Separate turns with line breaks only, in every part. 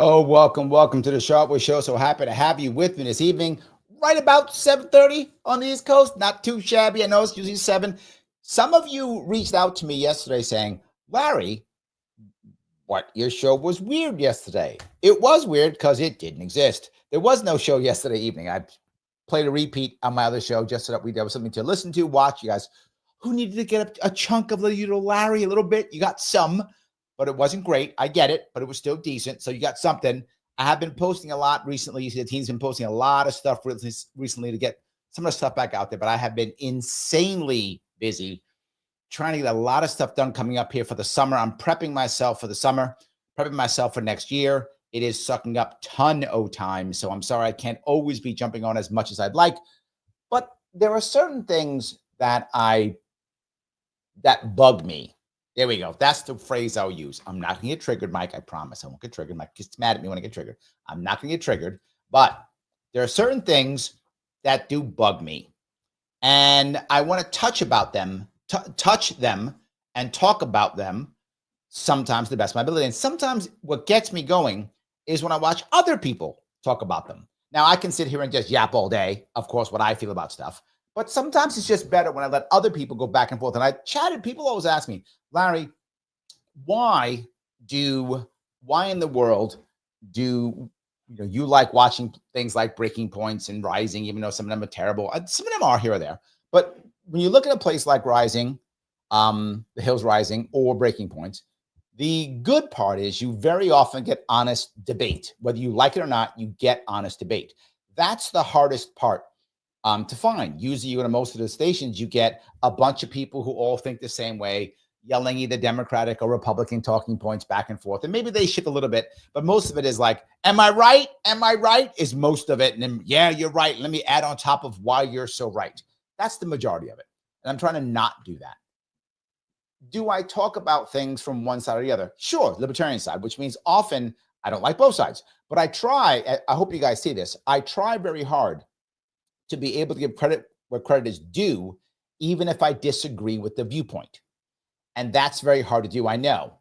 Oh, welcome to the Sharpe Way Show. So happy to have you with me this evening, right about 7:30 on the East Coast. Not too shabby. I know it's usually 7. Some of you reached out to me yesterday saying, Larry, what your show was weird yesterday. It was weird because it didn't exist. There was no show yesterday evening. I played a repeat on my other show just so that there was something to listen to, watch. You guys who needed to get a chunk of little Larry a little bit, you got some. But it wasn't great. I get it, but it was still decent. So you got something. I have been posting a lot recently. You see the team's been posting a lot of stuff recently to get some of the stuff back out there. But I have been insanely busy trying to get a lot of stuff done coming up here for the summer. I'm prepping myself for the summer, prepping myself for next year. It is sucking up ton of time. So I'm sorry I can't always be jumping on as much as I'd like. But there are certain things that bug me. There we go. That's the phrase I'll use. I'm not going to get triggered, Mike. I promise I won't get triggered. Mike gets mad at me when I get triggered. I'm not going to get triggered. But there are certain things that do bug me. And I want to touch them and talk about them sometimes to the best of my ability. And sometimes what gets me going is when I watch other people talk about them. Now, I can sit here and just yap all day, of course, what I feel about stuff. But sometimes it's just better when I let other people go back and forth. And I chatted, people always ask me, Larry, why in the world do you like watching things like Breaking Points and Rising, even though some of them are terrible? Some of them are here or there. But when you look at a place like Rising, The Hills Rising, or Breaking Points, the good part is you very often get honest debate. Whether you like it or not, you get honest debate. That's the hardest part to find. Usually, you go to most of the stations, you get a bunch of people who all think the same way, yelling either Democratic or Republican talking points back and forth. And maybe they shift a little bit, but most of it is like, am I right? Am I right? Is most of it. And then, yeah, you're right. Let me add on top of why you're so right. That's the majority of it. And I'm trying to not do that. Do I talk about things from one side or the other? Sure, libertarian side, which means often I don't like both sides. But I try, I hope you guys see this, I try very hard to be able to give credit where credit is due, even if I disagree with the viewpoint. And that's very hard to do, I know.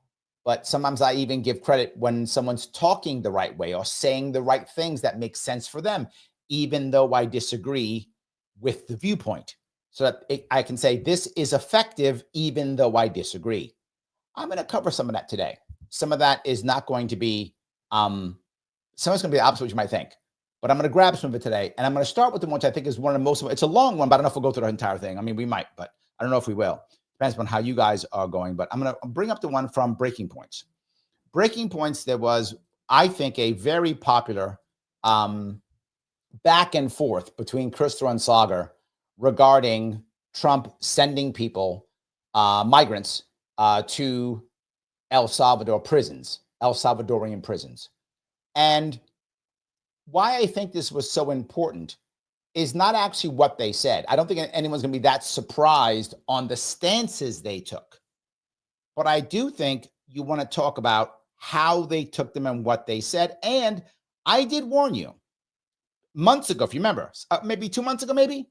But sometimes I even give credit when someone's talking the right way or saying the right things that make sense for them, even though I disagree with the viewpoint. So that I can say this is effective, even though I disagree. I'm going to cover some of that today. Some of that is not going to be, some of it's going to be the opposite of what you might think. But I'm going to grab some of it today. And I'm going to start with the one which I think is one of the most, it's a long one, but I don't know if we'll go through the entire thing. I mean, we might, but I don't know if we will. Depends on how you guys are going. But I'm going to bring up the one from Breaking Points. Breaking Points, there was, I think, a very popular back and forth between Krystal and Saagar regarding Trump sending people, migrants, to El Salvador prisons, El Salvadorian prisons. And why I think this was so important is not actually what they said. I don't think anyone's going to be that surprised on the stances they took. But I do think you want to talk about how they took them and what they said. And I did warn you months ago, if you remember, maybe 2 months ago, maybe?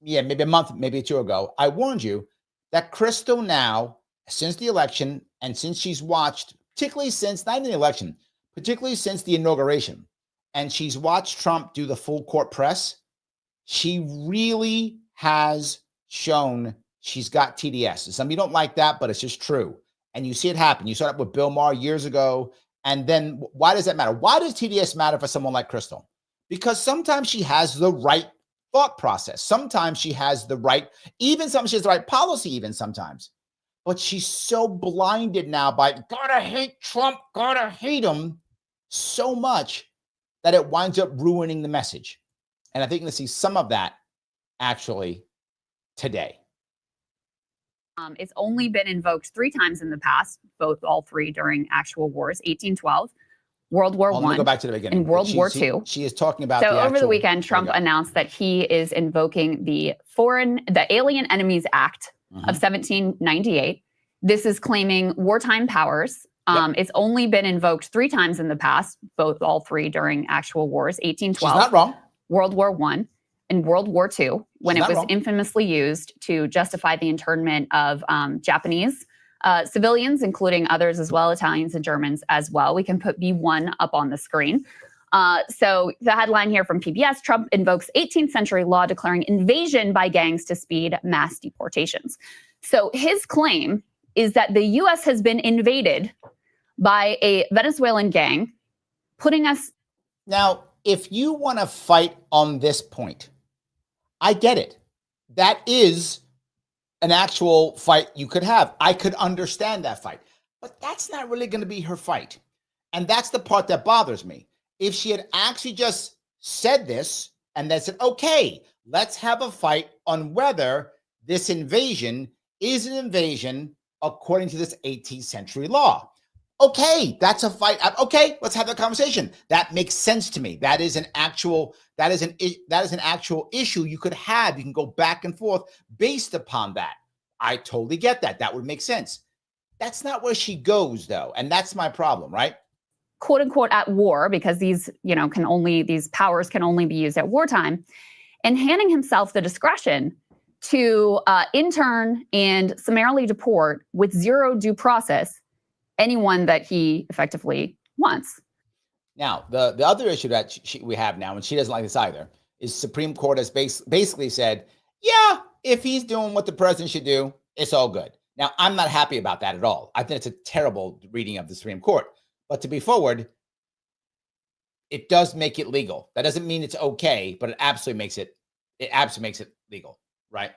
Yeah, maybe a month, maybe 2 ago. I warned you that Krystal now, since the election, and since she's watched, particularly since, not even the election, particularly since the inauguration, and she's watched Trump do the full court press, she really has shown she's got TDS. Some of you don't like that, but it's just true. And you see it happen. You saw it with Bill Maher years ago. And then why does that matter? Why does TDS matter for someone like Krystal? Because sometimes she has the right thought process. Sometimes she has the right, even sometimes she has the right policy, even sometimes. But she's so blinded now by gotta hate Trump, gotta hate him so much that it winds up ruining the message. And I think you're going to see some of that actually today.
It's only been invoked 3 times in the past, all three during actual wars, 1812, World War I,
let me go back to the beginning.
and World War II.
She is talking about
so over the weekend, Trump announced that he is invoking the Alien Enemies Act of 1798. This is claiming wartime powers. It's only been invoked 3 times in the past, all 3 during actual wars: 1812,
She's not wrong.
World War I, and World War II, when
She's
it was
wrong.
infamously used to justify the internment of Japanese civilians, including others as well, Italians and Germans as well. We can put B1 up on the screen. So the headline here from PBS: Trump invokes 18th century law declaring invasion by gangs to speed mass deportations. So his claim is that the U.S. has been invaded by a Venezuelan gang, putting us...
Now, if you want to fight on this point, I get it. That is an actual fight you could have. I could understand that fight. But that's not really going to be her fight. And that's the part that bothers me. If she had actually just said this and then said, okay, let's have a fight on whether this invasion is an invasion according to this 18th century law. Okay, that's a fight. Okay, let's have that conversation. That makes sense to me. That is an actual issue you could have. You can go back and forth based upon that. I totally get that. That would make sense. That's not where she goes, though, and that's my problem, right?
"quote unquote" at war, because these powers can only be used at wartime, and handing himself the discretion to intern and summarily deport with zero due process anyone that he effectively wants.
Now, the other issue that we have now, and she doesn't like this either, is Supreme Court has basically said, yeah, if he's doing what the president should do, it's all good. Now, I'm not happy about that at all. I think it's a terrible reading of the Supreme Court. But to be forward, it does make it legal. That doesn't mean it's okay, but it absolutely makes it legal, right?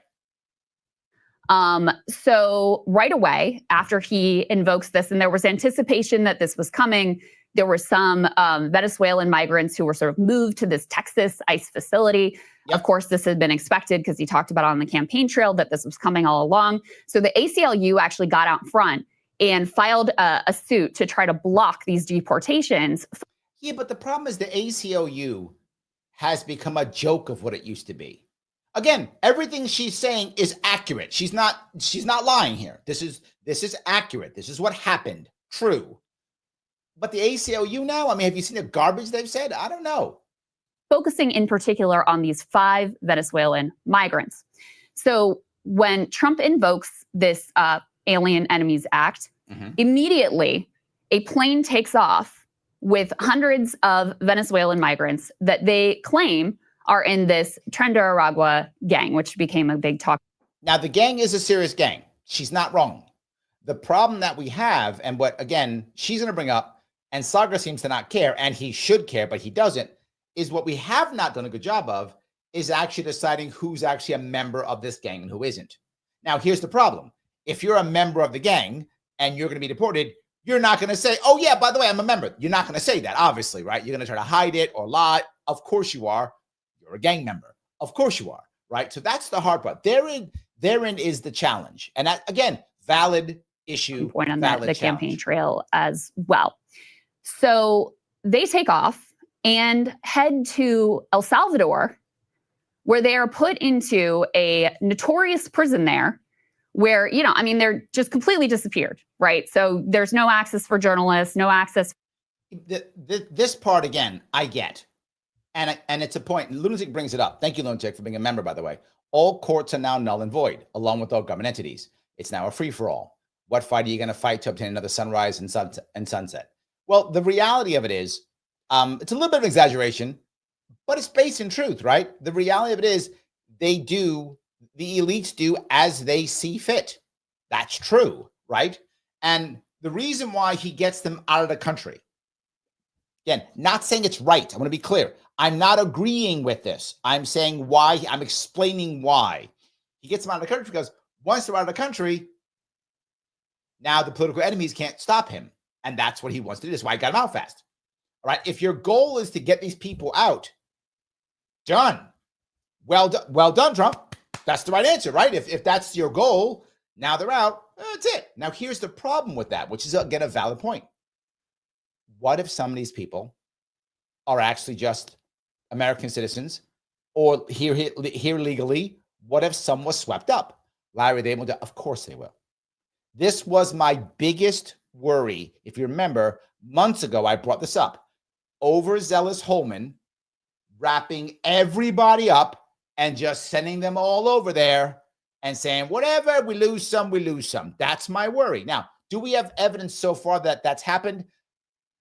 So right away after he invokes this, and there was anticipation that this was coming, there were some Venezuelan migrants who were sort of moved to this Texas ICE facility. Yep. Of course, this had been expected because he talked about on the campaign trail that this was coming all along. So the ACLU actually got out front and filed a suit to try to block these deportations.
Yeah, but the problem is the ACLU has become a joke of what it used to be. Again, everything she's saying is accurate. She's not lying here. This is accurate. This is what happened. True. But the ACLU now, I mean, have you seen the garbage they've said? I don't know.
Focusing in particular on these 5 Venezuelan migrants. So when Trump invokes this Alien Enemies Act, immediately a plane takes off with hundreds of Venezuelan migrants that they claim are in this Tren de Aragua gang, which became a big talk.
Now, the gang is a serious gang. She's not wrong. The problem that we have, and what, again, she's going to bring up, and Saagar seems to not care, and he should care, but he doesn't, is what we have not done a good job of is actually deciding who's actually a member of this gang and who isn't. Now, here's the problem. If you're a member of the gang and you're going to be deported, you're not going to say, oh, yeah, by the way, I'm a member. You're not going to say that, obviously, right? You're going to try to hide it or lie. Of course you are. You're a gang member. Of course you are, right? So that's the hard part. Therein is the challenge. And that, again, valid issue.
Point on the campaign trail as well. So they take off and head to El Salvador, where they are put into a notorious prison there where, they're just completely disappeared, right? So there's no access for journalists, no access.
This part, again, I get. And it's a point. Lunatic brings it up. Thank you, Lunatic, for being a member, by the way. All courts are now null and void, along with all government entities. It's now a free-for-all. What fight are you going to fight to obtain another sunrise and sunset? Well, the reality of it is, it's a little bit of an exaggeration, but it's based in truth, right? The reality of it is the elites do as they see fit. That's true, right? And the reason why he gets them out of the country, again, not saying it's right. I want to be clear. I'm not agreeing with this. I'm saying why. I'm explaining why. He gets them out of the country because once they're out of the country, now the political enemies can't stop him. And that's what he wants to do. That's why he got him out fast. All right. If your goal is to get these people out, done. Well done, Trump. That's the right answer, right? If that's your goal, now they're out. That's it. Now, here's the problem with that, which is, again, a valid point. What if some of these people are actually just American citizens or here legally? What if some was swept up? Larry, they will do. Of course they will. This was my biggest worry. If you remember, months ago, I brought this up. Overzealous Holman wrapping everybody up and just sending them all over there and saying, whatever, we lose some, we lose some. That's my worry. Now, do we have evidence so far that that's happened?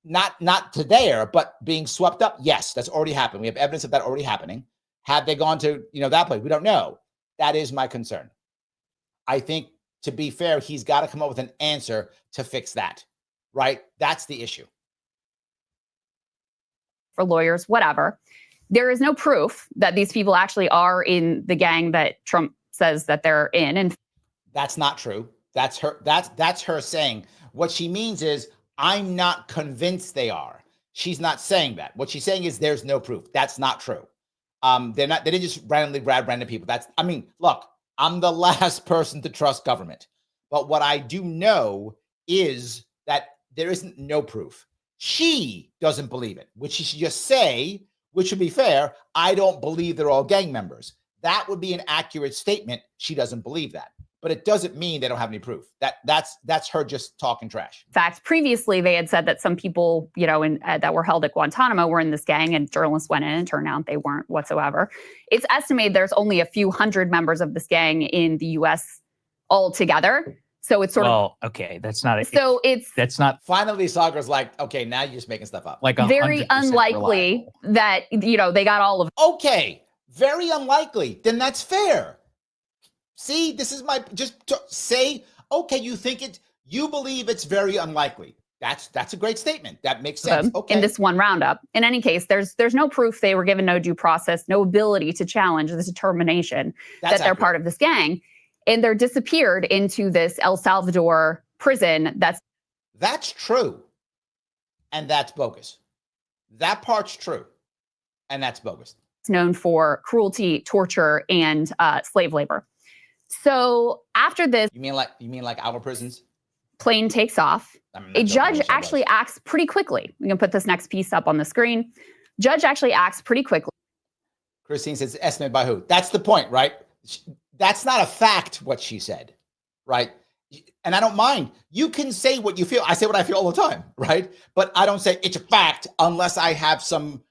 Not to there, but being swept up? Yes, that's already happened. We have evidence of that already happening. Have they gone to, that place? We don't know. That is my concern. I think, to be fair, he's got to come up with an answer to fix that, right? That's the issue.
For lawyers, whatever. There is no proof that these people actually are in the gang that Trump says that they're in. And
that's not true. That's her saying. What she means is, I'm not convinced they are. She's not saying that. What she's saying is there's no proof. That's not true. They didn't just randomly grab random people. Look, I'm the last person to trust government. But what I do know is that there isn't no proof. She doesn't believe it, which she should just say, which would be fair. I don't believe they're all gang members. That would be an accurate statement. She doesn't believe that. But it doesn't mean they don't have any proof. That's her just talking trash.
In fact, previously they had said that some people, that were held at Guantanamo were in this gang, and journalists went in and turned out they weren't whatsoever. It's estimated there's only a few hundred members of this gang in the U.S. altogether. So it's sort of
okay. That's not.
That's
not.
Finally, Saagar's like, okay, now you're just making stuff up.
Like
very unlikely reliable. That they got all of.
Okay, very unlikely. Then that's fair. See, this is say, okay, you believe it's very unlikely. That's a great statement. That makes sense. Okay.
In this one roundup. In any case, there's no proof they were given no due process, no ability to challenge the determination that they're part of this gang. And they're disappeared into this El Salvador prison.
That's true. And that's bogus. That part's true. And that's bogus.
It's known for cruelty, torture, and slave labor. So after this,
you mean like our prisons?
Plane takes off. A judge actually acts pretty quickly. We can put this next piece up on the screen. Judge actually acts pretty quickly.
Christine says, estimated by who? That's the point, right? That's not a fact, what she said, right? And I don't mind. You can say what you feel. I say what I feel all the time, right? But I don't say it's a fact unless I have some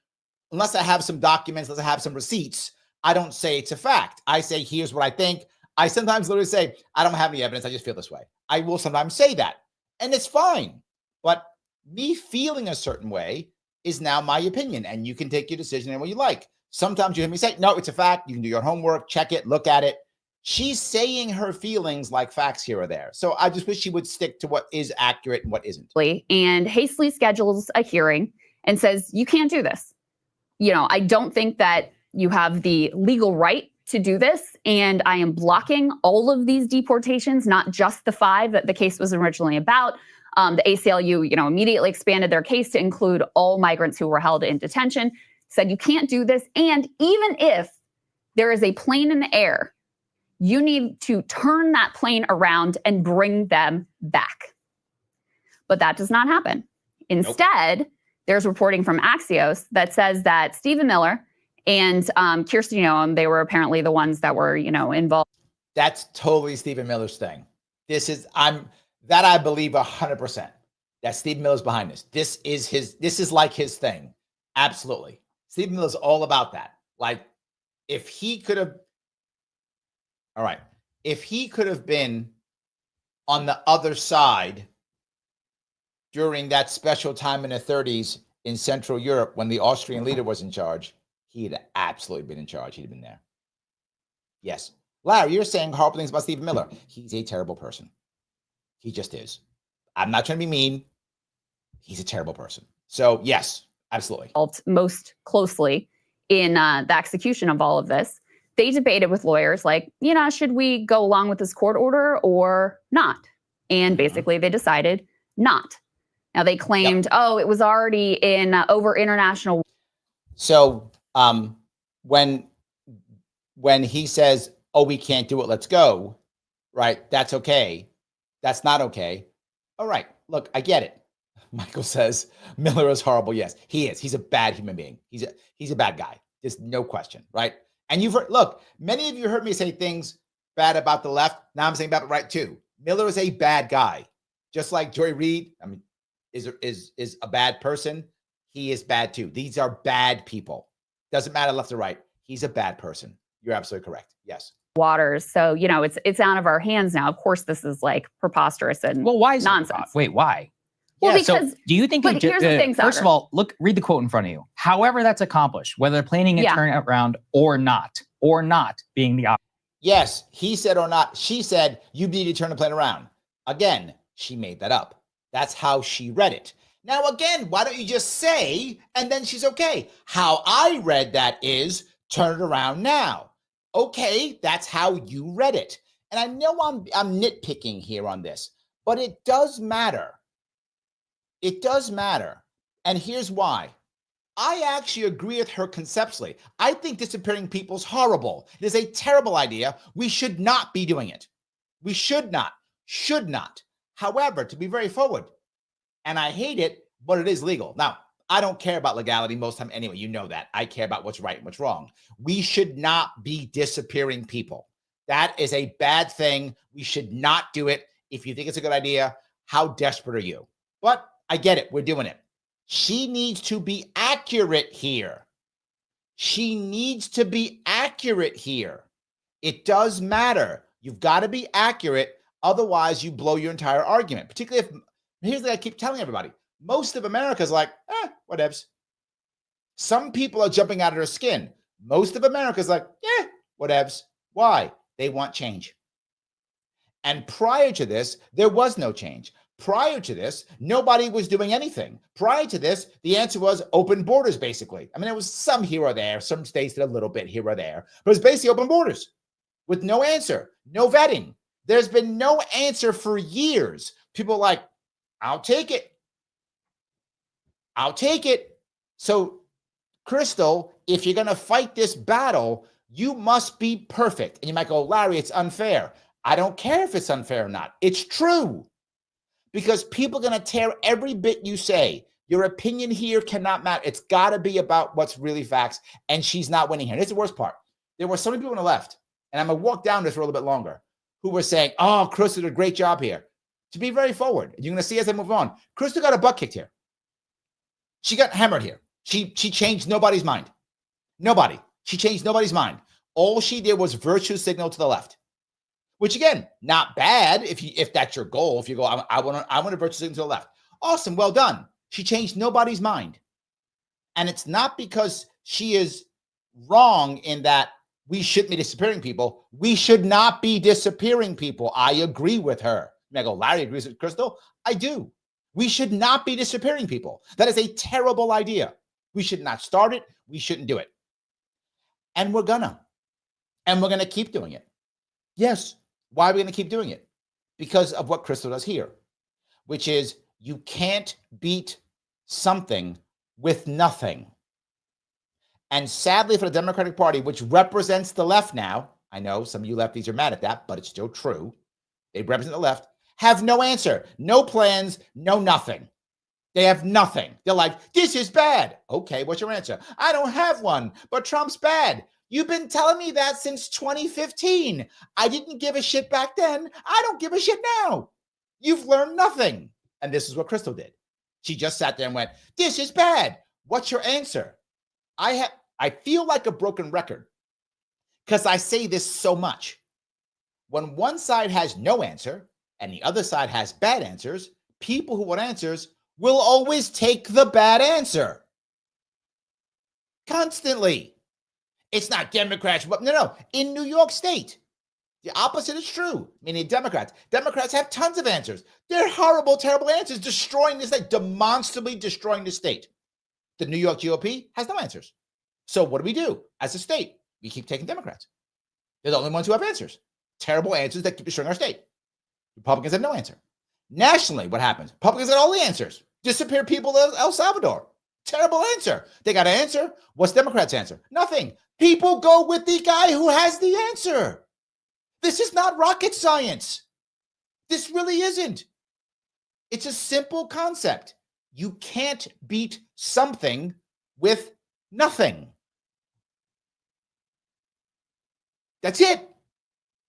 documents, unless I have some receipts. I don't say it's a fact. I say, here's what I think. I sometimes literally say, I don't have any evidence. I just feel this way. I will sometimes say that. And it's fine. But me feeling a certain way is now my opinion. And you can take your decision in what you like. Sometimes you hear me say, no, it's a fact. You can do your homework, check it, look at it. She's saying her feelings like facts here or there. So I just wish she would stick to what is accurate and what isn't.
And hastily schedules a hearing and says, you can't do this. I don't think that you have the legal right to do this. And I am blocking all of these deportations, not just the 5 that the case was originally about. The ACLU, immediately expanded their case to include all migrants who were held in detention, said you can't do this. And even if there is a plane in the air, you need to turn that plane around and bring them back. But that does not happen. Instead, there's reporting from Axios that says that Stephen Miller and Kirsten Noam, they were apparently the ones that were, involved.
That's totally Stephen Miller's thing. I believe 100%. That Stephen Miller's behind this. This is like his thing. Absolutely. Stephen Miller's all about that. Like, if he could have been on the other side during that special time in the 30s in Central Europe when the Austrian leader was in charge, he'd absolutely been in charge. He'd have been there. Yes. Larry, you're saying horrible things about Stephen Miller. He's a terrible person. He just is. I'm not trying to be mean. He's a terrible person. So, yes, absolutely.
Most closely in the execution of all of this. They debated with lawyers like, should we go along with this court order or not? And basically they decided not. Now they claimed, it was already in over international.
So when he says, we can't do it, let's go, right? That's okay. That's not okay. All right. Look, I get it. Michael says Miller is horrible. Yes, he is. He's a bad human being. He's a bad guy. There's no question, right? And many of you heard me say things bad about the left. Now I'm saying about the right too. Miller is a bad guy, just like Joy Reid. I mean, is a bad person. He is bad too. These are bad people. Doesn't matter left or right. He's a bad person. You're absolutely correct. Yes.
Waters. So, it's out of our hands now. Of course, this is like preposterous and
why is
nonsense.
Wait, why?
Well,
Yeah,
because
so do you think
but here's the thing,
first of all, read the quote in front of you. However that's accomplished, whether planning a turnaround or not being the option.
Yes, he said or not. She said, you need to turn the plane around. Again, she made that up. That's how she read it. Now, again, why don't you just say, and then she's okay. How I read that is, turn it around now. Okay, that's how you read it. And I know I'm nitpicking here on this, but it does matter. It does matter. And here's why. I actually agree with her conceptually. I think disappearing people is horrible. It is a terrible idea. We should not be doing it. We should not. However, to be very forward, and I hate it, but it is legal. Now, I don't care about legality most of the time anyway. You know that. I care about what's right and what's wrong. We should not be disappearing people. That is a bad thing. We should not do it. If you think it's a good idea, how desperate are you? But I get it. We're doing it. She needs to be accurate here. It does matter. You've got to be accurate. Otherwise, you blow your entire argument. Particularly if, here's what I keep telling everybody. Most of America is like, whatevs. Some people are jumping out of their skin. Most of America is like, whatevs. Why? They want change. And prior to this, there was no change. Prior to this, nobody was doing anything. Prior to this, the answer was open borders, basically. I mean, there was some here or there. Some states did a little bit here or there. But it was basically open borders with no answer, no vetting. There's been no answer for years. People are like, I'll take it. So, Krystal, if you're going to fight this battle, you must be perfect. And you might go, Larry, it's unfair. I don't care if it's unfair or not. It's true. Because people are going to tear every bit you say. Your opinion here cannot matter. It's got to be about what's really facts. And she's not winning here. Here's the worst part. There were so many people on the left, and I'm going to walk down this for a little bit longer, who were saying, oh, Krystal did a great job here. To be very forward, you're going to see as I move on, Krystal got her butt kicked here. She got hammered here. She changed nobody's mind. She changed nobody's mind. All she did was virtue signal to the left. Which again, not bad if that's your goal. If you go, I want to virtue signal to the left. Awesome, well done. She changed nobody's mind. And it's not because she is wrong in that we shouldn't be disappearing people. We should not be disappearing people. I agree with her. And I go, Larry agrees with Krystal? I do. We should not be disappearing people. That is a terrible idea. We should not start it. We shouldn't do it. And we're gonna keep doing it. Yes. Why are we going to keep doing it? Because of what Krystal does here, which is you can't beat something with nothing. And sadly for the Democratic Party, which represents the left now, I know some of you lefties are mad at that, but it's still true. They represent the left, have no answer, no plans, no nothing. They have nothing. They're like, this is bad. Okay, what's your answer? I don't have one, but Trump's bad. You've been telling me that since 2015. I didn't give a shit back then. I don't give a shit now. You've learned nothing. And this is what Krystal did. She just sat there and went, this is bad. What's your answer? I feel like a broken record because I say this so much. When one side has no answer and the other side has bad answers, people who want answers will always take the bad answer. Constantly. It's not Democrats, but no. In New York State, the opposite is true, meaning Democrats. Democrats have tons of answers. They're horrible, terrible answers, destroying the state, demonstrably destroying the state. The New York GOP has no answers. So what do? As a state, we keep taking Democrats. They're the only ones who have answers. Terrible answers that keep destroying our state. Republicans have no answer. Nationally, what happens? Republicans got all the answers. Disappear people in El Salvador. Terrible answer. They got an answer. What's Democrats' answer? Nothing. People go with the guy who has the answer. This is not rocket science. This really isn't. It's a simple concept. You can't beat something with nothing. That's it.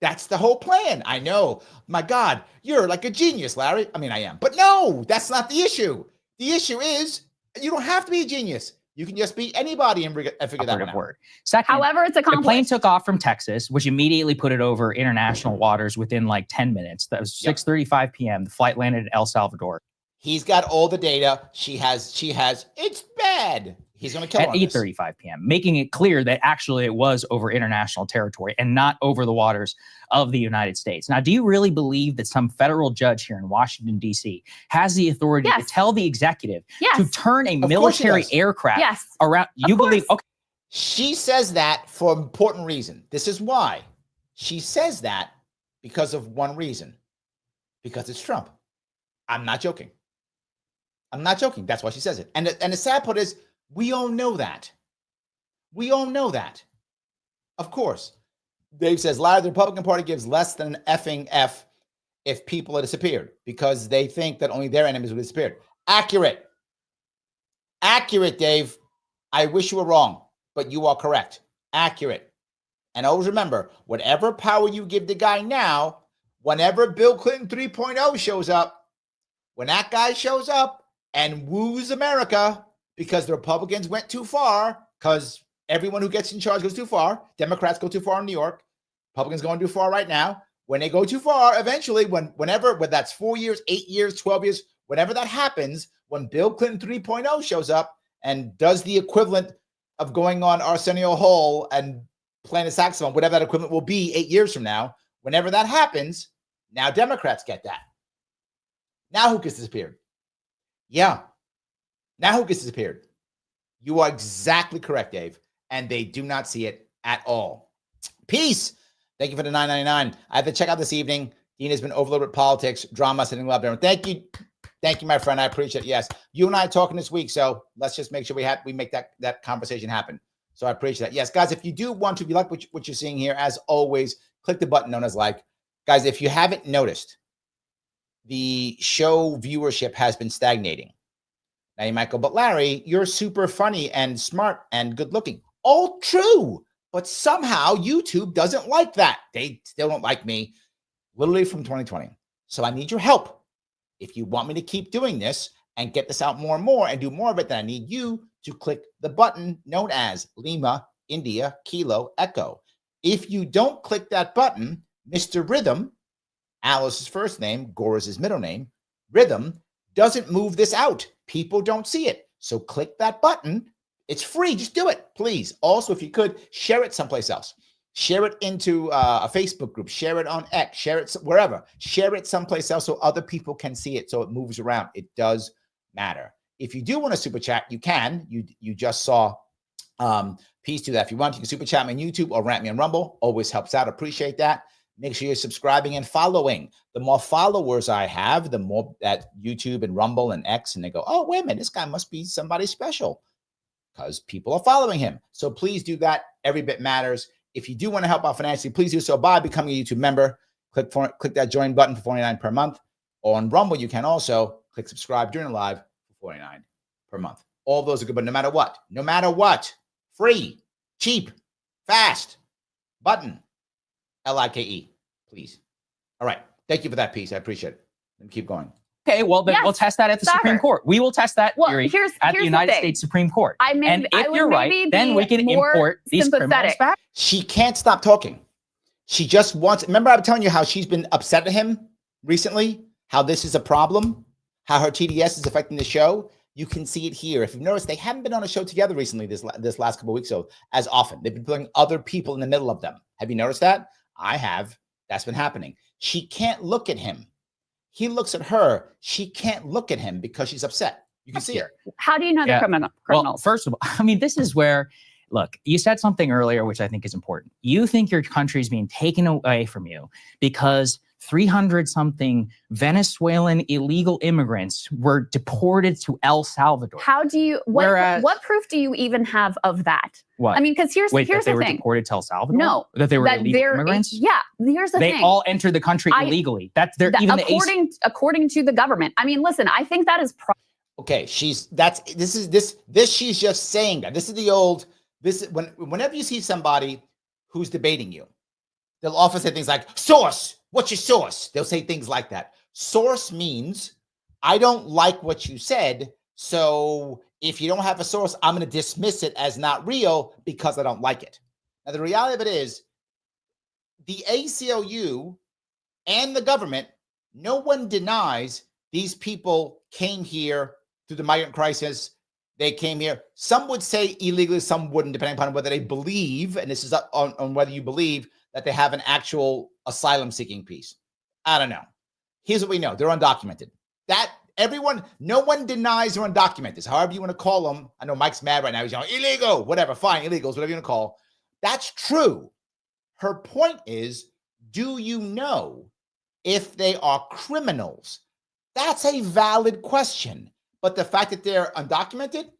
That's the whole plan. I know. My God, you're like a genius, Larry. I mean, I am. But no, that's not the issue. The issue is you don't have to be a genius. You can just be anybody and figure that one out.
Word. Second,
However, it's accomplished.
the plane took off from Texas, which immediately put it over international waters within like 10 minutes. That was 6:35 p.m. The flight landed in El Salvador.
He's got all the data. She has, it's bad. He's going to kill her
at 8:35 p.m., making it clear that actually it was over international territory and not over the waters of the United States. Now, do you really believe that some federal judge here in Washington, D.C. has the authority to tell the executive to turn a military aircraft around? You believe, okay.
She says that for an important reason. This is why. She says that because of one reason. Because it's Trump. I'm not joking. I'm not joking. That's why she says it. And the sad part is, we all know that. We all know that. Of course. Dave says, Larry, the Republican Party gives less than an effing F if people have disappeared because they think that only their enemies would have disappeared. Accurate. Accurate, Dave. I wish you were wrong, but you are correct. Accurate. And always remember, whatever power you give the guy now, whenever Bill Clinton 3.0 shows up, when that guy shows up and woos America, because the Republicans went too far, because everyone who gets in charge goes too far. Democrats go too far in New York. Republicans going too far right now. When they go too far, eventually, whenever that's 4 years, 8 years, 12 years, whenever that happens, when Bill Clinton 3.0 shows up and does the equivalent of going on Arsenio Hall and playing the saxophone, whatever that equivalent will be 8 years from now, whenever that happens, now Democrats get that. Now who gets disappeared? Yeah. Now who gets disappeared? You are exactly correct, Dave. And they do not see it at all. Peace. Thank you for the $9.99. I have to check out this evening. Dean has been overloaded with politics, drama, sitting love there. Thank you. Thank you, my friend. I appreciate it. Yes. You and I are talking this week, so let's just make sure we make that conversation happen. So I appreciate that. Yes, guys, if you do want to, if you like what you're seeing here, as always, click the button known as like. Guys, if you haven't noticed, the show viewership has been stagnating. Now you might go, but Larry, you're super funny and smart and good looking. All true. But somehow YouTube doesn't like that. They still don't like me, literally from 2020. So I need your help. If you want me to keep doing this and get this out more and more and do more of it, then I need you to click the button known as Lima, India, Kilo, Echo. If you don't click that button, Mr. Rhythm, Alice's first name, Gora's middle name, Rhythm, doesn't move this out. People don't see it. So click that button. It's free. Just do it, please. Also, if you could, share it someplace else. Share it into a Facebook group. Share it on X. Share it wherever. Share it someplace else so other people can see it, so it moves around. It does matter. If you do want to super chat, you can. You just saw Peace do that. If you want, you can super chat me on YouTube or rant me on Rumble. Always helps out. Appreciate that. Make sure you're subscribing and following. The more followers I have, the more that YouTube and Rumble and X, and they go, oh, wait a minute, this guy must be somebody special because people are following him. So please do that. Every bit matters. If you do want to help out financially, please do so by becoming a YouTube member. Click that join button for $49 per month. Or on Rumble, you can also click subscribe during the live for $49 per month. All those are good, but no matter what, free, cheap, fast, button. LIKE, please. All right. Thank you for that piece. I appreciate it. Let me keep going.
Okay, well, then we'll test that at the Supreme Court. We will test that theory at the United States Supreme Court. And if you're right, then we can import these criminals back.
She can't stop talking. She just wants, remember I was telling you how she's been upset at him recently, how this is a problem, how her TDS is affecting the show. You can see it here. If you've noticed, they haven't been on a show together recently this last couple of weeks so as often. They've been putting other people in the middle of them. Have you noticed that? I have. That's been happening. She can't look at him. He looks at her. She can't look at him because she's upset. You can see her.
How do you know they're criminals?
Well, first of all, I mean, this is where, look, you said something earlier, which I think is important. You think your country is being taken away from you because 300-something Venezuelan illegal immigrants were deported to El Salvador.
How do you, what proof do you even have of that?
What?
I mean, because here's the thing.
That they were deported to El Salvador?
No.
That they were illegal immigrants?
Yeah, here's the thing.
They all entered the country illegally.
According to the government. I mean, listen, I think that is
okay, she's just saying that. This is whenever you see somebody who's debating you, they'll often say things like, source, what's your source? They'll say things like that. Source means, I don't like what you said, so if you don't have a source, I'm going to dismiss it as not real because I don't like it. Now, the reality of it is, the ACLU and the government, no one denies these people came here through the migrant crisis. They came here. Some would say illegally, some wouldn't, depending upon whether they believe, and this is on whether you believe that they have an actual asylum-seeking piece. I don't know. Here's what we know. They're undocumented. No one denies they're undocumented. However you want to call them. I know Mike's mad right now. He's going, illegal, whatever, fine, illegals, whatever you want to call. That's true. Her point is, do you know if they are criminals? That's a valid question. But the fact that they're undocumented,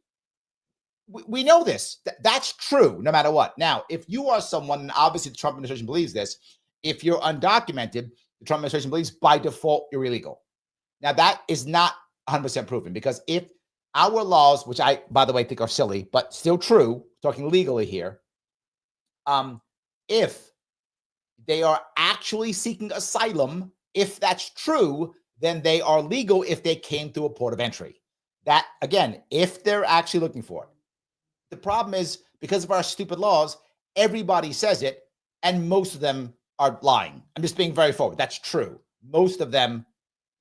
we know this. That's true, no matter what. Now, if you are someone, and obviously the Trump administration believes this, if you're undocumented, the Trump administration believes by default you're illegal. Now, that is not 100% proven, because if our laws, which I, by the way, think are silly, but still true, talking legally here, if they are actually seeking asylum, if that's true, then they are legal if they came through a port of entry. That, again, if they're actually looking for it. The problem is, because of our stupid laws, everybody says it, and most of them are lying. I'm just being very forward. That's true. Most of them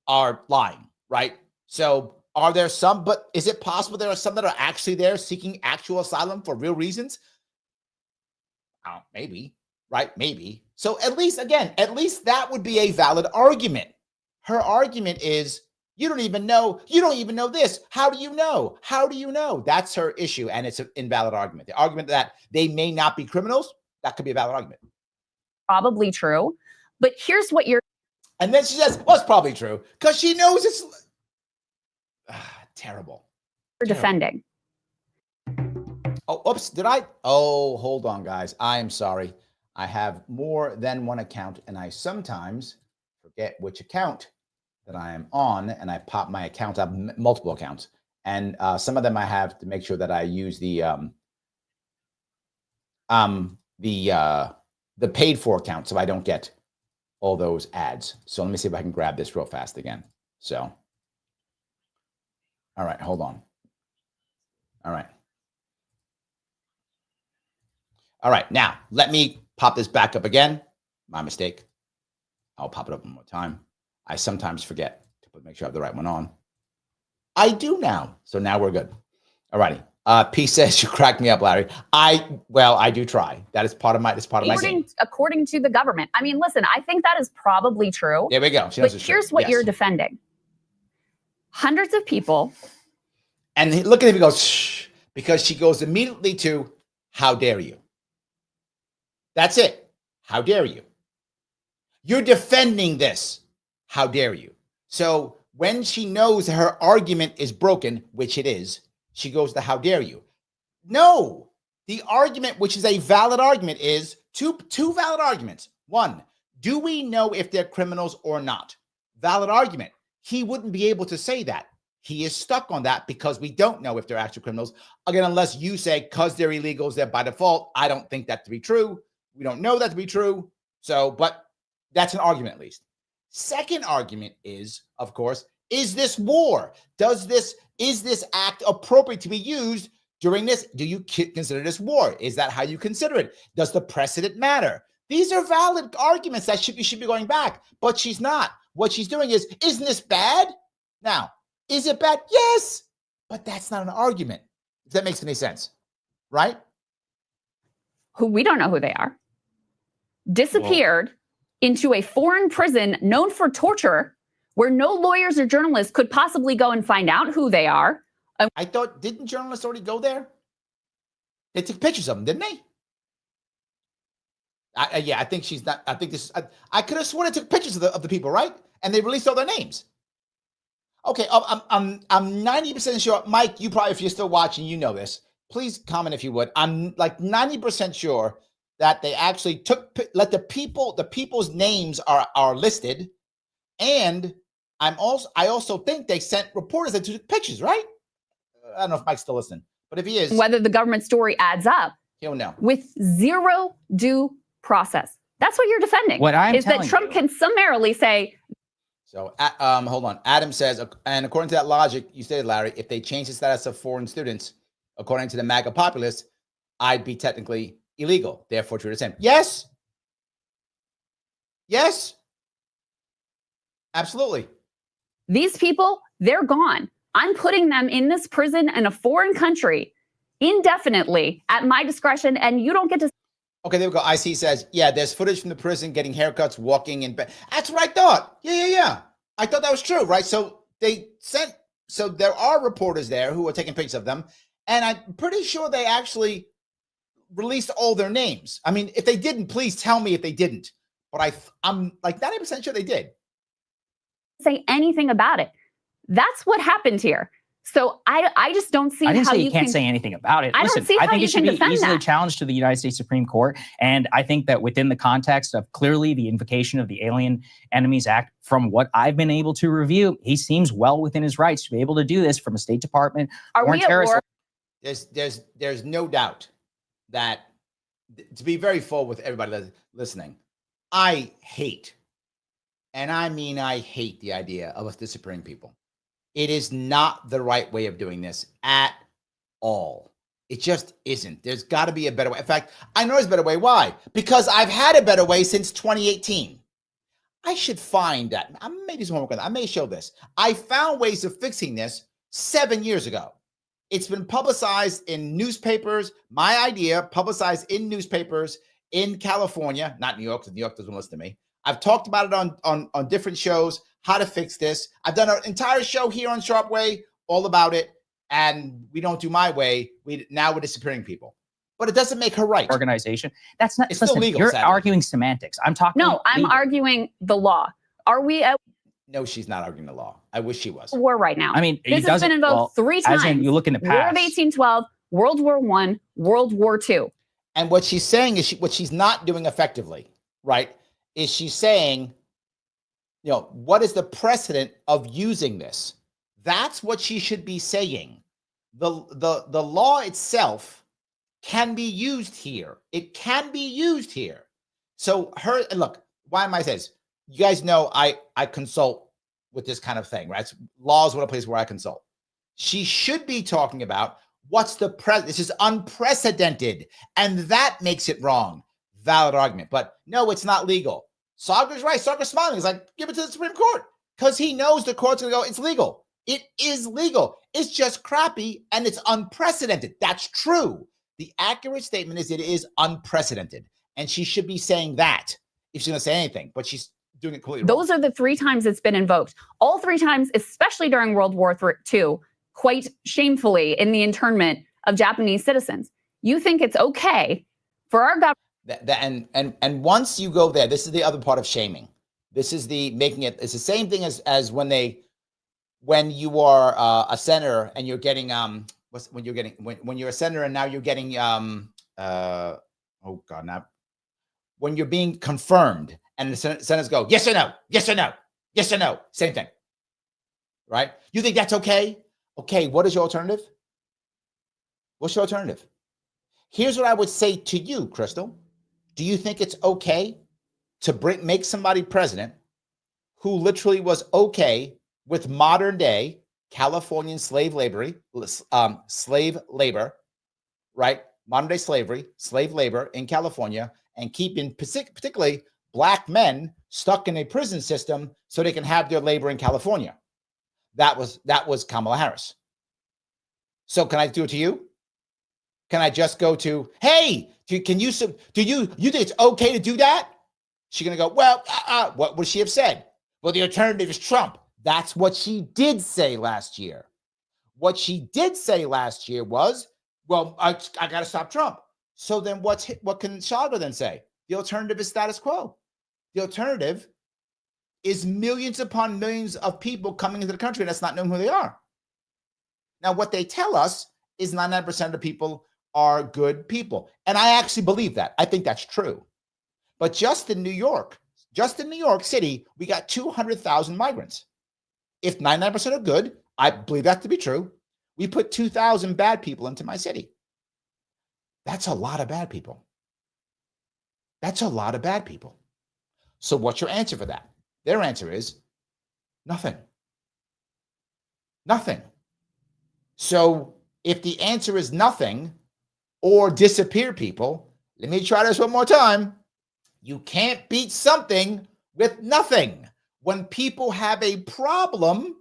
are lying, right? So are there some, but is it possible there are some that are actually there seeking actual asylum for real reasons? Maybe, right? Maybe. So at least that would be a valid argument. Her argument is, you don't even know this. How do you know? How do you know? That's her issue, and it's an invalid argument. The argument that they may not be criminals, that could be a valid argument.
Probably true. But here's what you're...
And then she says, well, it's probably true, because she knows it's terrible.
You're defending.
Oh, oops, did I? Oh, hold on, guys. I am sorry. I have more than one account, and I sometimes forget which account that I am on, and I pop my account up, multiple accounts. And some of them I have to make sure that I use the paid for account so I don't get all those ads. So let me see if I can grab this real fast again. So, all right, hold on. All right. All right, now let me pop this back up again. My mistake. I'll pop it up one more time. I sometimes forget to make sure I have the right one on. I do now. So now we're good. All righty. P says, you cracked me up, Larry. I do try. That is part of my thing.
According to the government. I mean, listen, I think that is probably true.
There we go.
But here's what you're defending. Hundreds of people.
And look at him, he goes, shh, because she goes immediately to, how dare you? That's it. How dare you? You're defending this. How dare you? So when she knows her argument is broken, which it is, she goes to how dare you? No, the argument, which is a valid argument, is two valid arguments. One, do we know if they're criminals or not? Valid argument. He wouldn't be able to say that. He is stuck on that because we don't know if they're actual criminals. Again, unless you say, because they're illegals, they're by default. I don't think that to be true. We don't know that to be true. So, but that's an argument at least. Second argument is, of course, is this war? Is this act appropriate to be used during this? Do you consider this war? Is that how you consider it? Does the precedent matter? These are valid arguments that should be going back, but she's not. What she's doing is, isn't this bad? Now, is it bad? Yes, but that's not an argument. If that makes any sense, right?
Who we don't know who they are. Disappeared into a foreign prison known for torture, where no lawyers or journalists could possibly go and find out who they are.
I thought, didn't journalists already go there? They took pictures of them, didn't they? I think she's not. I think this. I could have sworn they took pictures of the people, right? And they released all their names. Okay, I'm 90% sure, Mike. You probably, if you're still watching, you know this. Please comment if you would. I'm like 90% sure that they actually let the people's names are listed, and I also think they sent reporters that took pictures, right? I don't know if Mike's still listening, but if he is,
whether the government story adds up,
he'll know.
With zero due process, That's what you're defending.
What I'm
is that
telling
Trump
you-
can summarily say,
So, hold on. Adam says, and according to that logic you stated, Larry, if they change the status of foreign students, according to the MAGA populists, I'd be technically illegal. Therefore, treated the same. Yes. Yes. Absolutely.
these people, they're gone. I'm putting them in this prison in a foreign country indefinitely at my discretion, and you don't get to.
Okay, there we go. IC says, yeah, there's footage from the prison getting haircuts, walking in bed. That's what I thought. Yeah. I thought that was true, right? So there are reporters there who are taking pictures of them, and I'm pretty sure they actually released all their names. I mean, if they didn't, please tell me if they didn't. But I'm like 90% sure they did.
Say anything about it. That's what happened here. So I just don't see
I didn't
how
say you
you
can't
can
say anything about it.
I don't
Listen,
see
I
how
think
you
it should
can
be
defend
easily
that.
challenged to the United States Supreme Court. And I think that within the context of clearly the invocation of the Alien Enemies Act, from what I've been able to review, he seems well within his rights to be able to do this from a State Department.
Are we at war?
There's no doubt that, to be very full with everybody listening, I hate, and I mean I hate the idea of us disappearing people. It is not the right way of doing this at all. It just isn't. There's got to be a better way. In fact, I know there's a better way. Why? Because I've had a better way since 2018. I should find that. I may do some homework on that. I may show this. I found ways of fixing this 7 years ago. It's been publicized in newspapers. My idea, publicized in newspapers in California, not New York, because New York doesn't listen to me. I've talked about it on different shows, how to fix this. I've done an entire show here on Sharpe Way all about it, and we don't do my way. Now we're disappearing people. But it doesn't make her right.
Organization. That's not,
It's
listen,
still legal,
you're
sadly.
arguing semantics. I'm talking
No, I'm
legal.
arguing the law. Are we at
No, she's not arguing the law. I wish she was.
war right now?
I mean,
this
it
has been
doesn't,
invoked
well,
3
as
times.
in you look in the
War of
past.
1812, World War I, World War II.
And what she's saying is what she's not doing effectively, right, is she's saying, what is the precedent of using this? That's what she should be saying. The law itself can be used here. It can be used here. So look, why am I saying this? You guys know I consult with this kind of thing, right? Law is one place where I consult. She should be talking about what's the this is unprecedented, and that makes it wrong. Valid argument. But no, it's not legal. Saagar's right. Saagar's smiling. He's like, give it to the Supreme Court, because he knows the court's going to go, it's legal. It is legal. It's just crappy, and it's unprecedented. That's true. The accurate statement is it is unprecedented, and she should be saying that if she's going to say anything, but she's doing it completely wrong.
Those are the 3 times it's been invoked. All 3 times, especially during World War II, quite shamefully in the internment of Japanese citizens. You think it's okay for our government?
And once you go there, this is the other part of shaming. This is the making it. It's the same thing as when you are a senator and you're getting when you're a senator and now you're getting when you're being confirmed and the senators go yes or no, yes or no, yes or no, same thing, right? You think that's okay? Okay, what is your alternative? What's your alternative? Here's what I would say to you, Krystal. Do you think it's okay to make somebody president who literally was okay with modern day Californian slave labor, right? Modern day slavery, slave labor in California, and keeping particularly Black men stuck in a prison system so they can have their labor in California? That was Kamala Harris. So can I do it to you? Can I just go to, hey, do you think it's okay to do that? She's going to go, well, what would she have said? Well, the alternative is Trump. That's what she did say last year. What she did say last year was, well, I got to stop Trump. So then what can Saagar then say? The alternative is status quo. The alternative is millions upon millions of people coming into the country and that's not knowing who they are. Now, what they tell us is 99% of the people are good people. And I actually believe that. I think that's true. But just in New York City, we got 200,000 migrants. If 99% are good, I believe that to be true. We put 2,000 bad people into my city. That's a lot of bad people. That's a lot of bad people. So what's your answer for that? Their answer is nothing. Nothing. So if the answer is nothing or disappear people, let me try this one more time. You can't beat something with nothing. When people have a problem,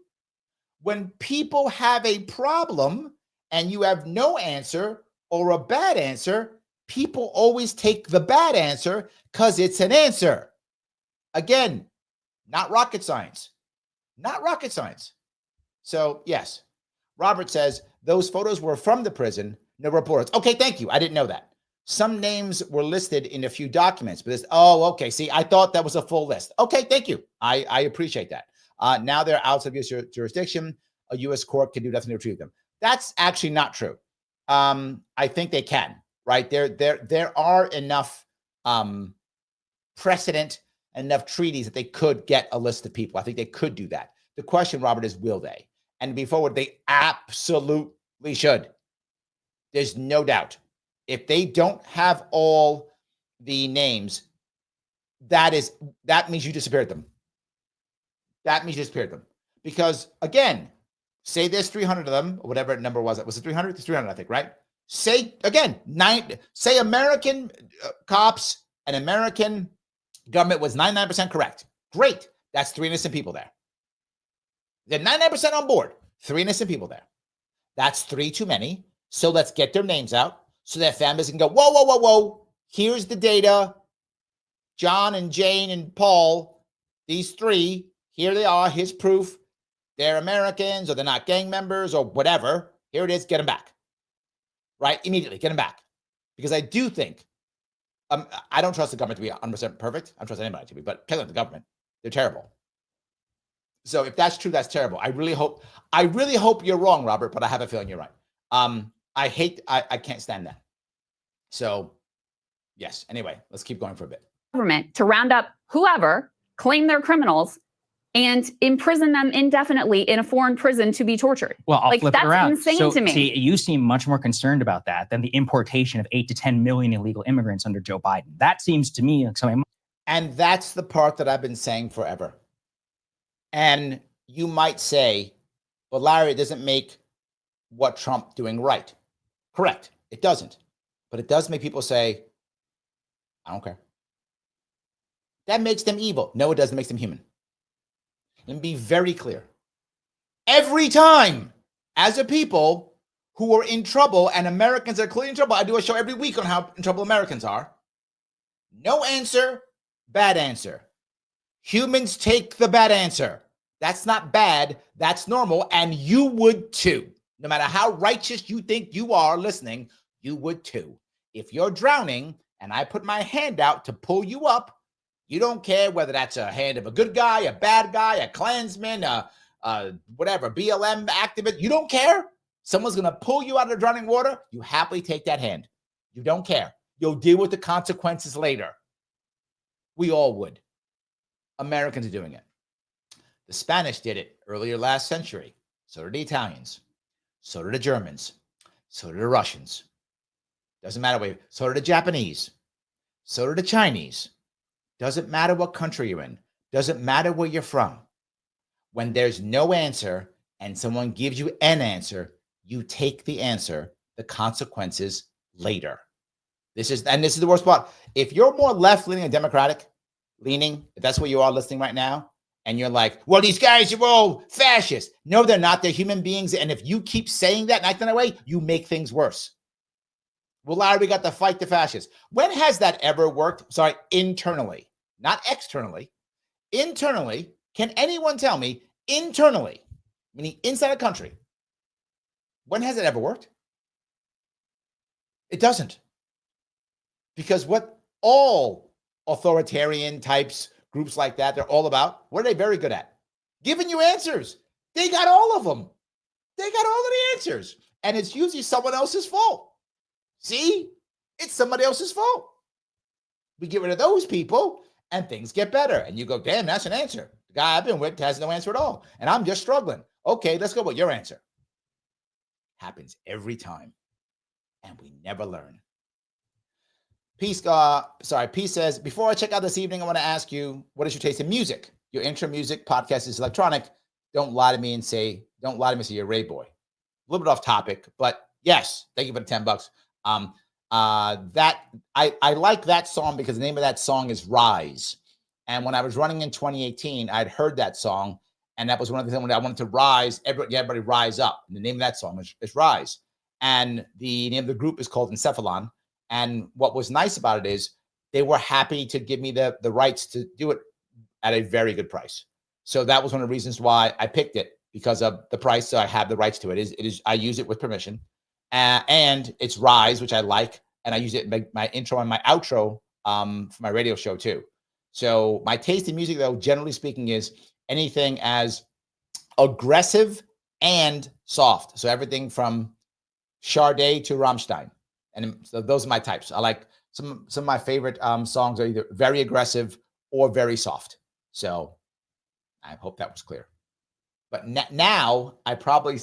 and you have no answer or a bad answer, people always take the bad answer because it's an answer. Again, not rocket science. Not rocket science. So, yes, Robert says those photos were from the prison, no reports. Okay, thank you. I didn't know that. Some names were listed in a few documents, but okay. See, I thought that was a full list. Okay, thank you. I appreciate that. Now they're outside of U.S. jurisdiction. A U.S. court can do nothing to retrieve them. That's actually not true. I think they can, right? There are enough precedent, enough treaties that they could get a list of people. I think they could do that. The question, Robert, is will they? And be forward, they absolutely should. There's no doubt. If they don't have all the names, that means you disappeared them. That means you disappeared them. Because again, say there's 300 of them, or whatever number was it? Was it 300? It's 300, I think, right? Say again, say American cops and American government was 99% correct. Great. That's 3 innocent people there. They're 99% on board. 3 innocent people there. That's 3 too many. So let's get their names out so their families can go, whoa. Here's the data. John and Jane and Paul, these 3, here they are. Here's proof. They're Americans or they're not gang members or whatever. Here it is. Get them back. Right? Immediately. Get them back. Because I do think, I don't trust the government to be 100% perfect. I don't trust anybody to be, but particularly the government. They're terrible. So if that's true, that's terrible. I really hope you're wrong, Robert, but I have a feeling you're right. I can't stand that. So yes. Anyway, let's keep going for a bit.
Government to round up whoever claim they're criminals and imprison them indefinitely in a foreign prison to be tortured.
Well, I'll flip it around.
That's insane to me.
See, you seem much more concerned about that than the importation of 8 to 10 million illegal immigrants under Joe Biden. That seems to me like something.
And that's the part that I've been saying forever. And you might say, well, Larry, it doesn't make what Trump doing right. Correct. It doesn't. But it does make people say, I don't care. That makes them evil. No, it doesn't. It makes them human. Let me be very clear. Every time, as a people who are in trouble, and Americans are clearly in trouble, I do a show every week on how in trouble Americans are. No answer, bad answer. Humans take the bad answer. That's not bad. That's normal. And you would too. No matter how righteous you think you are listening, you would too. If you're drowning and I put my hand out to pull you up, you don't care whether that's a hand of a good guy, a bad guy, a Klansman, whatever, BLM activist. You don't care. Someone's going to pull you out of the drowning water. You happily take that hand. You don't care. You'll deal with the consequences later. We all would. Americans are doing it. The Spanish did it earlier last century. So did the Italians. So did the Germans. So did the Russians. Doesn't matter where. So did the Japanese. So did the Chinese. Doesn't matter what country you're in. Doesn't matter where you're from. When there's no answer and someone gives you an answer, you take the answer, the consequences later. This is the worst part. If you're more left-leaning or Democratic leaning, if that's where you are listening right now, and you're like, well, these guys are all fascists. No, they're not. They're human beings. And if you keep saying that and acting that way, you make things worse. Well, Larry, we got to fight the fascists. When has that ever worked? Sorry, internally, not externally. Internally, can anyone tell me internally, meaning inside a country, when has it ever worked? It doesn't. Because what all authoritarian types, groups like that, they're all about, what are they very good at? Giving you answers. They got all of them. They got all of the answers. And it's usually someone else's fault. See? It's somebody else's fault. We get rid of those people and things get better. And you go, damn, that's an answer. The guy I've been with has no answer at all. And I'm just struggling. Okay, let's go with your answer. Happens every time. And we never learn. Peace says, before I check out this evening, I want to ask you, what is your taste in music? Your intro music podcast is electronic. Don't lie to me and say you're a Ray boy. A little bit off topic, but yes, thank you for the $10. That I like that song because the name of that song is Rise. And when I was running in 2018, I'd heard that song, and that was one of the things when I wanted to rise, everybody rise up. And the name of that song is Rise. And the name of the group is called Encephalon. And what was nice about it is they were happy to give me the rights to do it at a very good price. So that was one of the reasons why I picked it, because of the price. So I have the rights to it. It is I use it with permission, and it's Rise, which I like, and I use it in my intro and my outro for my radio show too. So my taste in music, though, generally speaking, is anything as aggressive and soft. So everything from Sade to Rammstein, and so those are my types. I like some of my favorite songs are either very aggressive or very soft. So I hope that was clear. But now I probably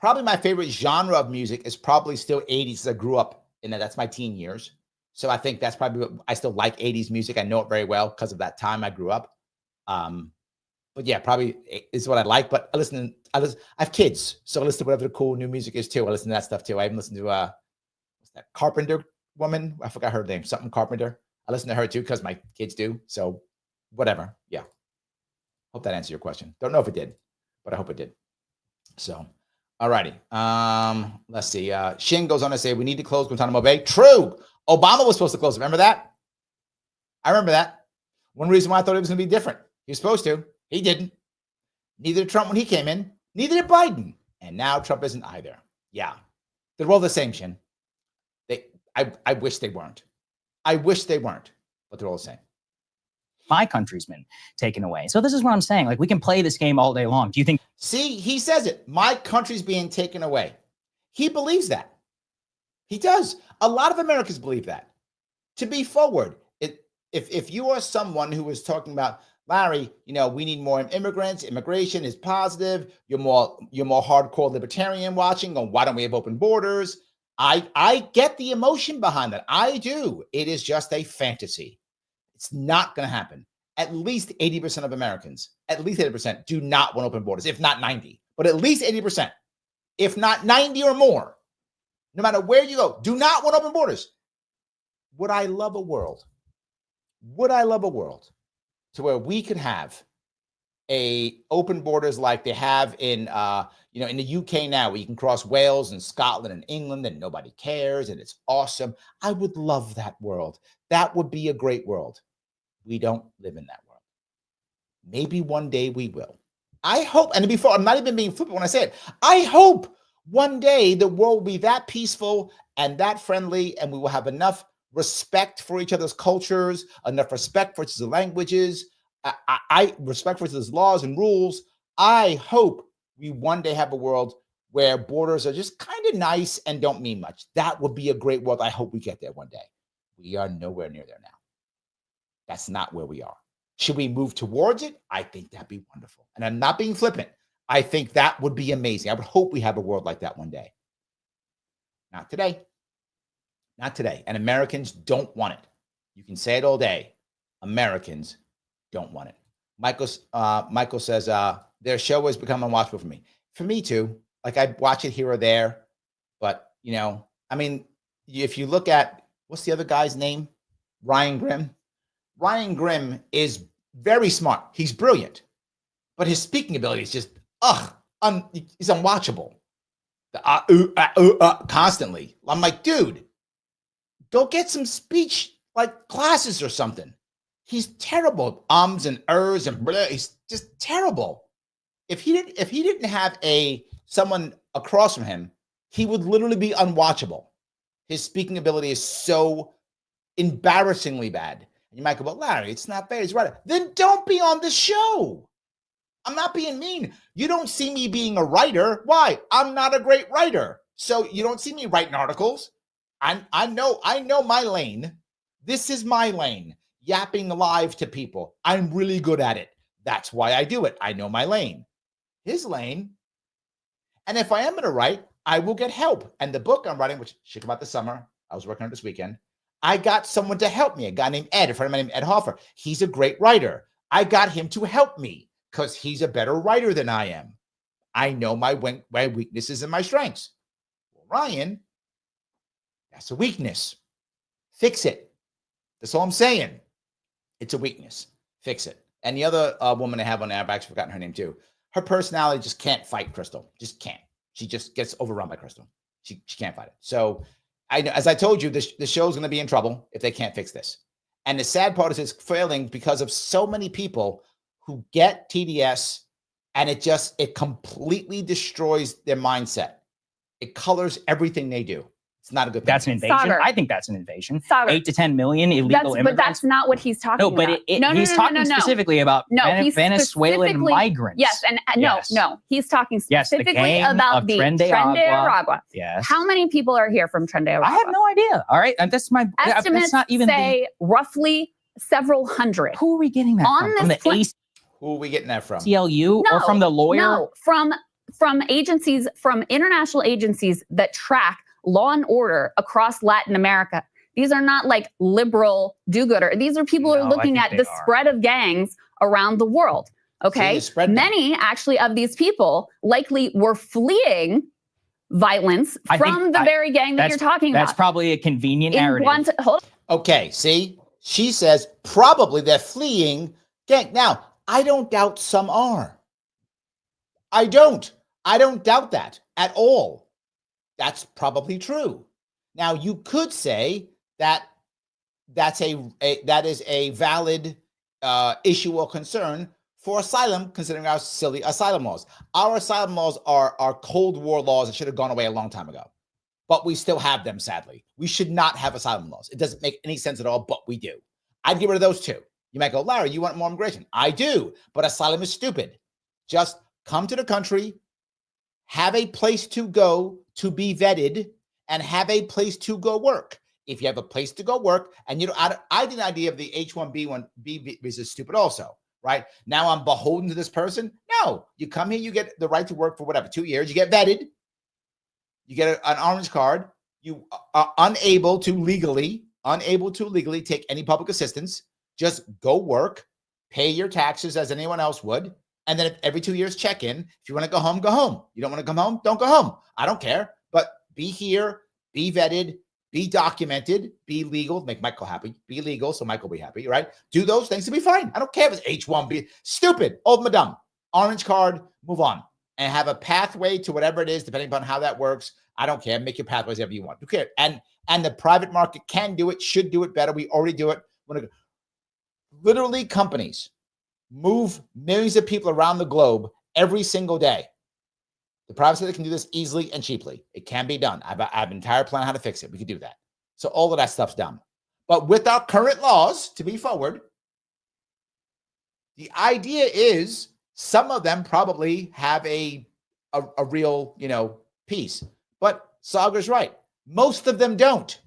my favorite genre of music is probably still 80s. I grew up in that. That's my teen years. So I think that's probably what I still like 80s music. I know it very well because of that time I grew up. But yeah, probably is what I like. But I have kids, so I listen to whatever the cool new music is too. I listen to that stuff too. I even listen to what's that Carpenter woman? I forgot her name. Something Carpenter. I listen to her too because my kids do. So whatever. Yeah. Hope that answered your question. Don't know if it did, but I hope it did. So, all righty. Let's see. Shin goes on to say, we need to close Guantanamo Bay. True. Obama was supposed to close it. Remember that? I remember that. One reason why I thought it was going to be different. He was supposed to. He didn't. Neither did Trump when he came in. Neither did Biden. And now Trump isn't either. Yeah. They're all the same, Shin. I wish they weren't. I wish they weren't, but they're all the same.
My country's been taken away. So this is what I'm saying. Like, we can play this game all day long. Do you think?
See, he says it. My country's being taken away. He believes that. He does. A lot of Americans believe that. To be forward, if you are someone who is talking about, Larry, we need more immigrants. Immigration is positive. You're more hardcore libertarian watching on why don't we have open borders? I get the emotion behind that. I do. It is just a fantasy. It's not going to happen. At least 80% of Americans, at least 80% do not want open borders, if not 90, but at least 80%, if not 90 or more, no matter where you go, do not want open borders. Would I love a world to where we could have open borders like they have in the UK now, where you can cross Wales and Scotland and England and nobody cares and it's awesome? I would love that world. That would be a great world. We don't live in that world. Maybe one day we will. I hope, and before, I'm not even being flippant when I say it, I hope one day the world will be that peaceful and that friendly, and we will have enough respect for each other's cultures, enough respect for each other's languages, I respect for each other's laws and rules. I hope we one day have a world where borders are just kind of nice and don't mean much. That would be a great world. I hope we get there one day. We are nowhere near there now. That's not where we are. Should we move towards it? I think that'd be wonderful. And I'm not being flippant. I think that would be amazing. I would hope we have a world like that one day. Not today. Not today. And Americans don't want it. You can say it all day. Americans don't want it. Michael says, their show has become unwatchable for me. For me too. Like, I watch it here or there. But, if you look at, what's the other guy's name? Ryan Grimm. Ryan Grimm is very smart. He's brilliant. But his speaking ability is just, he's unwatchable. Constantly. I'm like, dude, go get some speech like classes or something. He's terrible. Ums and ers and blah. He's just terrible. If he didn't have someone across from him, he would literally be unwatchable. His speaking ability is so embarrassingly bad. And you might go, but Larry, it's not fair. He's right. Then don't be on the show. I'm not being mean. You don't see me being a writer. Why? I'm not a great writer. So you don't see me writing articles. I know my lane. This is my lane. Yapping live to people. I'm really good at it. That's why I do it. I know my lane. His lane. And if I am going to write, I will get help. And the book I'm writing, which should come out this summer, I was working on it this weekend. I got someone to help me, a guy named Ed, a friend of mine named Ed Hoffer. He's a great writer. I got him to help me because he's a better writer than I am. I know my weaknesses and my strengths. Well, Ryan, that's a weakness. Fix it. That's all I'm saying. It's a weakness. Fix it. And the other woman I have on there, I've actually forgotten her name too. Her personality just can't fight Krystal. Just can't. She just gets overrun by Krystal. She can't fight it. So I know, as I told you, the show's going to be in trouble if they can't fix this. And the sad part is it's failing because of so many people who get TDS, and it completely destroys their mindset. It colors everything they do. It's not a good thing.
That's an invasion.
Saagar.
I think that's an invasion.
Saagar.
8 to 10 million illegal immigrants.
But that's not what he's talking
No, but
about.
he's talking specifically about
he's
Venezuelan migrants.
Yes, and no, he's talking specifically
the gang
about
of
the
Tren de
Agua.
Yes.
How many people are here from Tren de Agua?
I have no idea. All right, and that's my
estimates.
That's not even
say roughly several hundred.
Who are we getting that
On
from?
this
From the
Who are we getting that from?
ACLU or from the lawyer?
No, from agencies, from international agencies that track law and order across Latin America. These are not like liberal do-gooder. These are people who are looking at the spread of gangs around the world. Okay. Many actually of these people likely were fleeing violence from the very gang that you're talking about.
That's probably a convenient narrative.
Okay. See, she says probably they're fleeing gang. Now, I don't doubt some are. I don't doubt that at all. That's probably true. Now, you could say that that is a valid issue or concern for asylum, considering our silly asylum laws. Our asylum laws are Cold War laws that should have gone away a long time ago, but we still have them, sadly. We should not have asylum laws. It doesn't make any sense at all, but we do. I'd get rid of those too. You might go, Larry, you want more immigration? I do, but asylum is stupid. Just come to the country, have a place to go to be vetted, and have a place to go work. If you have a place to go work, and I think the idea of the H-1B visa is stupid also, right? Now I'm beholden to this person. No, you come here, you get the right to work for whatever, 2 years, you get vetted, you get an orange card, you are unable to legally take any public assistance, just go work, pay your taxes as anyone else would, and then every 2 years check in. If you want to go home, go home. You don't want to come home, don't go home. I don't care, but be here, be vetted, be documented, be legal, make Michael happy, be legal so Michael will be happy, right? Do those things to be fine. I don't care if it's H-1B. Stupid, old madam. Orange card, move on. And have a pathway to whatever it is, depending upon how that works. I don't care. Make your pathways however you want. Who cares? And the private market can do it, should do it better. We already do it. Literally, companies move millions of people around the globe every single day. The private sector can do this easily and cheaply. It can be done. I have an entire plan how to fix it. We could do that. So all of that stuff's done. But with our current laws, to be forward, the idea is some of them probably have a real, piece. But Saagar's right. Most of them don't.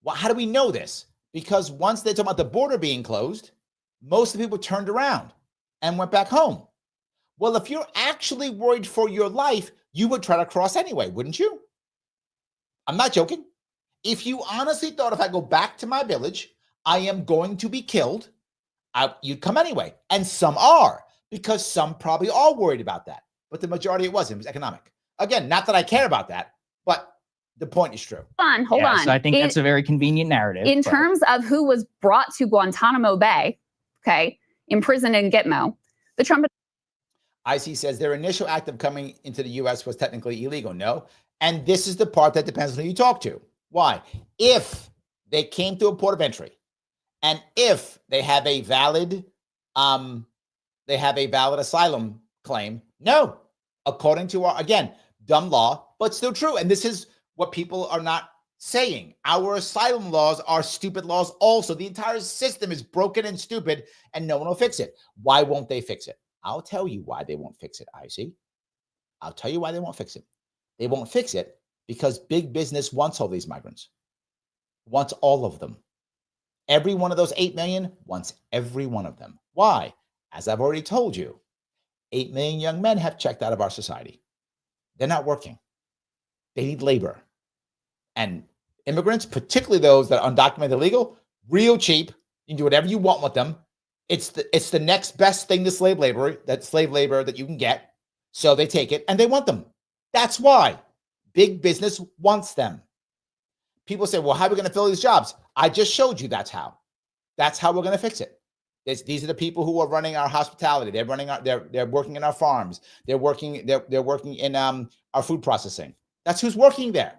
Well, how do we know this? Because once they talk about the border being closed, most of the people turned around and went back home. Well, if you're actually worried for your life, you would try to cross anyway, wouldn't you? I'm not joking. If you honestly thought if I go back to my village, I am going to be killed, you'd come anyway. And some are, because some probably are worried about that. But the majority it wasn't. It was economic. Again, not that I care about that, but the point is true.
Hold on.
So I think that's a very convenient narrative.
In terms of who was brought to Guantanamo Bay, imprisoned in Gitmo, the Trump.
IC says their initial act of coming into the U.S. was technically illegal. No. And this is the part that depends on who you talk to. Why? If they came to a port of entry and if they have a valid asylum claim, no. According to our, again, dumb law, but still true. And this is what people are not saying. Our asylum laws are stupid laws also. The entire system is broken and stupid, and no one will fix it. Why won't they fix it? I'll tell you why they won't fix it, IC. I'll tell you why they won't fix it. They won't fix it because big business wants all these migrants, wants all of them. Every one of those 8 million wants every one of them. Why? As I've already told you, 8 million young men have checked out of our society. They're not working. They need labor. And Immigrants, particularly those that are undocumented illegal, real cheap. You can do whatever you want with them. It's the next best thing to slave labor that you can get. So they take it and they want them. That's why big business wants them. People say, well, how are we going to fill these jobs? I just showed you that's how. That's how we're going to fix it. These are the people who are running our hospitality. They're working in our farms. They're working in our food processing. That's who's working there.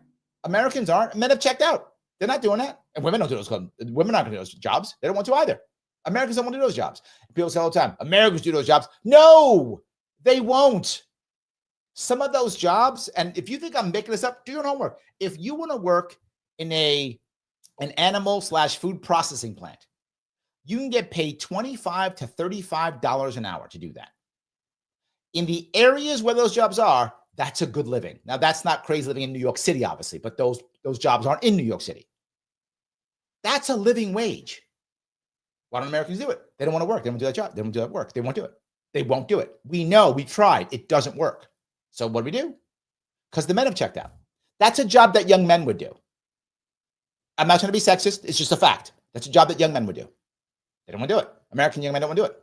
Americans aren't. Men have checked out. They're not doing that. And women don't do those. Women aren't going to do those jobs. They don't want to either. Americans don't want to do those jobs. People say all the time, Americans do those jobs. No, they won't. Some of those jobs, and if you think I'm making this up, do your homework. If you want to work in an animal/food processing plant, you can get paid $25 to $35 an hour to do that. In the areas where those jobs are, that's a good living. Now, that's not crazy living in New York City, obviously, but those jobs aren't in New York City. That's a living wage. Why don't Americans do it? They don't want to work. They don't do that job. They don't do that work. They won't do it. They won't do it. We know. We tried. It doesn't work. So what do we do? Because the men have checked out. That's a job that young men would do. I'm not trying to be sexist. It's just a fact. That's a job that young men would do. They don't want to do it. American young men don't want to do it.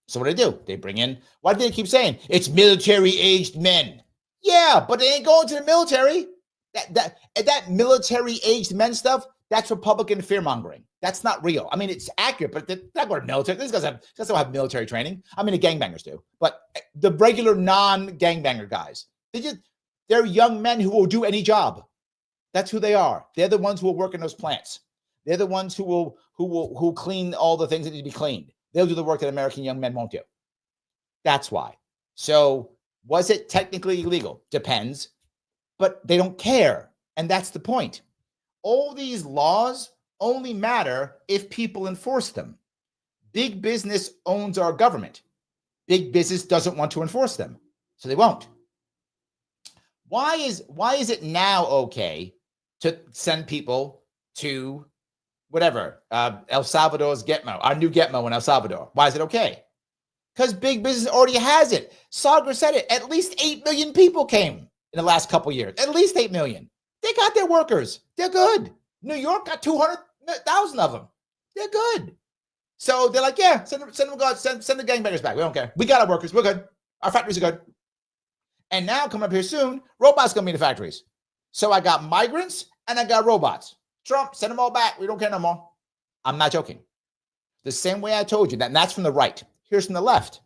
So what do? They bring in, why do they keep saying it's military-aged men? Yeah, but they ain't going to the military. That military-aged men stuff, that's Republican fear-mongering. That's not real. I mean, it's accurate, but they're not going to military. These guys don't have military training. I mean, the gangbangers do. But the regular non-gangbanger guys, they're young men who will do any job. That's who they are. They're the ones who will work in those plants. They're the ones who will clean all the things that need to be cleaned. They'll do the work that American young men won't do. That's why. So was it technically illegal? Depends. But they don't care. And that's the point. All these laws only matter if people enforce them. Big business owns our government. Big business doesn't want to enforce them. So they won't. Why is it now okay to send people to whatever, El Salvador's Gitmo, our new Gitmo in El Salvador? Why is it okay? Because big business already has it. Saagar said it. At least 8 million people came in the last couple of years. At least 8 million. They got their workers. They're good. New York got 200,000 of them. They're good. So they're like, yeah, send the gangbangers back. We don't care. We got our workers. We're good. Our factories are good. And now coming up here soon, robots going to be in the factories. So I got migrants and I got robots. Trump, send them all back. We don't care no more. I'm not joking. The same way I told you that, and that's from the right. Here's from the left.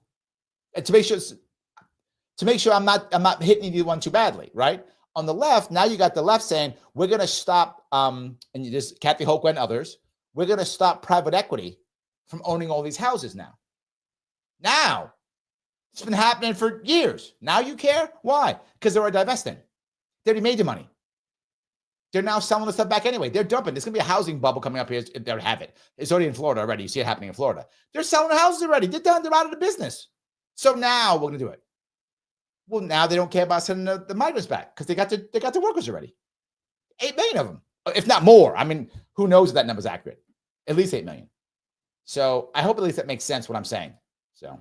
And to make sure I'm not hitting you one too badly, right? On the left, now you got the left saying, we're going to stop, and just Kathy Hochul and others, we're going to stop private equity from owning all these houses now. Now, it's been happening for years. Now you care? Why? Because they were divesting. They already made the money. They're now selling the stuff back anyway. They're dumping. There's going to be a housing bubble coming up here. They have it. It's already in Florida already. You see it happening in Florida. They're selling the houses already. They're done. They're out of the business. So now we're going to do it. Well, now they don't care about sending the migrants back because they got the workers already. 8 million of them, if not more. I mean, who knows if that number's accurate? At least 8 million. So I hope at least that makes sense what I'm saying. So,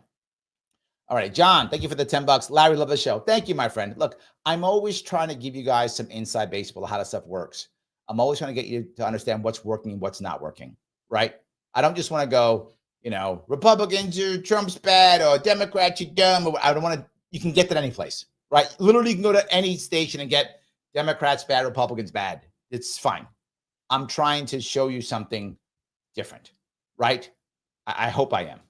all right, John, thank you for the $10. Larry, love the show. Thank you, my friend. Look, I'm always trying to give you guys some inside baseball of how this stuff works. I'm always trying to get you to understand what's working and what's not working, right? I don't just want to go, Republicans or Trump's bad or Democrats, you're dumb. I don't want to. You can get that any place, right? Literally, you can go to any station and get Democrats bad, Republicans bad. It's fine. I'm trying to show you something different, right? I hope I am.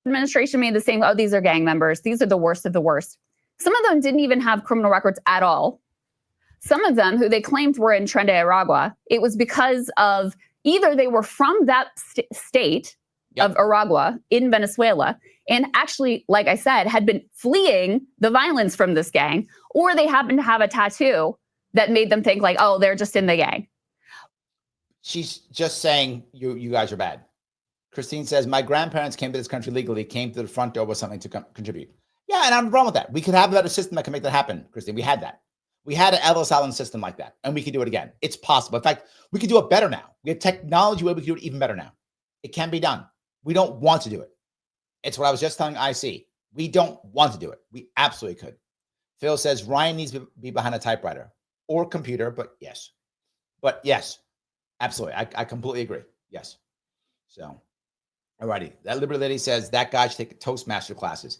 Administration made the same, oh, these are gang members. These are the worst of the worst. Some of them didn't even have criminal records at all. Some of them who they claimed were in Tren de Aragua, it was because of either they were from that state of Aragua in Venezuela and actually, like I said, had been fleeing the violence from this gang, or they happened to have a tattoo that made them think like, oh, they're just in the gang.
She's just saying you guys are bad. Christine says, my grandparents came to this country legally, came to the front door with something to contribute. Yeah, and I'm wrong with that. We could have a better system that can make that happen, Christine. We had that. We had an Ellis Island system like that, and we could do it again. It's possible. In fact, we could do it better now. We have technology where we can do it even better now. It can be done. We don't want to do it. It's what I was just telling IC. We don't want to do it. We absolutely could. Phil says, Ryan needs to be behind a typewriter or computer, but yes. Absolutely. I completely agree. Yes. So, all righty. That Liberty Lady says that guy should take Toastmaster classes.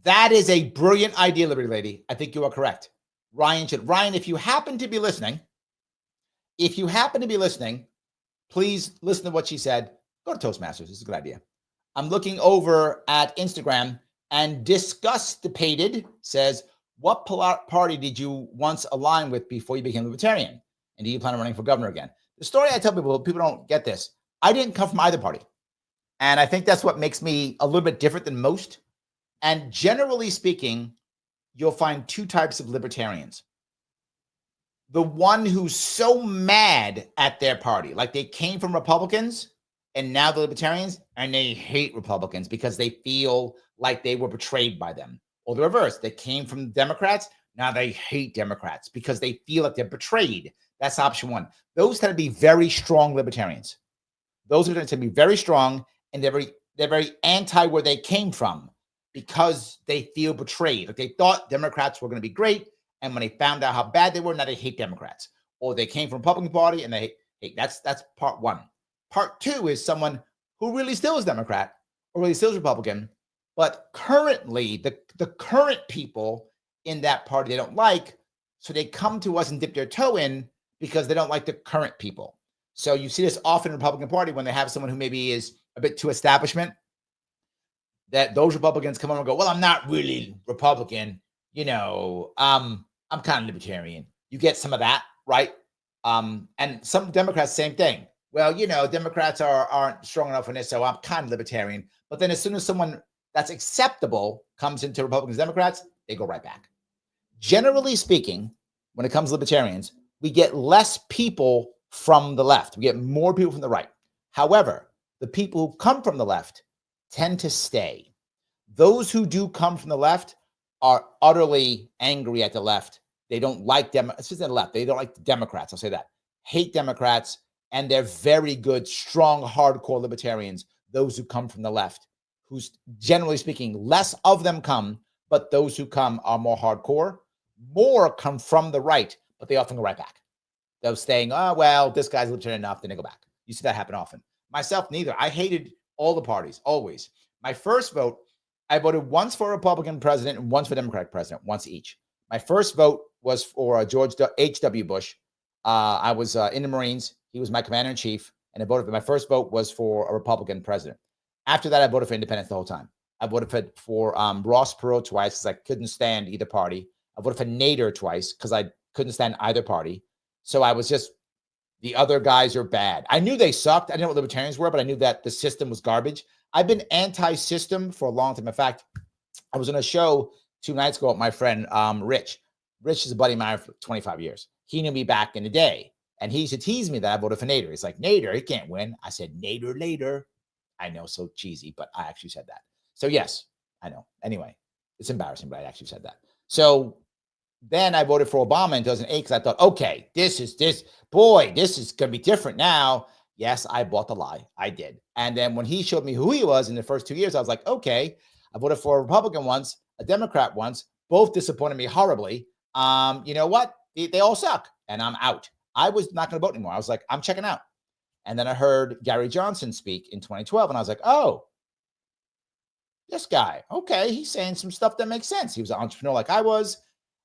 That is a brilliant idea, Liberty Lady. I think you are correct. Ryan should. Ryan, if you happen to be listening, please listen to what she said. Go to Toastmasters. It's a good idea. I'm looking over at Instagram, and Disgustipated says, what party did you once align with before you became libertarian? And do you plan on running for governor again? The story I tell people don't get this. I didn't come from either party. And I think that's what makes me a little bit different than most. And generally speaking, you'll find two types of libertarians. The one who's so mad at their party, like they came from Republicans and now they're libertarians, and they hate Republicans because they feel like they were betrayed by them. Or the reverse, they came from Democrats, now they hate Democrats because they feel like they're betrayed. That's option one. Those tend to be very strong libertarians. Those are going to be very strong, and they're very anti where they came from because they feel betrayed. Like they thought Democrats were going to be great, and when they found out how bad they were, now they hate Democrats. Or they came from Republican Party and they hate. That's part one. Part two is someone who really still is Democrat or really still is Republican, but currently the current people in that party they don't like, so they come to us and dip their toe in because they don't like the current people. So you see this often in the Republican Party when they have someone who maybe is a bit too establishment, that those Republicans come on and go, well, I'm not really Republican, I'm kind of libertarian. You get some of that, right? And some Democrats, same thing. Well, Democrats aren't strong enough on this, so I'm kind of libertarian. But then as soon as someone that's acceptable comes into Republicans, Democrats, they go right back. Generally speaking, when it comes to libertarians, we get less people from the left. We get more people from the right. However, the people who come from the left tend to stay. Those who do come from the left are utterly angry at the left. They don't like them. It's just the left. They don't like the Democrats. I'll say that. Hate Democrats. And they're very good, strong, hardcore libertarians, those who come from the left, who's generally speaking, less of them come, but those who come are more hardcore. More come from the right, but they often go right back. They're saying, oh, well, this guy's libertarian enough, then they go back. You see that happen often. Myself, neither. I hated all the parties, always. My first vote, I voted once for a Republican president and once for a Democratic president, once each. My first vote was for George H.W. Bush. I was in the Marines. He was my commander in chief, and I voted for my first vote was for a Republican president. After that, I voted for independence the whole time. I voted for Ross Perot twice because I couldn't stand either party. I voted for Nader twice because I couldn't stand either party. So I was just, the other guys are bad. I knew they sucked. I didn't know what libertarians were, but I knew that the system was garbage. I've been anti-system for a long time. In fact, I was on a show 2 nights ago with my friend Rich. Rich is a buddy of mine for 25 years. He knew me back in the day. And he used to tease me that I voted for Nader. He's like, Nader, he can't win. I said, Nader later. I know, so cheesy, but I actually said that. So yes, I know. Anyway, it's embarrassing, but I actually said that. So then I voted for Obama in 2008 because I thought, okay, this is going to be different now. Yes, I bought the lie. I did. And then when he showed me who he was in the first 2 years, I was like, okay, I voted for a Republican once, a Democrat once. Both disappointed me horribly. You know what? They all suck, and I'm out. I was not going to vote anymore. I was like, I'm checking out. And then I heard Gary Johnson speak in 2012, and I was like, oh, this guy, okay, he's saying some stuff that makes sense. He was an entrepreneur like I was,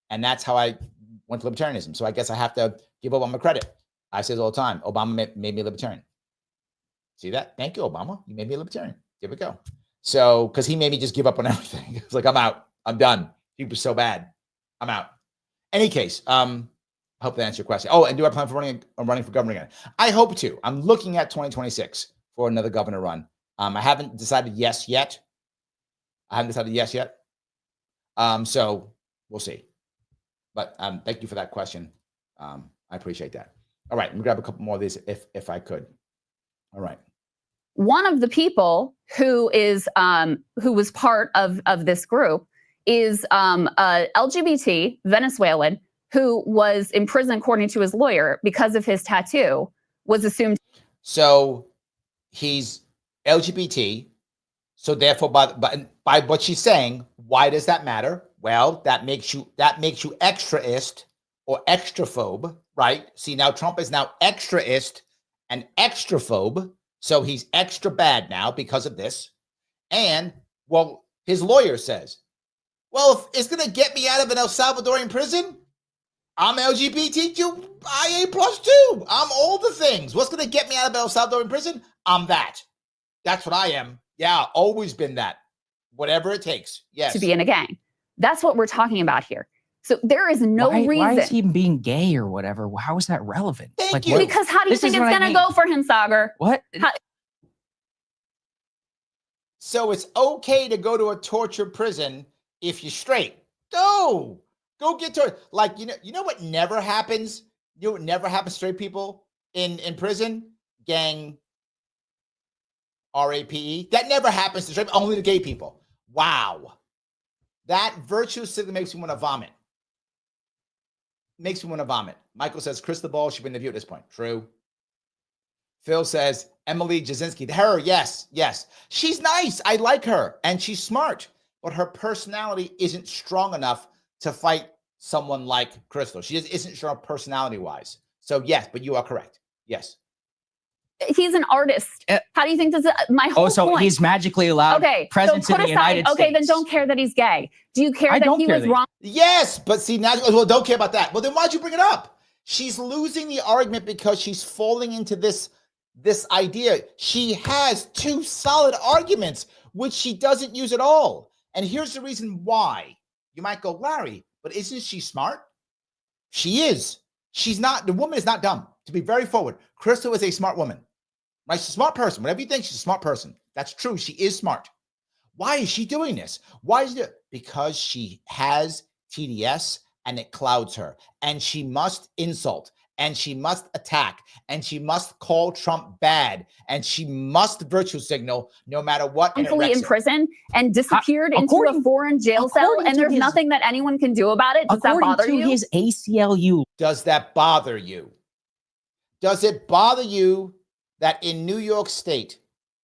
and that's how I went to libertarianism. So I guess I have to give Obama credit. I say it all the time. Obama made me a libertarian. See that? Thank you, Obama. You made me a libertarian. Here we go. So, because he made me just give up on everything. It's like, I'm out. I'm done. He was so bad. I'm out. Any case, I hope that answers your question. Oh, and do I plan for running for governor again? I hope to. I'm looking at 2026 for another governor run. I haven't decided yes yet. So we'll see. But thank you for that question. I appreciate that. All right, let me grab a couple more of these if I could. All right.
One of the people who was part of this group is a LGBT Venezuelan who was in prison, according to his lawyer, because of his tattoo, was assumed.
So he's LGBT. So therefore, by what she's saying, why does that matter? Well, that makes you extraist or extraphobe, right? See, now Trump is now extraist an extraphobe. So he's extra bad now because of this. And, well, his lawyer says, well, if it's going to get me out of an El Salvadorian prison, I'm LGBTQIA plus too. I'm all the things. What's going to get me out of El Salvadorian prison? I'm that. That's what I am. Yeah, always been that. Whatever it takes. Yes.
To be in a gang. That's what we're talking about here. So there is no reason.
Why is he even being gay or whatever? How is that relevant?
Thank you.
Because how do you think it's going to go for him, Saagar?
What?
So it's okay to go to a torture prison if you're straight. Go get tortured. Like, you know what never happens? You know what never happens to straight people in prison? Gang, RAPE. That never happens to straight people, only to gay people. Wow. That virtue signal makes me want to vomit. Makes me want to vomit. Michael says, Krystal Ball should be interviewed at this point. True. Phil says, Emily Jasinski. Her, yes. She's nice. I like her. And she's smart. But her personality isn't strong enough to fight someone like Krystal. She just isn't strong personality-wise. So, yes, but you are correct. Yes.
He's an artist. How do you think this is my whole point?
He's magically allowed presence in the United States.
Okay, then don't care that he's gay. Do you care that he was wrong?
Yes, but see, now, well, don't care about that. Well, then why'd you bring it up? She's losing the argument because she's falling into this idea. She has two solid arguments, which she doesn't use at all. And here's the reason why. You might go, Larry, but isn't she smart? She is. She's not. The woman is not dumb. To be very forward, Krystal is a smart woman. Right? She's a smart person. Whatever you think, she's a smart person. That's true. She is smart. Why is she doing this? Why is it? Because she has TDS and it clouds her. And she must insult. And she must attack. And she must call Trump bad. And she must virtue signal no matter what.
Wrongfully in prison and disappeared into a foreign jail cell. And there's nothing that anyone can do about it. Does that bother you?
According to his ACLU.
Does that bother you? Does it bother you that in New York State,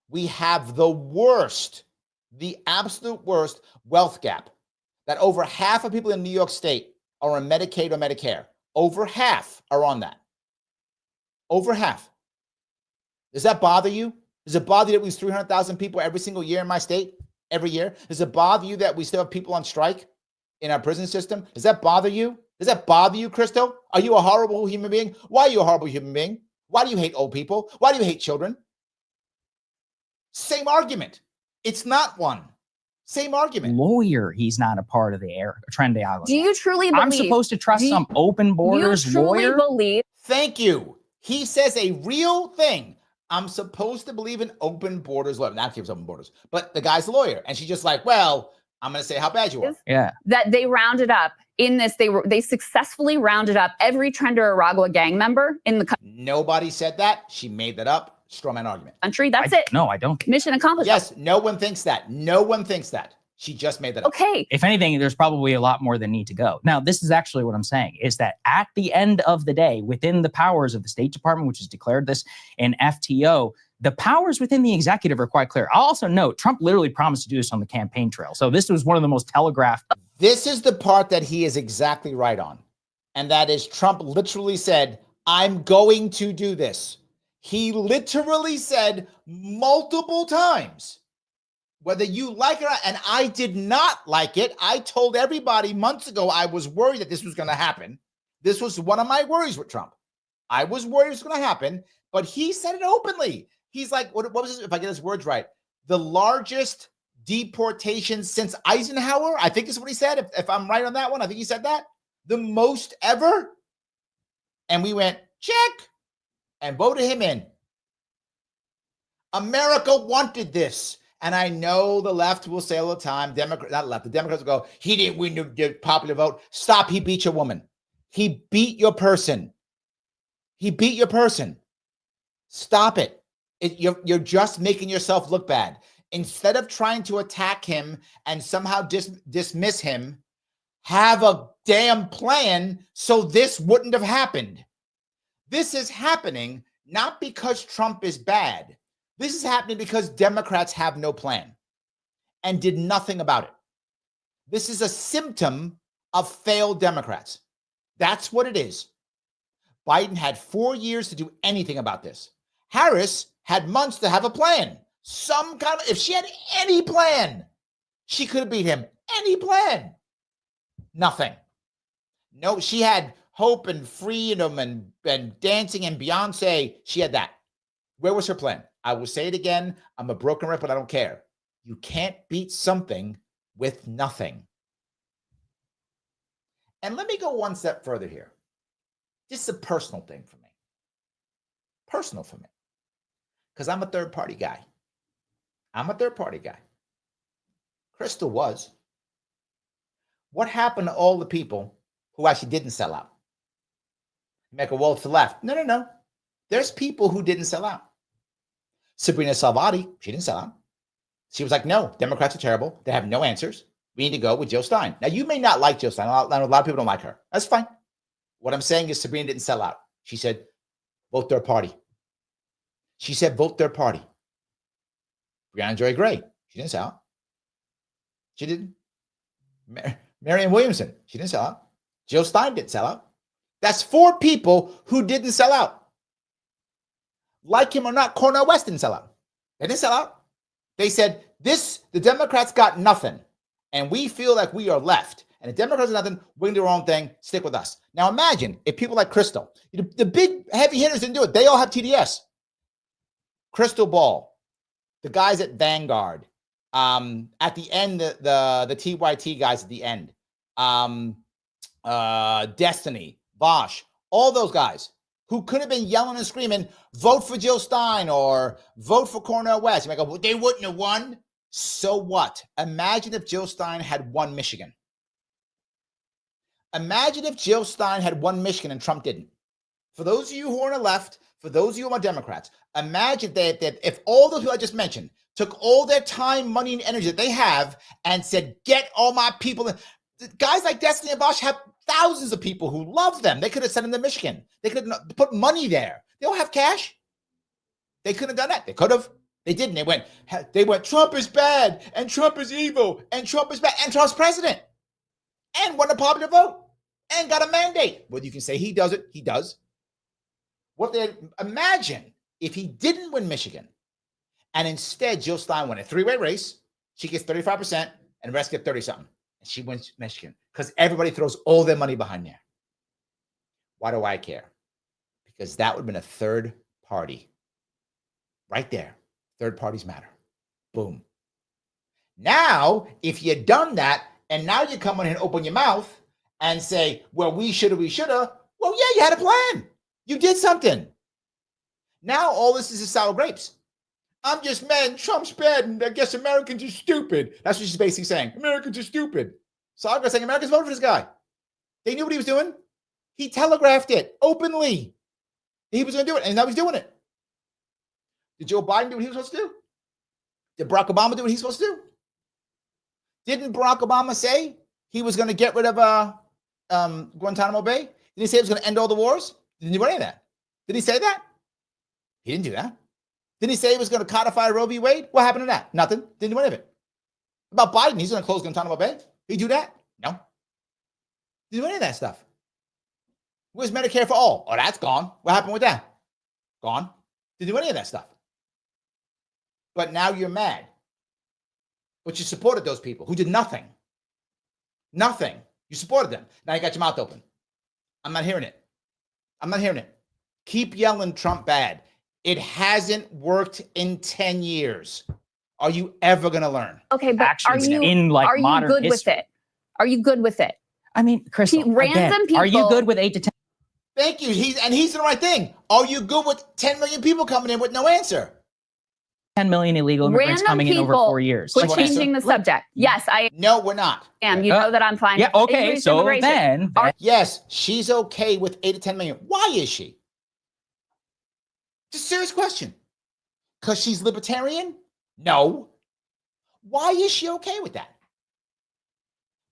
we have the absolute worst wealth gap? That over half of people in New York State are on Medicaid or Medicare. Over half are on that. Over half. Does that bother you? Does it bother you that we lose 300,000 people every single year in my state? Every year? Does it bother you that we still have people on strike in our prison system? Does that bother you? Does that bother you, Krystal? Are you a horrible human being? Why are you a horrible human being? Why do you hate old people? Why do you hate children? Same argument. It's not one. Same argument.
Lawyer, he's not a part of the trend.
Do you truly believe?
I'm supposed to trust some open borders lawyer?
You truly believe?
Thank you. He says a real thing. I'm supposed to believe in open borders lawyer. Not gives open borders, but the guy's a lawyer, and she's just like, well, I'm going to say how bad you are.
Yeah.
That they rounded up in this. They successfully rounded up every Trend or Aragua gang member in the country.
Nobody said that. She made that up. Straw man argument.
That's it.
No, I don't.
Mission accomplished.
Yes, no one thinks that. No one thinks that. She just made that up.
Okay.
If anything, there's probably a lot more that need to go. Now, this is actually what I'm saying, is that at the end of the day, within the powers of the State Department, which has declared this in FTO, the powers within the executive are quite clear. I'll also note, Trump literally promised to do this on the campaign trail. So this was one of the most telegraphed.
This is the part that he is exactly right on. And that is Trump literally said, I'm going to do this. He literally said multiple times, whether you like it or not, and I did not like it. I told everybody months ago I was worried that this was going to happen. This was one of my worries with Trump. I was worried it was going to happen, but he said it openly. He's like, what was this, if I get his words right, the largest deportation since Eisenhower? I think is what he said. If I'm right on that one, I think he said that. The most ever. And we went, check, and voted him in. America wanted this. And I know the left will say all the time, the Democrats will go, he didn't win the popular vote. Stop, he beat your woman. He beat your person. He beat your person. Stop it. You're just making yourself look bad. Instead of trying to attack him and somehow dismiss him, have a damn plan so this wouldn't have happened. This is happening not because Trump is bad. This is happening because Democrats have no plan and did nothing about it. This is a symptom of failed Democrats. That's what it is. Biden had 4 years to do anything about this. Harris had months to have a plan. Some kind of, if she had any plan, she could have beat him. Any plan. Nothing. No, she had hope and freedom and dancing and Beyonce. She had that. Where was her plan? I will say it again. I'm a broken record, but I don't care. You can't beat something with nothing. And let me go one step further here. This is a personal thing for me. Personal for me. Because I'm a third party guy. Krystal was. What happened to all the people who actually didn't sell out? You make a wall to the left. No. There's people who didn't sell out. Sabrina Salvati, she didn't sell out. She was like, no, Democrats are terrible. They have no answers. We need to go with Jill Stein. Now, you may not like Jill Stein. A lot of people don't like her. That's fine. What I'm saying is Sabrina didn't sell out. She said, vote third party. She said, vote third party. Brianna Joy Gray, she didn't sell out. She didn't. Marianne Williamson, she didn't sell out. Jill Stein didn't sell out. That's 4 people who didn't sell out. Like him or not, Cornel West didn't sell out. They didn't sell out. They said, the Democrats got nothing, and we feel like we are left. And the Democrats got nothing, we're going to do our own thing, stick with us. Now imagine if people like Krystal, the big heavy hitters didn't do it. They all have TDS. Krystal Ball, the guys at Vanguard, at the end, the TYT guys at the end, Destiny, Bosch, all those guys who could have been yelling and screaming, vote for Jill Stein or vote for Cornel West. You might go, they wouldn't have won. So what? Imagine if Jill Stein had won Michigan. Imagine if Jill Stein had won Michigan and Trump didn't. For those of you who are on the left, for those of you who are Democrats, imagine that if all those who I just mentioned took all their time, money, and energy that they have and said, get all my people. Guys like Destiny and Bosch have thousands of people who love them. They could have sent them to Michigan. They could have put money there. They don't have cash. They could have done that. They could have. They didn't. They went, Trump is bad, and Trump is evil, and Trump is bad, and Trump's president, and won a popular vote, and got a mandate. Well, you can say he does it. He does. What they imagine if he didn't win Michigan, and instead Jill Stein won a 3-way race. She gets 35%, and the rest get 30-something. And she wins Michigan because everybody throws all their money behind there. Why do I care? Because that would have been a third party. Right there. Third parties matter. Boom. Now, if you had done that, and now you come in and open your mouth and say, well, we shoulda. Well, yeah, you had a plan. You did something. Now all this is sour grapes. I'm just mad. Trump's bad, and I guess Americans are stupid. That's what she's basically saying. Americans are stupid. Saagar saying Americans voted for this guy. They knew what he was doing. He telegraphed it openly. He was going to do it, and now he's doing it. Did Joe Biden do what he was supposed to do? Did Barack Obama do what he's supposed to do? Didn't Barack Obama say he was going to get rid of Guantanamo Bay? Didn't he say he was going to end all the wars? Didn't he do any of that? Did he say that? He didn't do that. Didn't he say he was going to codify Roe v. Wade? What happened to that? Nothing. Didn't do any of it. About Biden, he's going to close Guantanamo Bay. Did he do that? No. Didn't do any of that stuff. Where's Medicare for all? Oh, that's gone. What happened with that? Gone. Didn't do any of that stuff. But now you're mad. But you supported those people who did nothing. Nothing. You supported them. Now you got your mouth open. I'm not hearing it. Keep yelling Trump bad. It hasn't worked in 10 years. Are you ever going to learn?
Okay, but are you
modern
good with it? Are you good with it?
I mean, Krystal,
random people.
Are you good with 8 to 10?
Thank you. He's doing the right thing. Are you good with 10 million people coming in with no answer?
10 million illegal immigrants coming in over 4 years.
We're changing the subject. Yes, I
No, we're not.
am. You know that I'm fine.
Yeah,
with
okay. So then,
Yes, she's okay with 8 to 10 million. Why is she? Just a serious question. Because she's libertarian? No. Why is she okay with that?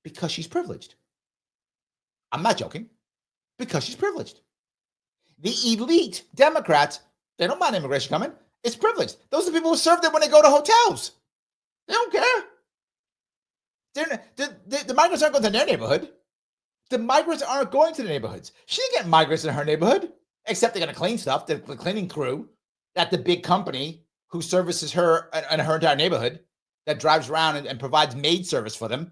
Because she's privileged. I'm not joking. Because she's privileged. The elite Democrats, they don't mind immigration coming. It's privileged. Those are the people who serve them when they go to hotels. They don't care. The migrants aren't going to their neighborhood. The migrants aren't going to the neighborhoods. She didn't get migrants in her neighborhood, except they're going to clean stuff. The cleaning crew. that the big company who services her and her entire neighborhood, that drives around and provides maid service for them,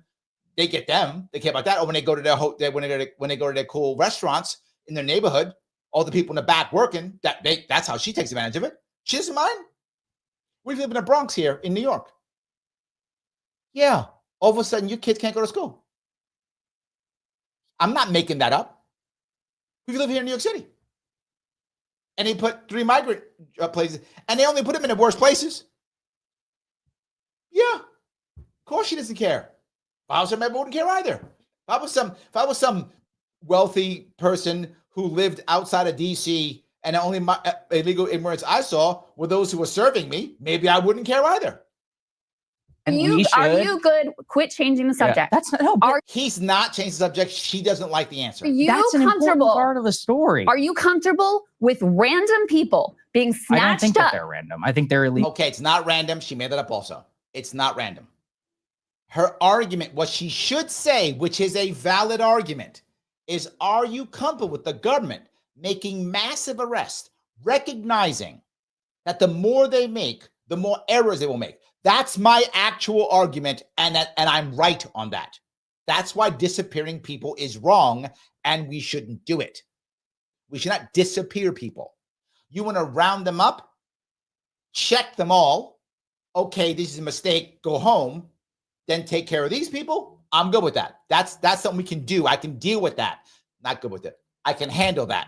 they get them. They care about that. Or when they go to their when they go to their cool restaurants in their neighborhood, all the people in the back working, that's how she takes advantage of it. She doesn't mind. We live in the Bronx here in New York. Yeah, all of a sudden your kids can't go to school. I'm not making that up. We live here in New York City. And they put 3 migrant places, and they only put them in the worst places. Yeah, of course she doesn't care. If I was her member, wouldn't care either. If I was some wealthy person who lived outside of DC, and the only illegal immigrants I saw were those who were serving me, maybe I wouldn't care either.
And
Are you good? Quit changing the subject.
Yeah,
He's not changing the subject. She doesn't like the answer.
Are you
that's an important
comfortable?
part of the story.
Are you comfortable with random people being snatched
I don't think
up?
that they're random. I think they're illegal.
Okay, it's not random. She made that up also. It's not random. Her argument, what she should say, which is a valid argument, is are you comfortable with the government making massive arrests, recognizing that the more they make, the more errors they will make? That's my actual argument, and I'm right on that. That's why disappearing people is wrong, and we shouldn't do it. We should not disappear people. You want to round them up, check them all. Okay, this is a mistake, go home, then take care of these people. I'm good with that. That's something we can do. I can deal with that. Not good with it. I can handle that.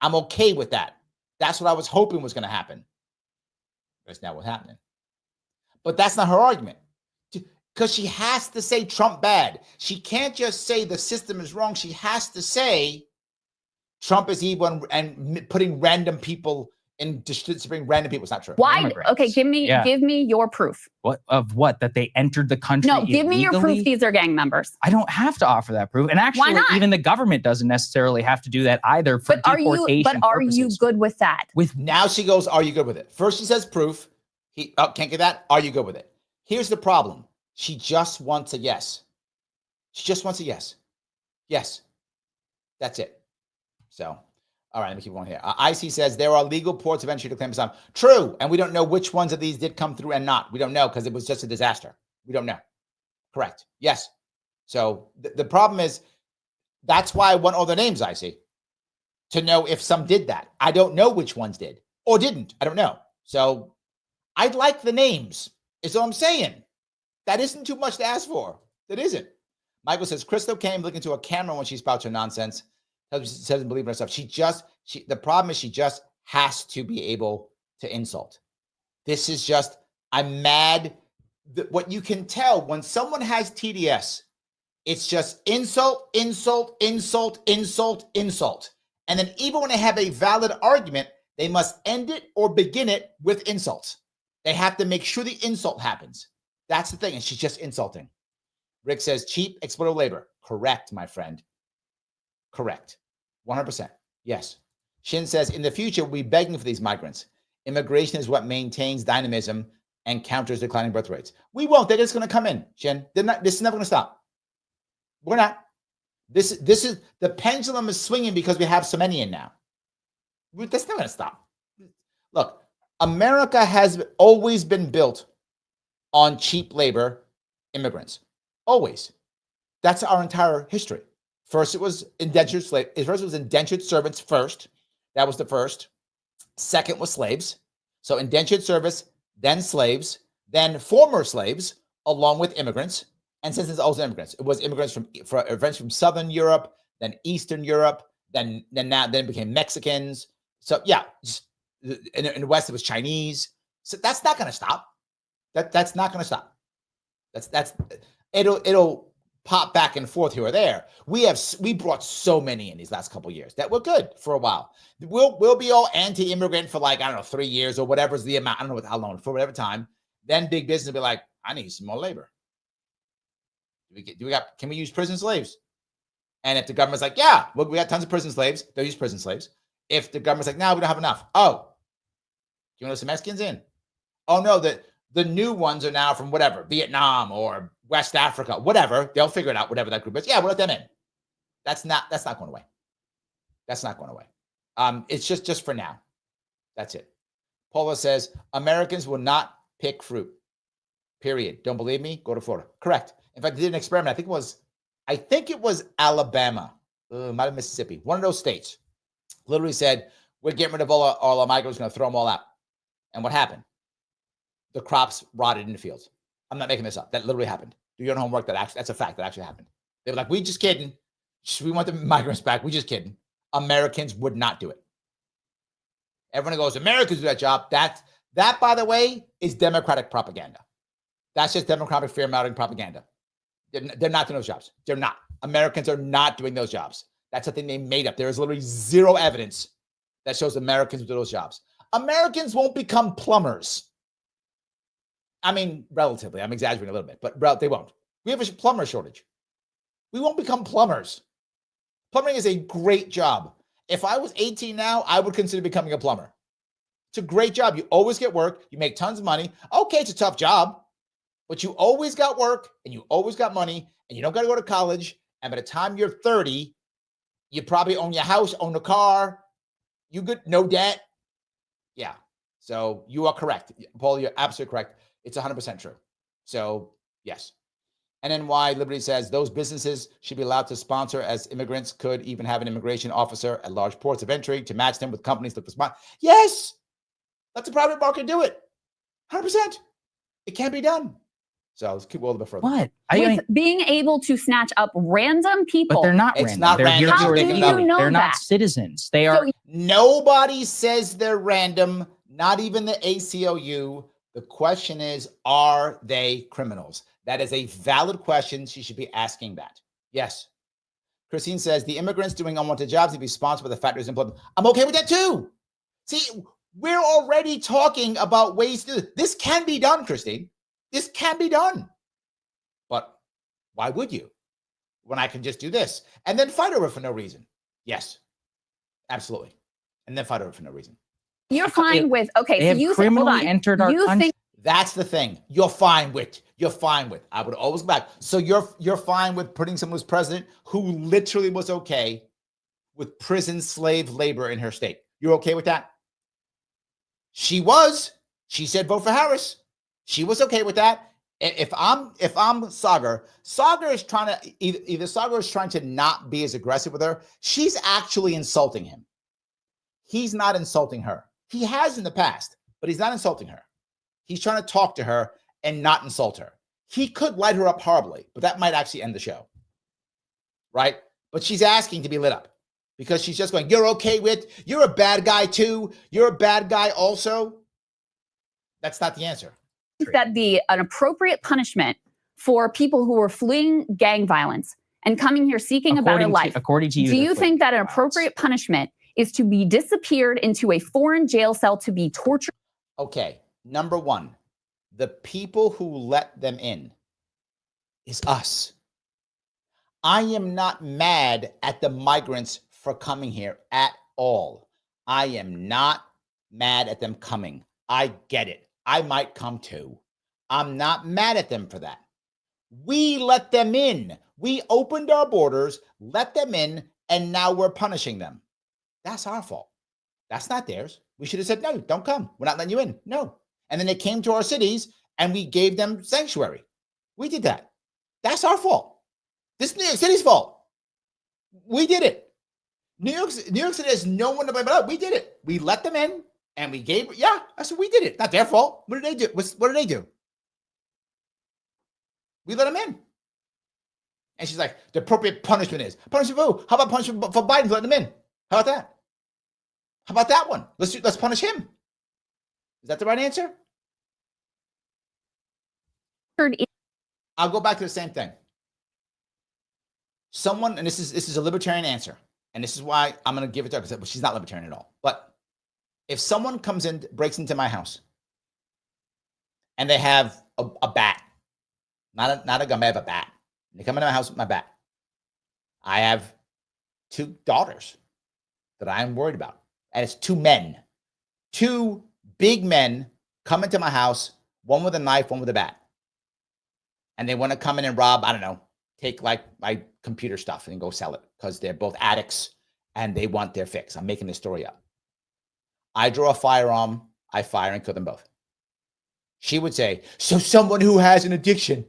I'm okay with that. That's what I was hoping was going to happen. That's not what's happening. But that's not her argument, because she has to say Trump bad. She can't just say the system is wrong. She has to say Trump is evil and putting random people in distributing random people. It's not true.
Why?
Immigrants.
Okay, give me your proof.
What of what? That they entered the country
No, give me your
illegally?
proof these are gang members.
I don't have to offer that proof. And actually,
not?
even the government doesn't necessarily have to do that either for deportation
are you
purposes.
good with that?
Now she goes, are you good with it? First she says proof. Can't get that. Are you good with it? Here's the problem. She just wants a yes. She just wants a yes. Yes. That's it. So, all right, let me keep going here. IC says there are legal ports of entry to claim asylum. True. And we don't know which ones of these did come through and not. We don't know because it was just a disaster. We don't know. Correct. Yes. So the problem is that's why I want all the names, IC, to know if some did that. I don't know which ones did or didn't. I don't know. So I'd like the names, is all I'm saying. That isn't too much to ask for. That isn't. Michael says, Krystal came looking to a camera when she spouts her nonsense. She doesn't believe in herself. The problem is she just has to be able to insult. This is just, I'm mad. What you can tell when someone has TDS, it's just insult, insult, insult, insult, insult. And then even when they have a valid argument, they must end it or begin it with insults. They have to make sure the insult happens. That's the thing. And she's just insulting. Rick says, cheap exploitative labor. Correct, my friend. Correct. 100%. Yes. Shin says, in the future, we'll be begging for these migrants. Immigration is what maintains dynamism and counters declining birth rates. We won't. They're just going to come in, Shin. This is never going to stop. We're not. This is the pendulum is swinging because we have so many in now. That's not going to stop. Look, America has always been built on cheap labor immigrants. Always. That's our entire history. First, it was indentured slave. First, it was indentured servants first. That was the first. Second was slaves. So indentured service, then slaves, then former slaves, along with immigrants. And since it's also immigrants, it was immigrants from Southern Europe, then Eastern Europe, then it became Mexicans. So yeah, in the West it was Chinese. So that's not going to stop. That's not going to stop. It'll pop back and forth here or there. We brought so many in these last couple of years that were good for a while. We'll be all anti-immigrant for 3 years or whatever's the amount. I don't know how long, for whatever time. Then big business will be like, I need some more labor. Can we use prison slaves? And if the government's like, yeah, well, we got tons of prison slaves, they'll use prison slaves. If the government's like, no, we don't have enough. Oh, you want some Mexicans in? Oh no, the new ones are now from whatever, Vietnam or West Africa, whatever. They'll figure it out, whatever that group is. Yeah, we'll let them in. That's not going away. That's not going away. It's just for now. That's it. Paula says, Americans will not pick fruit. Period. Don't believe me? Go to Florida. Correct. In fact, they did an experiment. I think it was Alabama. Might have Mississippi. One of those states literally said, we're getting rid of all our migrants, going to throw them all out. And what happened? The crops rotted in the fields. I'm not making this up. That literally happened. Do your own homework. That's a fact that actually happened. They were like, we just kidding. We want the migrants back. We just kidding. Americans would not do it. Everyone goes, Americans do that job. That, by the way, is Democratic propaganda. That's just Democratic fear-mongering propaganda. They're not doing those jobs. They're not. Americans are not doing those jobs. That's something they made up. There is literally zero evidence that shows Americans do those jobs. Americans won't become plumbers. I mean, relatively. I'm exaggerating a little bit, but they won't. We have a plumber shortage. We won't become plumbers. Plumbing is a great job. If I was 18 now, I would consider becoming a plumber. It's a great job. You always get work. You make tons of money. Okay, it's a tough job, but you always got work and you always got money and you don't got to go to college. And by the time you're 30, you probably own your house, own a car. You good, no debt. Yeah. So you are correct. Paul, you're absolutely correct. It's 100% true. So yes. And then why Liberty says those businesses should be allowed to sponsor as immigrants could even have an immigration officer at large ports of entry to match them with companies that respond. Yes. Let the private market do it. 100%. It can be done. So let's keep a little bit further.
What?
With being able to snatch up random people.
But they're not
It's
random.
not
They're
random.
here
How
for
do
the
you
community.
know
They're not
that?
citizens. They are.
Nobody says they're random, not even the ACLU. The question is, are they criminals? That is a valid question. She should be asking that. Yes. Christine says the immigrants doing unwanted jobs to be sponsored by the factories employment. I'm okay with that too. See, we're already talking about ways to do this. This can be done, Christine. This can be done. But why would you? When I can just do this and then fight over it for no reason. Yes, absolutely. And then fight over it for no reason.
You're fine with, okay,
They
so
have
you
criminally entered our country.
That's the thing. You're fine with. I would always go back. So you're fine with putting someone who's president who literally was okay with prison slave labor in her state. You're okay with that? She was. She said vote for Harris. She was okay with that. If I'm Saagar is trying to either Saagar is trying to not be as aggressive with her. She's actually insulting him. He's not insulting her. He has in the past, but he's not insulting her. He's trying to talk to her and not insult her. He could light her up horribly, but that might actually end the show. Right? But she's asking to be lit up because she's just going, you're okay with, you're a bad guy too. You're a bad guy also. That's not the answer.
that an appropriate punishment for people who are fleeing gang violence and coming here seeking a better life?
According to you,
do you think that an appropriate punishment is to be disappeared into a foreign jail cell to be tortured?
Okay. Number one, the people who let them in is us. I am not mad at the migrants for coming here at all. I am not mad at them coming. I get it. I might come too. I'm not mad at them for that. We let them in. We opened our borders, let them in, and now we're punishing them. That's our fault. That's not theirs. We should have said, no, don't come. We're not letting you in. No. And then they came to our cities and we gave them sanctuary. We did that. That's our fault. This is New York City's fault. We did it. New York City has no one to blame but us. We did it. We let them in and we gave, yeah, I said we did it. Not their fault. What did they do? What did they do? We let them in. And she's like, the appropriate punishment is. Punishment for who? How about punishment for Biden for letting them in? How about that? How about that one? Let's punish him. Is that the right answer? I'll go back to the same thing. Someone, and this is a libertarian answer, and this is why I'm going to give it to her because she's not libertarian at all. But if someone comes in, breaks into my house, and they have a bat, not a gun, they have a bat. They come into my house with my bat. I have 2 daughters that I'm worried about, and it's 2 men, 2 big men come into my house, one with a knife, one with a bat. And they want to come in and rob, I don't know, take like my computer stuff and go sell it because they're both addicts and they want their fix. I'm making this story up. I draw a firearm I fire and kill them both. She would say, so someone who has an addiction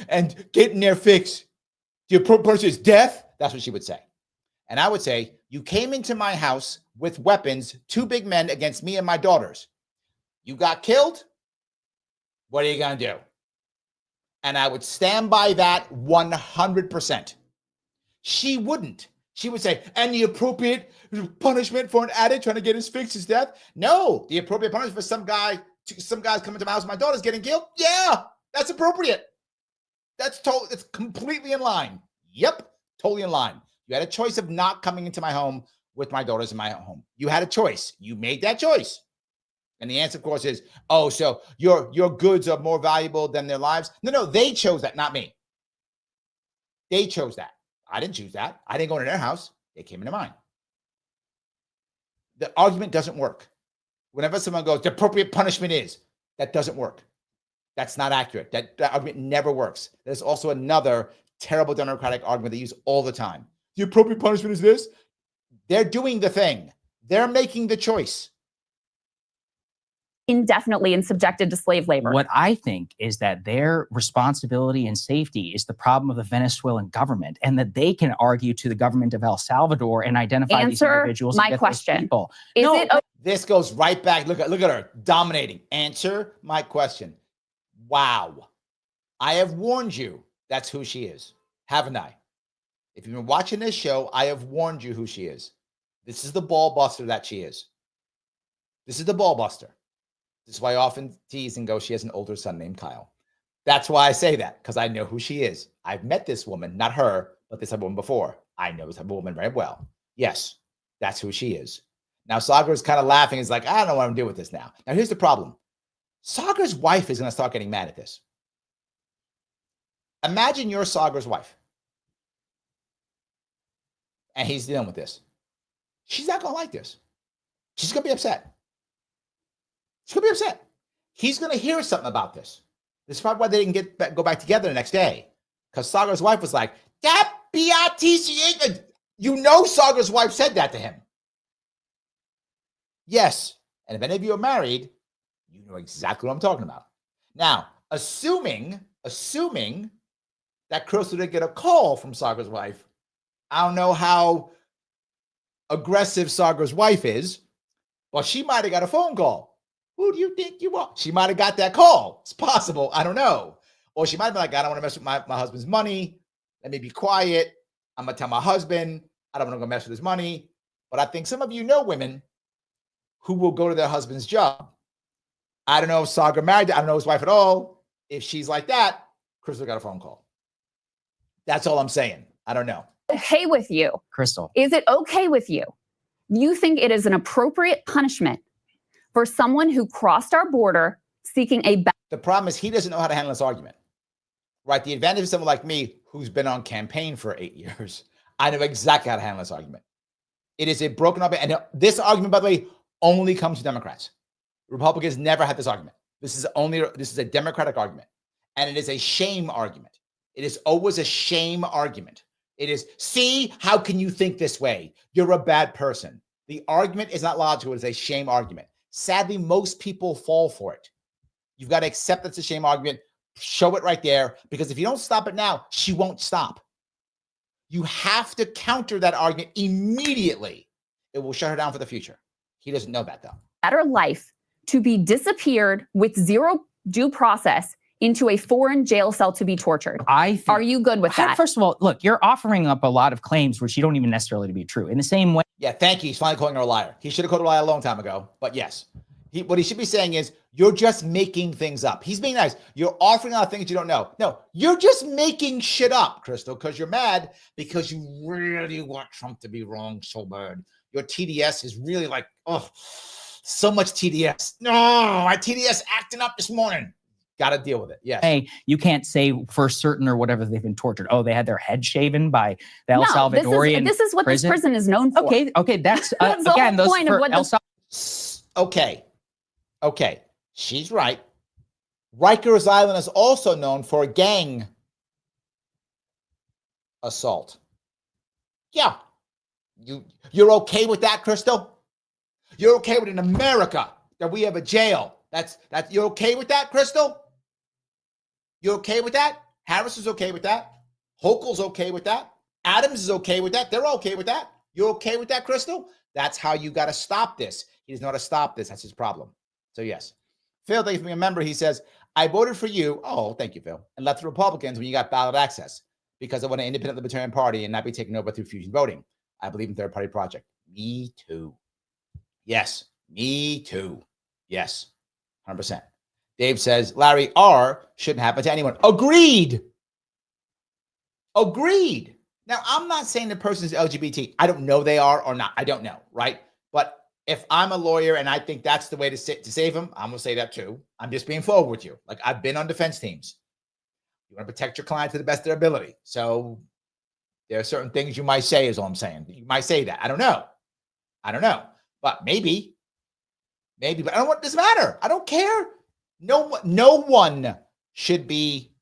and getting their fix, the appropriate person is death? That's what she would say. And I would say, you came into my house with weapons, 2 big men against me and my daughters. You got killed? What are you going to do? And I would stand by that 100%. She wouldn't. She would say, and the appropriate punishment for an addict trying to get his fix is death? No, the appropriate punishment for some guys coming to my house, my daughter's getting killed? Yeah, that's appropriate. It's completely in line. Yep, totally in line. You had a choice of not coming into my home with my daughters in my home. You had a choice. You made that choice. And the answer, of course, is, oh, so your goods are more valuable than their lives? No, they chose that, not me. They chose that. I didn't choose that. I didn't go into their house. They came into mine. The argument doesn't work. Whenever someone goes, the appropriate punishment is, that doesn't work. That's not accurate. That argument never works. There's also another terrible Democratic argument they use all the time. The appropriate punishment is this. They're doing the thing. They're making the choice.
Indefinitely and subjected to slave labor.
What I think is that their responsibility and safety is the problem of the Venezuelan government, and that they can argue to the government of El Salvador and identify these individuals.
My question.
This goes right back. Look at her dominating. Answer my question. Wow. I have warned you that's who she is, haven't I? If you've been watching this show, I have warned you who she is. This is the ball buster that she is. This is the ball buster. This is why I often tease and go, she has an older son named Kyle. That's why I say that, because I know who she is. I've met this woman, not her, but this type of woman before. I know this type of woman very well. Yes, that's who she is. Now, Saagar is kind of laughing. He's like, I don't know what I'm doing with this now. Now, here's the problem. Saagar's wife is going to start getting mad at this. Imagine you're Saagar's wife. And he's dealing with this. She's not going to like this. She's going to be upset. She's going to be upset. He's going to hear something about this. This is probably why they didn't go back together the next day. Because Saagar's wife was like, that BRTC, you know Saagar's wife said that to him. Yes. And if any of you are married, you know exactly what I'm talking about. Now, assuming that Krystal didn't get a call from Saagar's wife, I don't know how aggressive Saagar's wife is, but she might have got a phone call. Who do you think you are? She might have got that call. It's possible. I don't know. Or she might have been like, I don't want to mess with my husband's money. Let me be quiet. I'm going to tell my husband, I don't want to go mess with his money. But I think some of you know women who will go to their husband's job. I don't know if Saagar married. I don't know his wife at all. If she's like that, Krystal got a phone call. That's all I'm saying. I don't know.
Okay with you,
Krystal.
Is it okay with you? You think it is an appropriate punishment for someone who crossed our border seeking a
The problem is he doesn't know how to handle this argument, right? The advantage of someone like me who's been on campaign for 8 years, I know exactly how to handle this argument. It is a broken up, and this argument, by the way, only comes to Democrats. Republicans never had this argument. This is a Democratic argument, and it is a shame argument. It is always a shame argument. It is, see, how can you think this way? You're a bad person. The argument is not logical. It's a shame argument. Sadly, most people fall for it. You've got to accept it's a shame argument. Show it right there, because if you don't stop it now, she won't stop. You have to counter that argument immediately. It will shut her down for the future. He doesn't know that, though.
better life to be disappeared with zero due process into a foreign jail cell to be tortured. Are you good with that?
First of all, look, you're offering up a lot of claims which you don't even necessarily to be true. In the same way.
Yeah, thank you. He's finally calling her a liar. He should have called her a liar a long time ago. But yes, what he should be saying is, you're just making things up. He's being nice. You're offering out things you don't know. No, you're just making shit up, Krystal, because you're mad because you really want Trump to be wrong so bad. Your TDS is really like, oh, so much TDS. No, my TDS acting up this morning. Got to deal with it. Yes.
Hey, you can't say for certain or whatever they've been tortured. Oh, they had their head shaven by the El Salvadorian.
This is what
prison.
This prison is known for.
Okay, that's,
that's
again,
the whole
those
point
for
of what
Okay, she's right. Rikers Island is also known for gang assault. Yeah, you're okay with that, Krystal? You're okay with in America that we have a jail. That's you okay with that, Krystal? You okay with that? Harris is okay with that. Hochul's okay with that. Adams is okay with that. They're okay with that. You're okay with that, Krystal? That's how you got to stop this. He doesn't know how to stop this. That's his problem. So yes. Phil, thank you for being a member. He says, I voted for you. Oh, thank you, Phil. And left the Republicans when you got ballot access because I want an independent libertarian party and not be taken over through fusion voting. I believe in third party project. Me too. Yes. Me too. Yes. 100%. Dave says, Larry, R shouldn't happen to anyone. Agreed. Agreed. Now, I'm not saying the person is LGBT. I don't know they are or not. I don't know, right? But if I'm a lawyer and I think that's the way to save him, I'm going to say that too. I'm just being forward with you. Like, I've been on defense teams. You want to protect your client to the best of their ability. So there are certain things you might say is all I'm saying. You might say that. I don't know. But maybe. But I don't want, it doesn't matter. I don't care. No one should be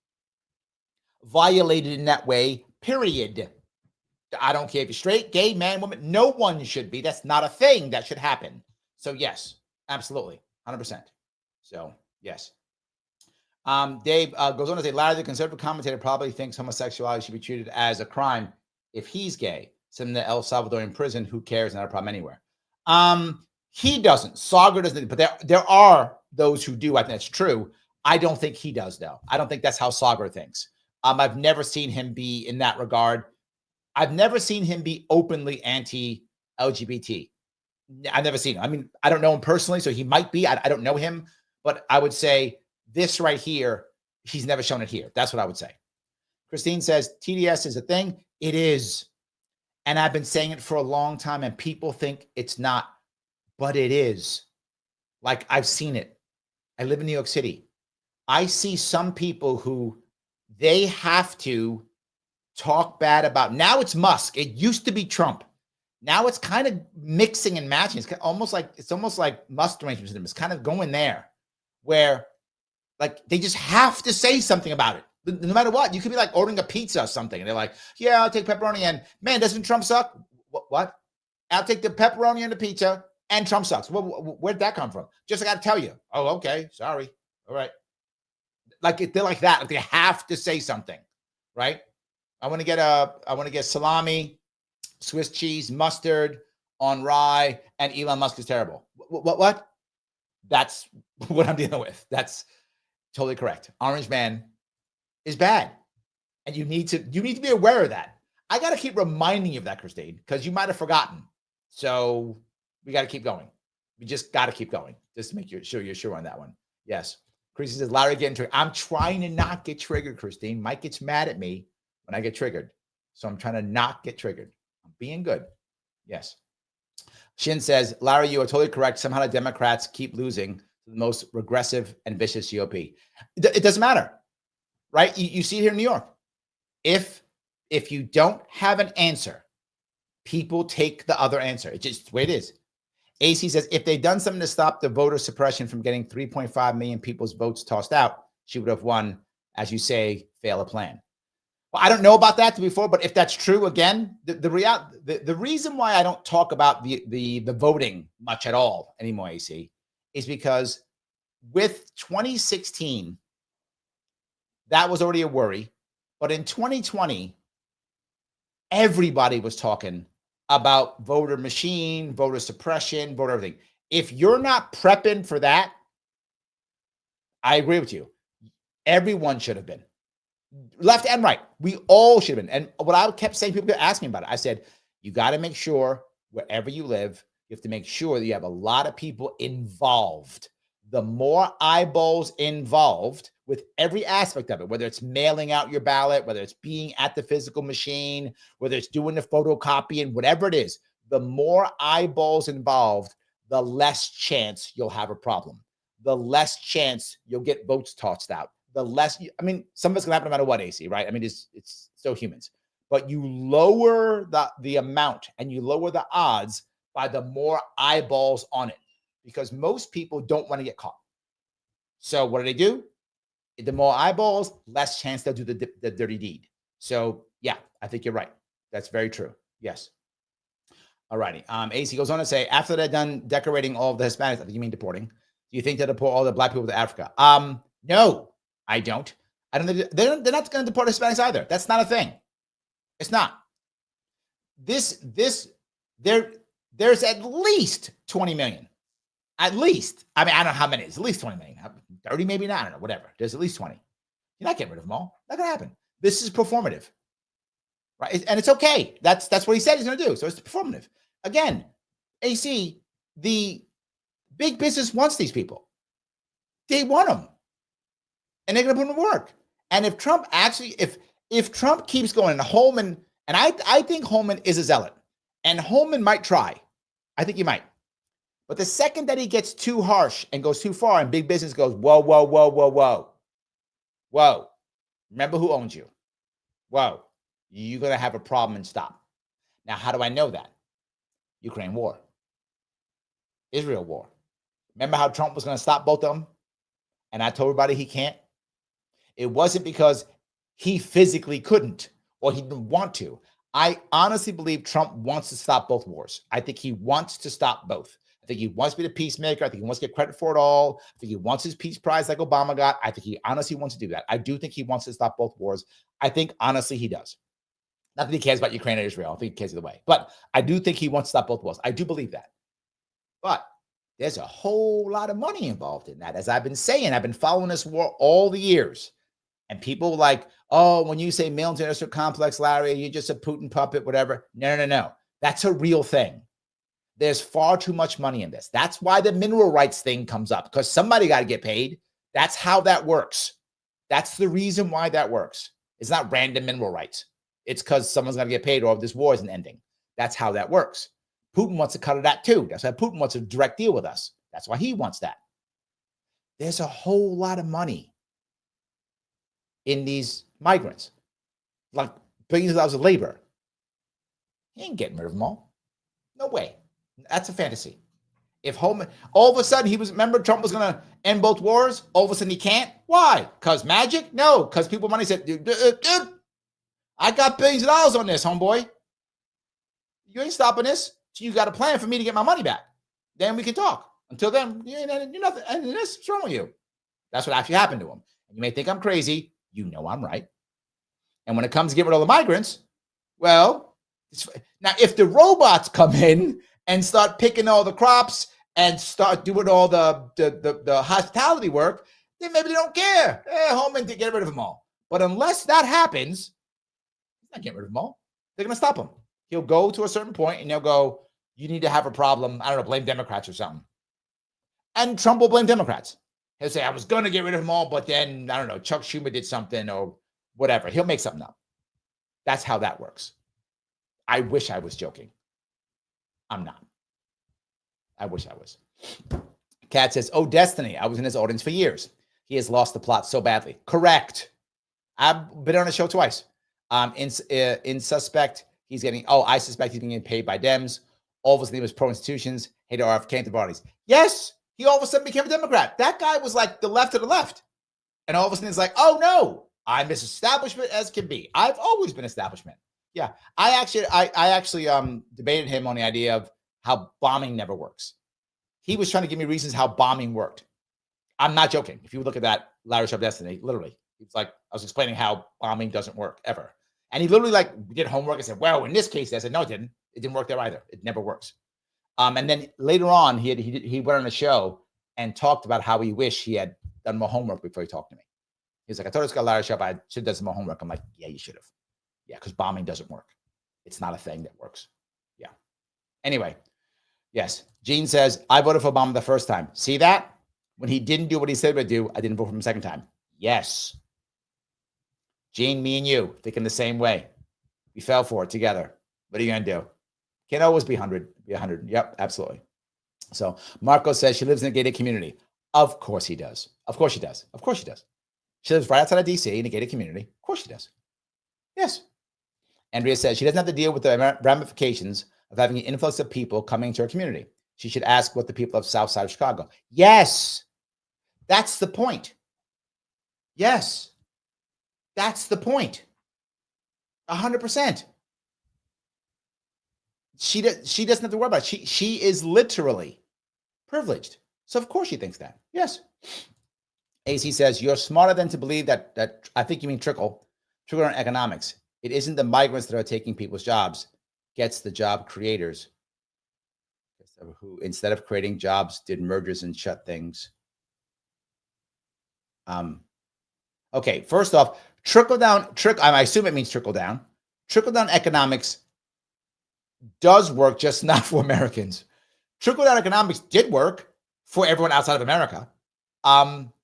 violated in that way, period. I don't care if you're straight, gay, man, woman. No one should be. That's not a thing that should happen. So yes, absolutely, 100%. So yes. Dave goes on to say, Larry, the conservative commentator, probably thinks homosexuality should be treated as a crime if he's gay. Send him to El Salvador in prison. Who cares? Not a problem anywhere. He doesn't. Saagar doesn't. But there are those who do. I think that's true. I don't think he does, though. I don't think that's how Saagar thinks. I've never seen him be in that regard. I've never seen him be openly anti-LGBT. I've never seen him. I mean, I don't know him personally, so he might be. I don't know him. But I would say this right here, he's never shown it here. That's what I would say. Christine says, TDS is a thing. It is. And I've been saying it for a long time, and people think it's not. But it is. Like, I've seen it. I live in New York City. I see some people who they have to talk bad about. Now it's Musk. It used to be Trump. Now it's kind of mixing and matching. It's almost like Musk arrangement system. It's kind of going there where like they just have to say something about it. No matter what. You could be like ordering a pizza or something. And they're like, yeah, I'll take pepperoni. And man, doesn't Trump suck? What? I'll take the pepperoni and the pizza and Trump sucks. Where'd that come from? Just I got to tell you. Oh, okay. Sorry. All right. Like they're like that. Like they have to say something, right? I want to get salami, Swiss cheese, mustard on rye, and Elon Musk is terrible. What? That's what I'm dealing with. That's totally correct. Orange Man is bad. And you need to be aware of that. I got to keep reminding you of that, Christine, because you might have forgotten. So we got to keep going. We just got to keep going. Just to make sure you're sure on that one. Yes. Christine says, Larry, getting triggered. I'm trying to not get triggered, Christine. Mike gets mad at me when I get triggered. So I'm trying to not get triggered. I'm being good. Yes. Shin says, Larry, you are totally correct. Somehow the Democrats keep losing to the most regressive and vicious GOP. It doesn't matter, right? You see it here in New York. If you don't have an answer, people take the other answer. It's just the way it is. AC says, if they'd done something to stop the voter suppression from getting 3.5 million people's votes tossed out, she would have won, as you say, fail a plan. Well, I don't know about that before, but if that's true, again, the reason why I don't talk about the voting much at all anymore, AC, is because with 2016, that was already a worry. But in 2020, everybody was talking about voter machine, voter suppression, voter everything. If you're not prepping for that, I agree with you. Everyone should have been. Left and right. We all should have been. And what I kept saying, people ask me about it. I said, you got to make sure wherever you live, you have to make sure that you have a lot of people involved. The more eyeballs involved with every aspect of it, whether it's mailing out your ballot, whether it's being at the physical machine, whether it's doing the photocopying, whatever it is, the more eyeballs involved, the less chance you'll have a problem. The less chance you'll get votes tossed out. The less, I mean, some of it's going to happen no matter what, AC, right? I mean, it's still humans. But you lower the amount and you lower the odds by the more eyeballs on it. Because most people don't want to get caught. So what do? The more eyeballs, less chance they'll do the dirty deed. So yeah, I think you're right. That's very true. Yes. All righty. AC goes on to say, after they're done decorating all of the Hispanics, I think you mean deporting, Do you think they'll deport all the black people to Africa? No, I don't. I don't think they're not going to deport Hispanics either. That's not a thing. It's not. There's at least 20 million. At least. I mean, I don't know how many. It's at least 20 million. 30 maybe not. I don't know. Whatever. There's at least 20. You're not getting rid of them all. Not going to happen. This is performative. Right? And it's okay. That's what he said he's going to do. So it's performative. Again, AC, the big business wants these people. They want them. And they're going to put them to work. And if Trump actually, if Trump keeps going, and Holman, and I think Holman is a zealot, and Holman might try. I think he might. But the second that he gets too harsh and goes too far, and big business goes, whoa, whoa, whoa, whoa, whoa, whoa. Remember who owns you. Whoa. You're going to have a problem and stop. Now, how do I know that? Ukraine war. Israel war. Remember how Trump was going to stop both of them? And I told everybody he can't? It wasn't because he physically couldn't or he didn't want to. I honestly believe Trump wants to stop both wars. I think he wants to stop both. I think he wants to be the peacemaker. I think he wants to get credit for it all. I think he wants his peace prize like Obama got. I think he honestly wants to do that. I do think he wants to stop both wars. I think honestly he does. Not that he cares about Ukraine or Israel. I don't think he cares either way. But I do think he wants to stop both wars. I do believe that. But there's a whole lot of money involved in that. As I've been saying, I've been following this war all the years. And people like, oh, when you say military complex, Larry, you're just a Putin puppet, whatever. No. That's a real thing. There's far too much money in this. That's why the mineral rights thing comes up, because somebody got to get paid. That's how that works. That's the reason why that works. It's not random mineral rights. It's because someone's got to get paid or this war isn't ending. That's how that works. Putin wants to cut of that too. That's why Putin wants a direct deal with us. That's why he wants that. There's a whole lot of money in these migrants, like billions of dollars of labor. He ain't getting rid of them all. No way. That's a fantasy. If Holman, all of a sudden he was, remember Trump was going to end both wars? All of a sudden he can't? Why? Because magic? No, because people money said, dude, I got billions of dollars on this, homeboy. You ain't stopping this. You got a plan for me to get my money back. Then we can talk. Until then, you ain't do nothing. And this, what's wrong with you? That's what actually happened to him. And you may think I'm crazy. You know I'm right. And when it comes to getting rid of all the migrants, well, now if the robots come in and start picking all the crops and start doing all the hospitality work, then maybe they don't care. Holman to get rid of them all. But unless that happens, he's not getting rid of them all. They're going to stop him. He'll go to a certain point and they'll go, you need to have a problem. I don't know, blame Democrats or something. And Trump will blame Democrats. He'll say, I was going to get rid of them all, but then, I don't know, Chuck Schumer did something or whatever. He'll make something up. That's how that works. I wish I was joking. I'm not. I wish I was. Kat says, oh, Destiny. I was in his audience for years. He has lost the plot so badly. Correct. I've been on the show twice. In Suspect, he's getting, I suspect he's getting paid by Dems. All of a sudden he was pro-institutions, hated RFK to parties. Yes. He all of a sudden became a Democrat. That guy was like the left of the left. And all of a sudden he's like, oh no, I'm as establishment as can be. I've always been establishment. Yeah. I actually debated him on the idea of how bombing never works. He was trying to give me reasons how bombing worked. I'm not joking. If you look at that Larry Sharpe Destiny, literally, it's like I was explaining how bombing doesn't work ever. And he literally like did homework and said, well, in this case, I said, no, it didn't. It didn't work there either. It never works. And then later on, he went on a show and talked about how he wished he had done more homework before he talked to me. He was like, I thought it was got Larry Sharpe. I should have done some more homework. I'm like, yeah, you should have. Yeah, because bombing doesn't work. It's not a thing that works. Yeah. Anyway, yes. Gene says, I voted for Obama the first time. See that? When he didn't do what he said he would do, I didn't vote for him the second time. Yes. Gene, me and you thinking the same way. We fell for it together. What are you going to do? Can't always be 100. Be 100. Yep, absolutely. So Marco says she lives in a gated community. Of course he does. Of course she does. Of course she does. She lives right outside of D.C. in a gated community. Of course she does. Yes. Andrea says she doesn't have to deal with the ramifications of having an influx of people coming to her community. She should ask what the people of South Side of Chicago. Yes. That's the point. Yes. That's the point. 100%. She doesn't have to worry about it. She is literally privileged. So of course she thinks that. Yes. AC says, you're smarter than to believe that I think you mean trickle down economics. It isn't the migrants that are taking people's jobs, gets the job creators who, instead of creating jobs, did mergers and shut things. Okay, first off, I assume it means trickle down. Trickle down economics does work, just not for Americans. Trickle down economics did work for everyone outside of America.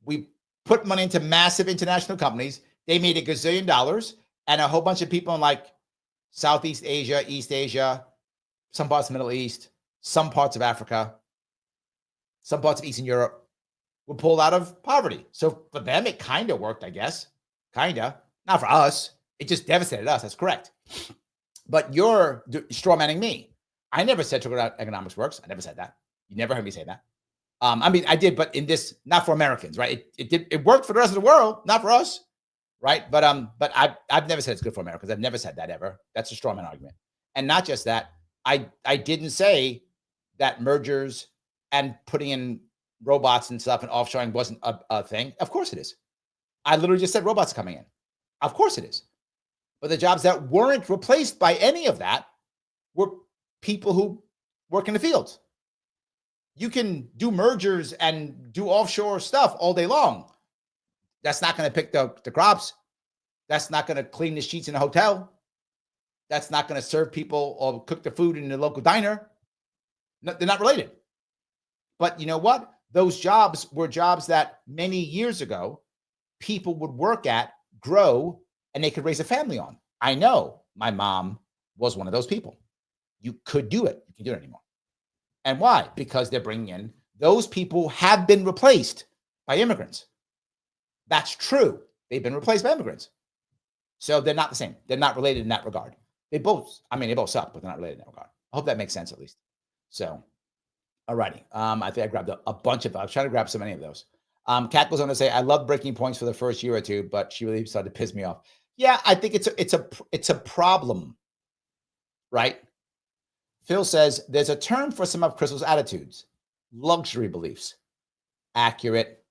We put money into massive international companies. They made $1 gazillion, and a whole bunch of people in like Southeast Asia, East Asia, some parts of the Middle East, some parts of Africa, some parts of Eastern Europe were pulled out of poverty. So for them, it kind of worked, I guess. Kind of. Not for us. It just devastated us. That's correct. But you're straw manning me. I never said trickle down economics works. I never said that. You never heard me say that. I mean, I did, but in this, not for Americans, right? It worked for the rest of the world, not for us, right? But I've never said it's good for Americans. I've never said that ever. That's a straw man argument. And not just that, I didn't say that mergers and putting in robots and stuff and offshoring wasn't a thing. Of course it is. I literally just said robots coming in. Of course it is. But the jobs that weren't replaced by any of that were people who work in the fields. You can do mergers and do offshore stuff all day long. That's not going to pick the crops. That's not going to clean the sheets in a hotel. That's not going to serve people or cook the food in the local diner. No, they're not related. But you know what? Those jobs were jobs that many years ago people would work at, grow, and they could raise a family on. I know my mom was one of those people. You could do it. You can't do it anymore. And why? Because they're bringing in, those people have been replaced by immigrants. That's true. They've been replaced by immigrants. So they're not the same. They're not related in that regard. They both suck, but they're not related in that regard. I hope that makes sense at least. So, all righty. I think I grabbed a bunch of, I was trying to grab so many of those. Kat goes on to say, I love breaking points for the first year or two, but she really started to piss me off. Yeah, I think it's a problem, right? Phil says, there's a term for some of Krystal's attitudes, luxury beliefs. Accurate,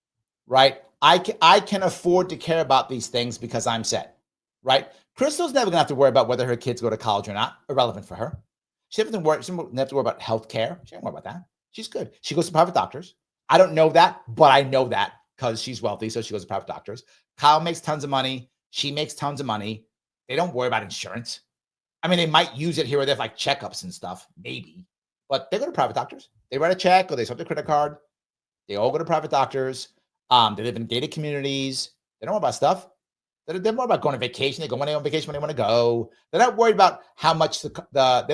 right? I can afford to care about these things because I'm set, right? Krystal's never going to have to worry about whether her kids go to college or not. Irrelevant for her. She doesn't have to worry about health care. She doesn't worry about that. She's good. She goes to private doctors. I don't know that, but I know that because she's wealthy, so she goes to private doctors. Kyle makes tons of money. She makes tons of money. They don't worry about insurance. I mean, they might use it here or there for like checkups and stuff, maybe, but they go to private doctors. They write a check or they swipe their credit card. They all go to private doctors. They live in gated communities. They don't worry about stuff. They're more about going on vacation. They go when they on vacation when they want to go. They're not worried about how much they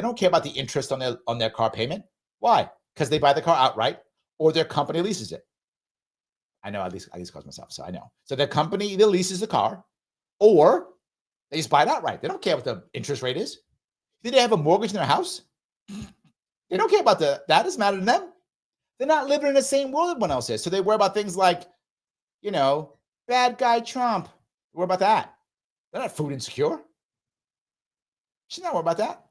don't care about the interest on their car payment. Why? Because they buy the car outright or their company leases it. I know I lease cars myself, so I know. So their company either leases the car or they just buy it outright. They don't care what the interest rate is. Do they have a mortgage in their house? They don't care about that. Doesn't matter to them. They're not living in the same world everyone else is. So they worry about things like, bad guy Trump. They worry about that. They're not food insecure. She's not worried about that.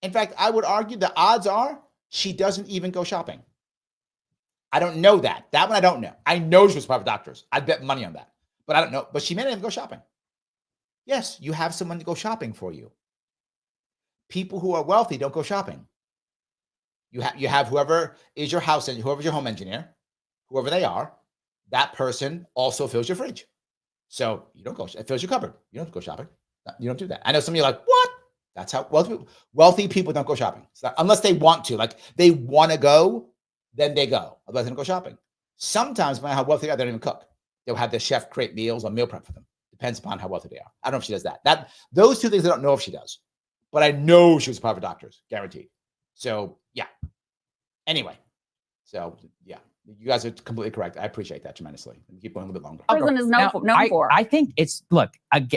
In fact, I would argue the odds are she doesn't even go shopping. I don't know that. That one I don't know. I know she was private doctors. I'd bet money on that. But I don't know. But she may not even go shopping. Yes, you have someone to go shopping for you. People who are wealthy don't go shopping. You have whoever is your house and whoever's your home engineer, whoever they are, that person also fills your fridge. So you don't go, it fills your cupboard. You don't go shopping. You don't do that. I know some of you are like, what? That's how wealthy people don't go shopping. Unless they want to, like they want to go, then they go. Otherwise they don't go shopping. Sometimes when how wealthy they are, they don't even cook. They'll have their chef create meals or meal prep for them. Depends upon how wealthy they are. I don't know if she does that. Those two things I don't know if she does. But I know she was private doctors, guaranteed. So yeah. Anyway, so yeah, you guys are completely correct. I appreciate that tremendously. Keep going a little bit longer.
Prison is known for.
I think it's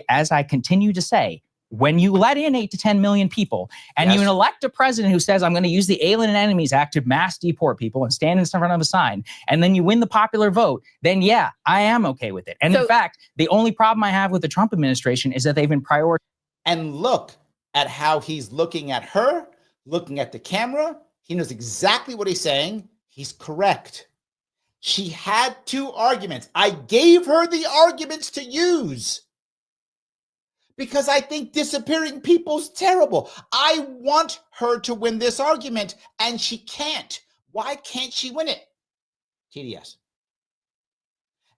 as I continue to say, when you let in 8 to 10 million people and you elect a president who says, I'm going to use the Alien and Enemies Act to mass deport people and stand in front of a sign, and then you win the popular vote, then yeah, I am okay with it. And in fact, the only problem I have with the Trump administration is that they've been prioritizing.
And look at how he's looking at her, looking at the camera. He knows exactly what he's saying. He's correct. She had 2 arguments. I gave her the arguments to use because I think disappearing people's terrible. I want her to win this argument, and she can't. Why can't she win it? TDS.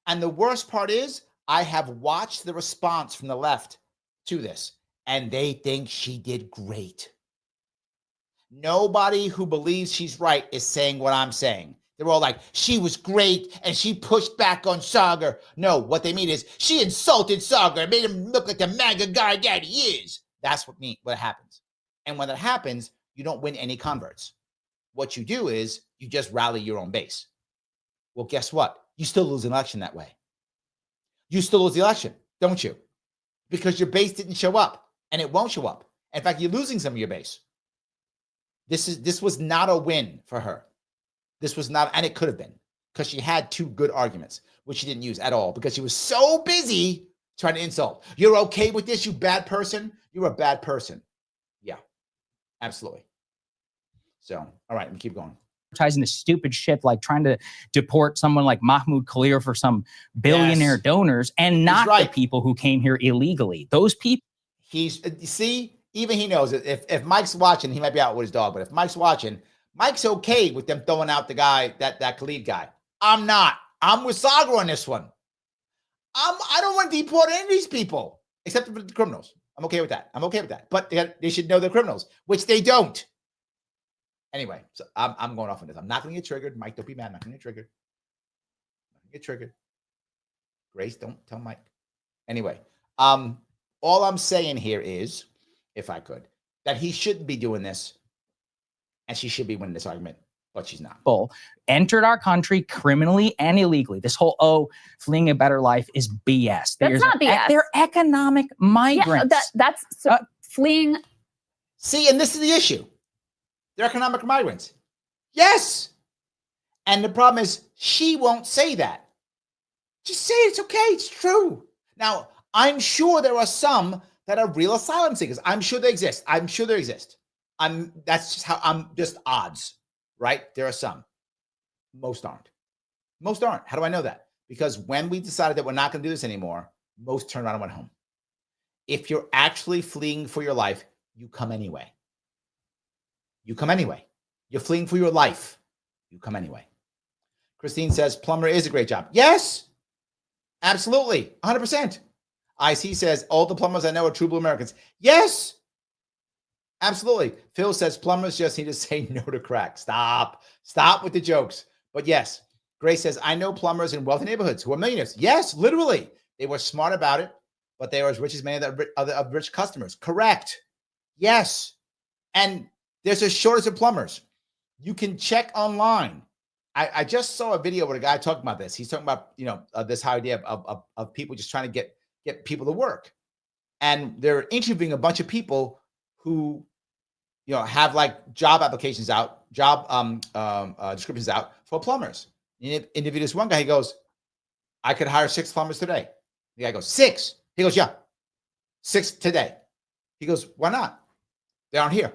And the worst part is, I have watched the response from the left to this, and they think she did great. Nobody who believes she's right is saying what I'm saying. They're all like, she was great and she pushed back on Saagar. No, what they mean is she insulted Saagar and made him look like the MAGA guy that he is. That's what happens. And when that happens, you don't win any converts. What you do is you just rally your own base. Well, guess what? You still lose an election that way. You still lose the election, don't you? Because your base didn't show up, and it won't show up. In fact, you're losing some of your base. This was not a win for her. This was not, and it could have been, because she had 2 good arguments, which she didn't use at all, because she was so busy trying to insult. You're okay with this, you bad person? You're a bad person. Yeah, absolutely. So, all right, let me keep going.
Advertising this stupid shit like trying to deport someone like Mahmoud Khalil for some billionaire donors, and not the people who came here illegally. Those people.
You see, even he knows it. If Mike's watching, he might be out with his dog, but if Mike's watching, Mike's okay with them throwing out the guy, that Khalid guy. I'm not. I'm with Saagar on this one. I don't want to deport any of these people, except for the criminals. I'm okay with that. But they should know they're criminals, which they don't. Anyway, so I'm going off on this. I'm not going to get triggered. Mike, don't be mad. I'm not going to get triggered. Grace, don't tell Mike. Anyway, all I'm saying here is, if I could, that he shouldn't be doing this, and she should be winning this argument, but she's not.
Entered our country criminally and illegally. This whole fleeing a better life is BS.
That's not BS.
They're economic migrants.
Yeah, that's fleeing.
See, and this is the issue. They're economic migrants. Yes. And the problem is she won't say that. Just say it's okay. It's true. Now, I'm sure there are some that are real asylum seekers. I'm sure they exist. That's just how I'm just odds, right? There are some. Most aren't. How do I know that? Because when we decided that we're not going to do this anymore, most turned around and went home. If you're actually fleeing for your life, you come anyway. You're fleeing for your life. You come anyway. Christine says, plumber is a great job. Yes, absolutely. 100%. IC says, all the plumbers I know are true blue Americans. Yes, absolutely. Phil says, plumbers just need to say no to crack. Stop with the jokes. But yes, Grace says, I know plumbers in wealthy neighborhoods who are millionaires. Yes, literally. They were smart about it, but they are as rich as many of rich customers. Correct. Yes. And there's a shortage of plumbers. You can check online. I just saw a video where a guy talking about this. He's talking about, this idea of people just trying to get people to work. And they're interviewing a bunch of people who, have like job applications out, job descriptions out for plumbers. And interviewed this one guy. He goes, I could hire 6 plumbers today. The guy goes, 6? He goes, yeah, 6 today. He goes, why not? They aren't here.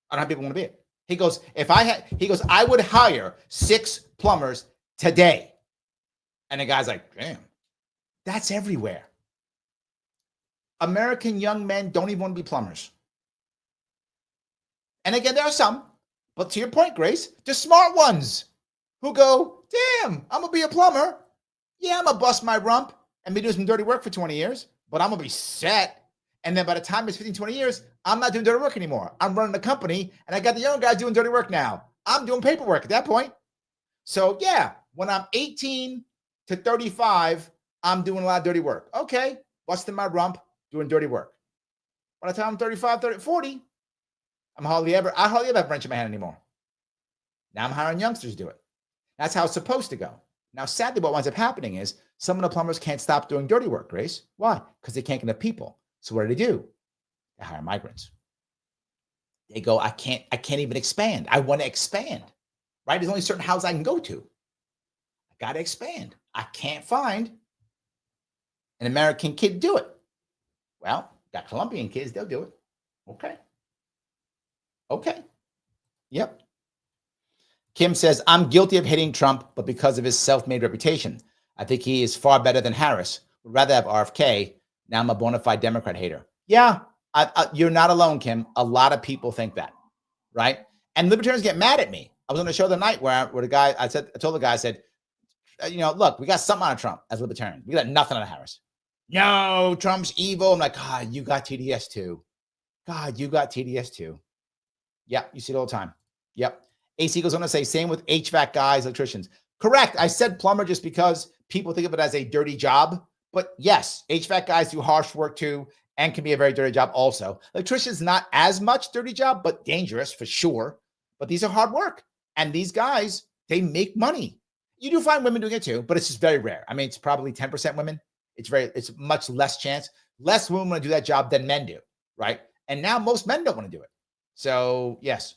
I don't have people want to be it. He goes, I would hire 6 plumbers today. And the guy's like, damn, that's everywhere. American young men don't even want to be plumbers. And again, there are some, but to your point, Grace, the smart ones who go, damn, I'm going to be a plumber. Yeah, I'm going to bust my rump and be doing some dirty work for 20 years, but I'm going to be set. And then by the time it's 15, 20 years, I'm not doing dirty work anymore. I'm running a company, and I got the young guys doing dirty work now. I'm doing paperwork at that point. So, yeah, when I'm 18 to 35, I'm doing a lot of dirty work. Okay, busting my rump, doing dirty work. By the time I'm 35, 30, 40, I hardly ever have a wrench in my hand anymore. Now I'm hiring youngsters to do it. That's how it's supposed to go. Now, sadly, what winds up happening is some of the plumbers can't stop doing dirty work, Grace. Why? Because they can't get enough people. So what do? They hire migrants. They go, I can't even expand. I want to expand, right? There's only certain houses I can go to. I got to expand. I can't find an American kid to do it. Well, got Colombian kids, they'll do it. Okay. Yep. Kim says, I'm guilty of hating Trump, but because of his self-made reputation. I think he is far better than Harris. Would rather have RFK. Now I'm a bona fide Democrat hater. Yeah, you're not alone, Kim. A lot of people think that, right? And libertarians get mad at me. I was on a show the night where the guy, I told the guy, I said, look, we got something out of Trump as a libertarian. We got nothing out of Harris. No, Trump's evil. I'm like, God, you got TDS too. God, you got TDS too. Yep, you see it all the time. Yep. AC goes on to say, same with HVAC guys, electricians. Correct. I said plumber just because people think of it as a dirty job. But yes, HVAC guys do harsh work too and can be a very dirty job also. Electricians, not as much dirty job, but dangerous for sure. But these are hard work. And these guys, they make money. You do find women doing it too, but it's just very rare. I mean, it's probably 10% women. It's much less chance. Less women want to do that job than men do, right? And now most men don't want to do it. So yes.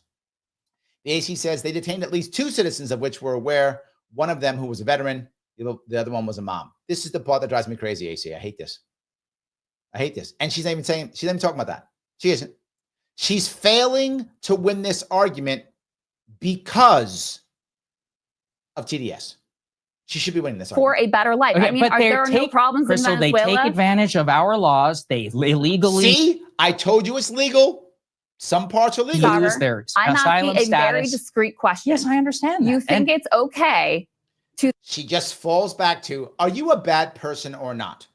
The AC says they detained at least 2 citizens of which were aware. One of them who was a veteran, the other one was a mom. This is the part that drives me crazy, AC. I hate this. And she's not even talking about that. She isn't. She's failing to win this argument because of TDS. She should be winning this
for
argument.
a better life.
Okay,
I mean, there are no problems
Krystal,
in Venezuela?
they take advantage of our laws. They illegally
See, I told you it's legal. Some parts are legal.
use their
I'm
asylum
asking a very
status.
discreet question.
Yes, I understand that.
You think it's okay to...
She just falls back to, are you a bad person or not?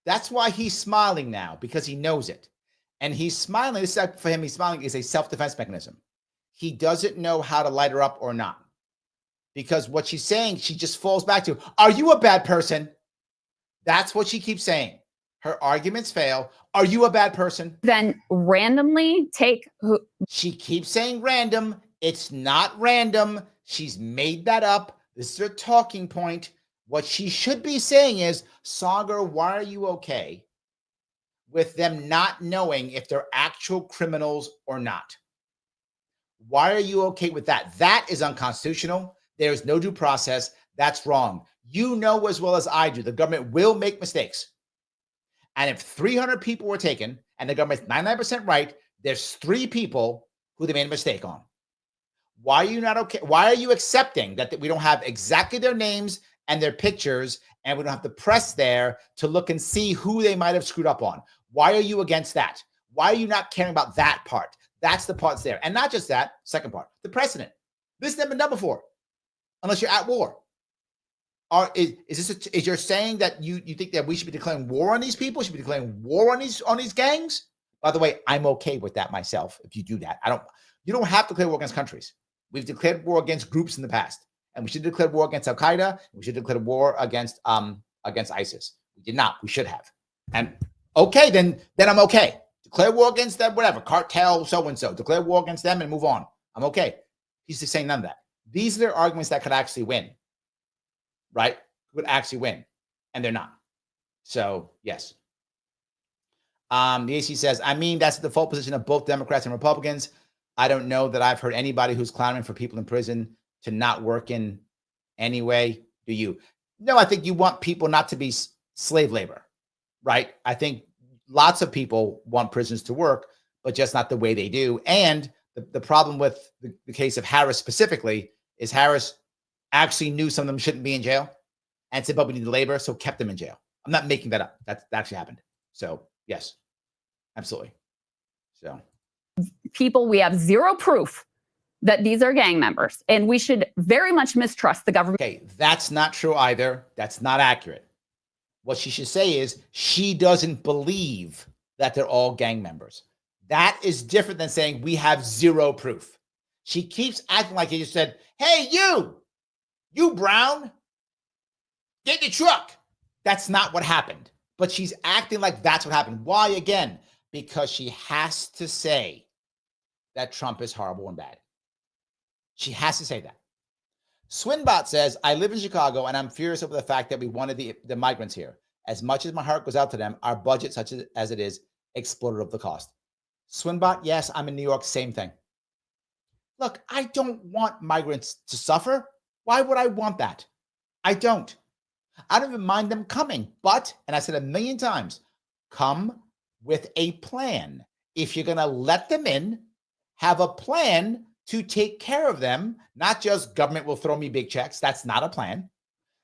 That's why he's smiling now, because he knows it. And he's smiling. This is for him, he's smiling is a self-defense mechanism. He doesn't know how to light her up or not. Because what she's saying, she just falls back to, are you a bad person? That's what she keeps saying. Her arguments fail. Are you a bad person?
Then randomly take who...
She keeps saying random. It's not random. She's made that up. This is her talking point. What she should be saying is, Saagar, why are you okay with them not knowing if they're actual criminals or not? Why are you okay with that? That is unconstitutional. There's no due process. That's wrong. You know as well as I do, the government will make mistakes. And if 300 people were taken and the government's 99% right, there's 3 people who they made a mistake on. Why are you not okay? Why are you accepting that we don't have exactly their names and their pictures and we don't have the press there to look and see who they might have screwed up on? Why are you against that? Why are you not caring about that part? That's the parts there. And not just that, second part, the precedent. This has never been done before, unless you're at war. Is you're saying that you think that we should be declaring war on these people? Should be declaring war on these gangs? By the way, I'm okay with that myself. If you do that, you don't have to declare war against countries. We've declared war against groups in the past, and we should declare war against Al Qaeda. We should declare war against ISIS. We did not. We should have. And okay, then I'm okay. Declare war against them, whatever cartel, so and so. Declare war against them and move on. I'm okay. He's just saying none of that. These are the arguments that could actually win. Right? Would actually win, and they're not. So yes. The AC says, I mean, that's the default position of both Democrats and Republicans. I don't know that I've heard anybody who's clamoring for people in prison to not work in any way. Do you? No, I think you want people not to be slave labor, right? I think lots of people want prisons to work, but just not the way they do. And the problem with the case of Harris specifically is Harris actually knew some of them shouldn't be in jail and said, but we need the labor, so kept them in jail. I'm not making that up. That actually happened. So yes, absolutely. So
people, we have zero proof that these are gang members, and we should very much mistrust the government.
Okay, that's not true either. That's not accurate. What she should say is she doesn't believe that they're all gang members. That is different than saying we have zero proof. She keeps acting like he just said, hey, you Brown, get in the truck. That's not what happened. But she's acting like that's what happened. Why again? Because she has to say that Trump is horrible and bad. She has to say that. Swinbot says, I live in Chicago and I'm furious over the fact that we wanted the migrants here. As much as my heart goes out to them, our budget, such as it is, exploded over the cost. Swinbot, yes, I'm in New York, same thing. Look, I don't want migrants to suffer. Why would I want that? I don't. I don't even mind them coming. But, and I said 1,000,000 times, come with a plan. If you're going to let them in, have a plan to take care of them, not just government will throw me big checks. That's not a plan.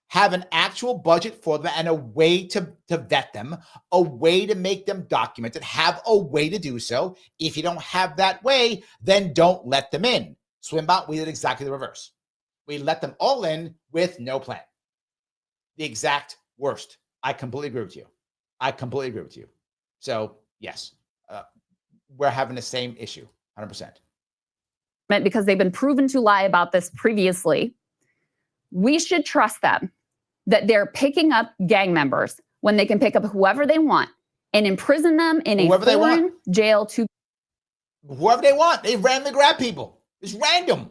Have an actual budget for them and a way to vet them, a way to make them documented, have a way to do so. If you don't have that way, then don't let them in. Swimbot, we did exactly the reverse. We let them all in with no plan. The exact worst. I completely agree with you. I completely agree with you. So, yes, we're having the same issue, 100%.
Because they've been proven to lie about this previously, we should trust them that they're picking up gang members when they can pick up whoever they want and imprison them in a foreign jail to
whoever they want. They randomly grab people. It's random.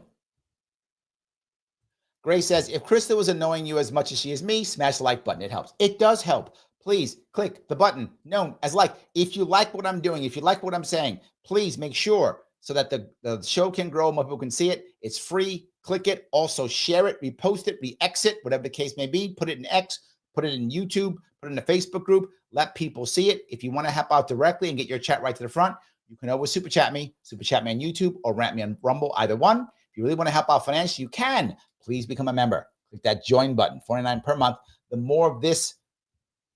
Gray says, if Krystal was annoying you as much as she is me, smash the like button. It helps. It does help. Please click the button known as like. If you like what I'm doing, if you like what I'm saying, please make sure so that the show can grow, more people can see it. It's free. Click it. Also share it, repost it, re-exit, whatever the case may be. Put it in X, put it in YouTube, put it in the Facebook group. Let people see it. If you want to help out directly and get your chat right to the front, you can always super chat me on YouTube or rant me on Rumble, either one. If you really want to help out financially, you can. Please become a member. Click that join button, $49 per month. The more of this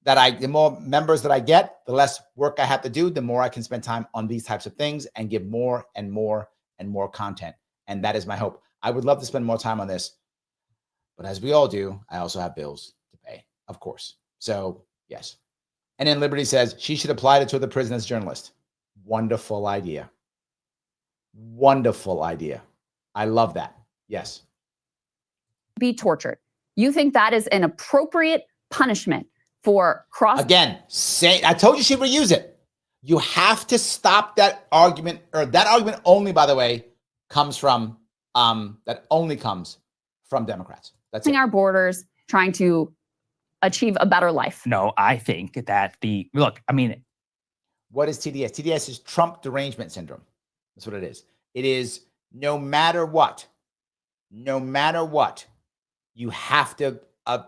the more members that I get, the less work I have to do, the more I can spend time on these types of things and give more and more and more content. And that is my hope. I would love to spend more time on this, but as we all do, I also have bills to pay, of course. So yes. And then Liberty says she should apply to tour the prison as a journalist. Wonderful idea. Wonderful idea. I love that. Yes.
Be tortured. You think that is an appropriate punishment for
Again, I told you she would use it. You have to stop that argument, or that argument only, by the way, comes from Democrats. That's it.
Our borders, trying to achieve a better life.
No, I think that
what is TDS? TDS is Trump derangement syndrome. That's what it is. It is no matter what, you have to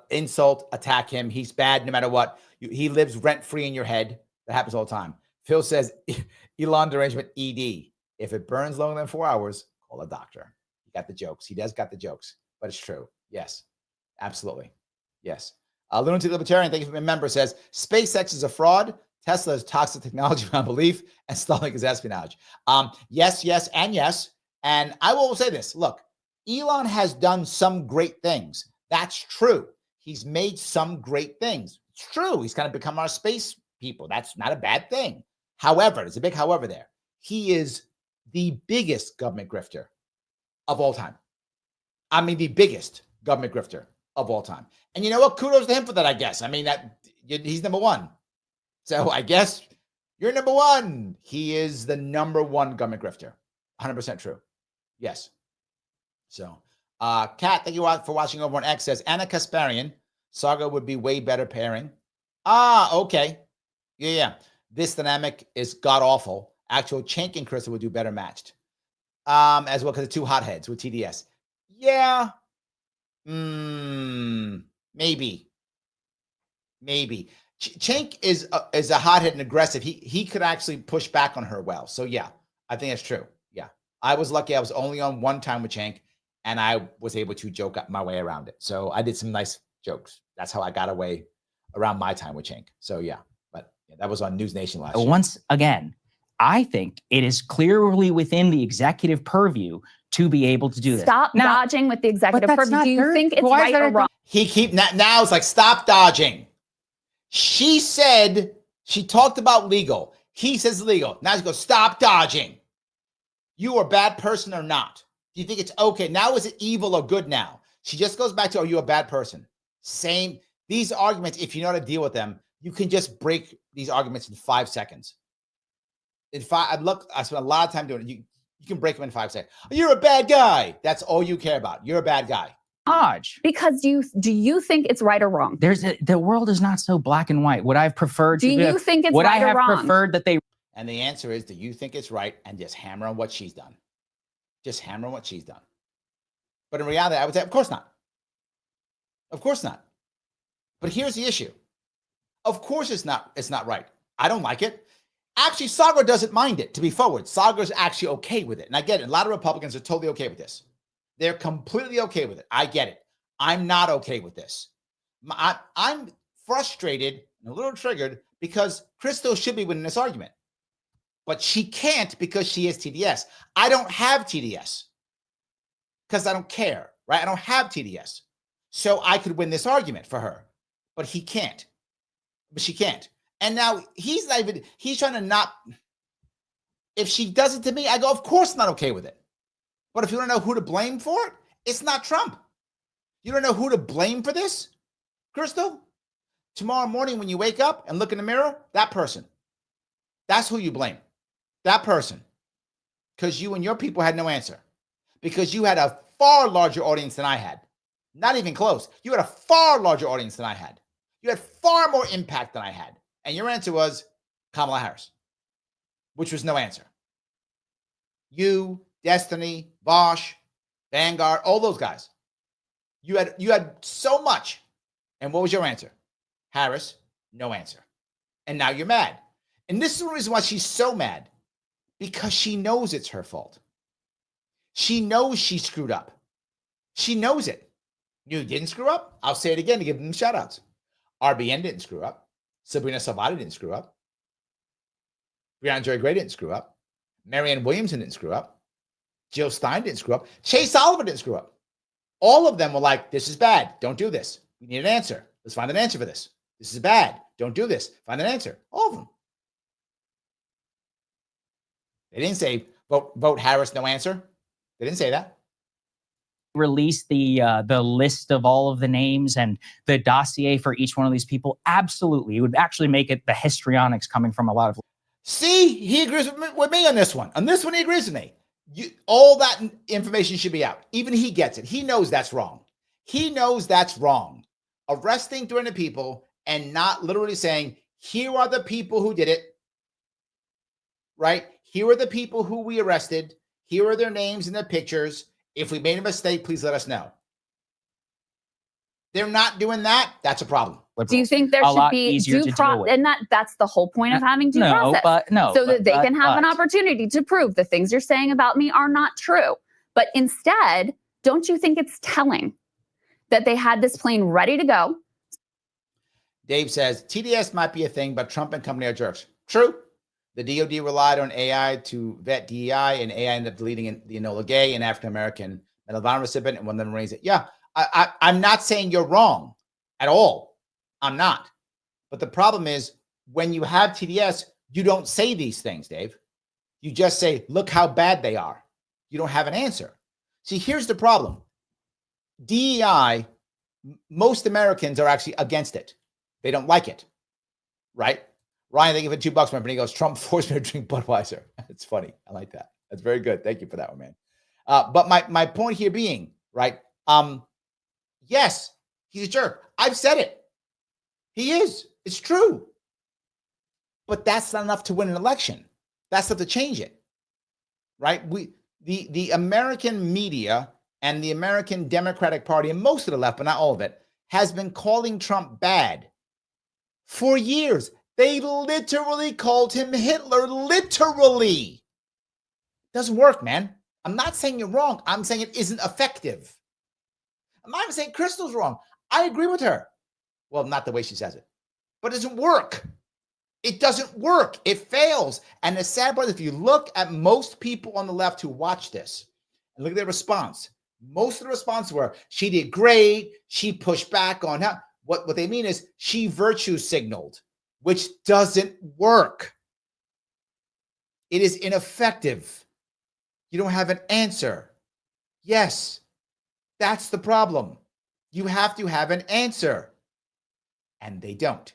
insult, attack him. He's bad no matter what. He lives rent-free in your head. That happens all the time. Phil says, Elon derangement ED. If it burns longer than 4 hours, call a doctor. He got the jokes. He does got the jokes, but it's true. Yes, absolutely. Yes. Lunatic Libertarian, thank you for being a member, says, SpaceX is a fraud. Tesla is toxic technology beyond belief, and Starlink is espionage. Yes, and yes. And I will say this. Look, Elon has done some great things. That's true. He's made some great things. It's true. He's kind of become our space people. That's not a bad thing. However, there's a big however there. He is the biggest government grifter of all time. I mean, the biggest government grifter of all time. And you know what? Kudos to him for that, I guess. I mean, he's number one. So I guess you're number one. He is the number one government grifter. 100% true. Yes. So, Kat, thank you for watching over on X, says Anna Kasparian, Saagar would be way better pairing. Okay. Yeah. This dynamic is god awful. Actual Cenk and Krystal would do better matched. As well, because of two hotheads with TDS. Yeah. Maybe. Cenk is a hothead and aggressive. He could actually push back on her well. So yeah, I think that's true. Yeah. I was lucky. I was only on one time with Cenk, and I was able to joke my way around it. So I did some nice jokes. That's how I got away around my time with Cenk. So yeah, but yeah, that was on News Nation last year.
Once again, I think it is clearly within the executive purview to be able to do this.
Stop dodging with the executive purview. Do you think it's right or wrong?
Now it's like, stop dodging. She said, she talked about legal. He says legal. Now she goes, stop dodging. You are a bad person or not? Do you think it's okay? Now is it evil or good now? She just goes back to, are you a bad person? Same. These arguments, if you know how to deal with them, you can just break these arguments in 5 seconds. I spent a lot of time doing it. You can break them in 5 seconds. You're a bad guy. That's all you care about. You're a bad guy.
Hodge.
Because do you think it's right or wrong?
The world is not so black and white. Would I have preferred
do you think it's right or wrong?
Would I have preferred that they...
And the answer is, do you think it's right? And just hammer on what she's done. Just hammer on what she's done. But in reality, I would say, of course not. Of course not. But here's the issue. Of course it's not right. I don't like it. Actually, Saagar doesn't mind it, to be forward. Saagar's actually okay with it. And I get it. A lot of Republicans are totally okay with this. They're completely okay with it. I get it. I'm not okay with this. I'm frustrated and a little triggered because Krystal should be winning this argument. But she can't because she has TDS. I don't have TDS because I don't care, right? I don't have TDS. So I could win this argument for her, but he can't. But she can't. And now he's trying to not, if she does it to me, I go, of course I'm not okay with it. But if you don't know who to blame for it, it's not Trump. You don't know who to blame for this, Krystal? Tomorrow morning when you wake up and look in the mirror, that person. That's who you blame. That person. Because you and your people had no answer. Because you had a far larger audience than I had. Not even close. You had a far larger audience than I had. You had far more impact than I had. And your answer was Kamala Harris, which was no answer. You, Destiny, Bosch, Vanguard, all those guys. You had so much. And what was your answer? Harris, no answer. And now you're mad. And this is the reason why she's so mad. Because she knows it's her fault. She knows she screwed up. She knows it. You didn't screw up? I'll say it again to give them shout outs. RBN didn't screw up. Sabrina Salvador didn't screw up. Breonna Joy Gray didn't screw up. Marianne Williamson didn't screw up. Jill Stein didn't screw up. Chase Oliver didn't screw up. All of them were like, this is bad. Don't do this. We need an answer. Let's find an answer for this. This is bad. Don't do this. Find an answer. All of them. They didn't say vote Harris, no answer. They didn't say that.
Release the list of all of the names and the dossier for each one of these people. Absolutely. It would actually make it the histrionics coming from a lot of.
See, he agrees with me on this one. On this one, he agrees with me. All that information should be out. Even he gets it. He knows that's wrong. He knows that's wrong. Arresting 300 people and not literally saying, here are the people who did it. Right? Here are the people who we arrested. Here are their names and their pictures. If we made a mistake, please let us know. They're not doing that. That's a problem.
Do you think there should be due process? And that's the whole point of having due process. So that they can have an opportunity to prove the things you're saying about me are not true. But instead, don't you think it's telling that they had this plane ready to go?
Dave says, TDS might be a thing, but Trump and company are jerks. True. The DOD relied on AI to vet DEI, and AI ended up deleting the Enola Gay, an African-American Medal of Honor recipient, and one of them raised it. Yeah, I'm not saying you're wrong at all. I'm not. But the problem is when you have TDS, you don't say these things, Dave. You just say, look how bad they are. You don't have an answer. See, here's the problem. DEI, most Americans are actually against it. They don't like it, right? Ryan, they give it $2, my friend. He goes, Trump forced me to drink Budweiser. It's funny. I like that. That's very good. Thank you for that one, man. But my point here being, right? Yes, he's a jerk. I've said it. He is. It's true. But that's not enough to win an election. That's enough to change it, right? The American media and the American Democratic Party, and most of the left, but not all of it, has been calling Trump bad for years. They literally called him Hitler, literally. Doesn't work, man. I'm not saying you're wrong. I'm saying it isn't effective. I'm not even saying Krystal's wrong. I agree with her. Well, not the way she says it, but it doesn't work. It doesn't work. It fails. And the sad part is if you look at most people on the left who watch this and look at their response, most of the responses were, she did great. She pushed back on her. What they mean is she virtue signaled, which doesn't work. It is ineffective. You don't have an answer. Yes, that's the problem. You have to have an answer. And they don't.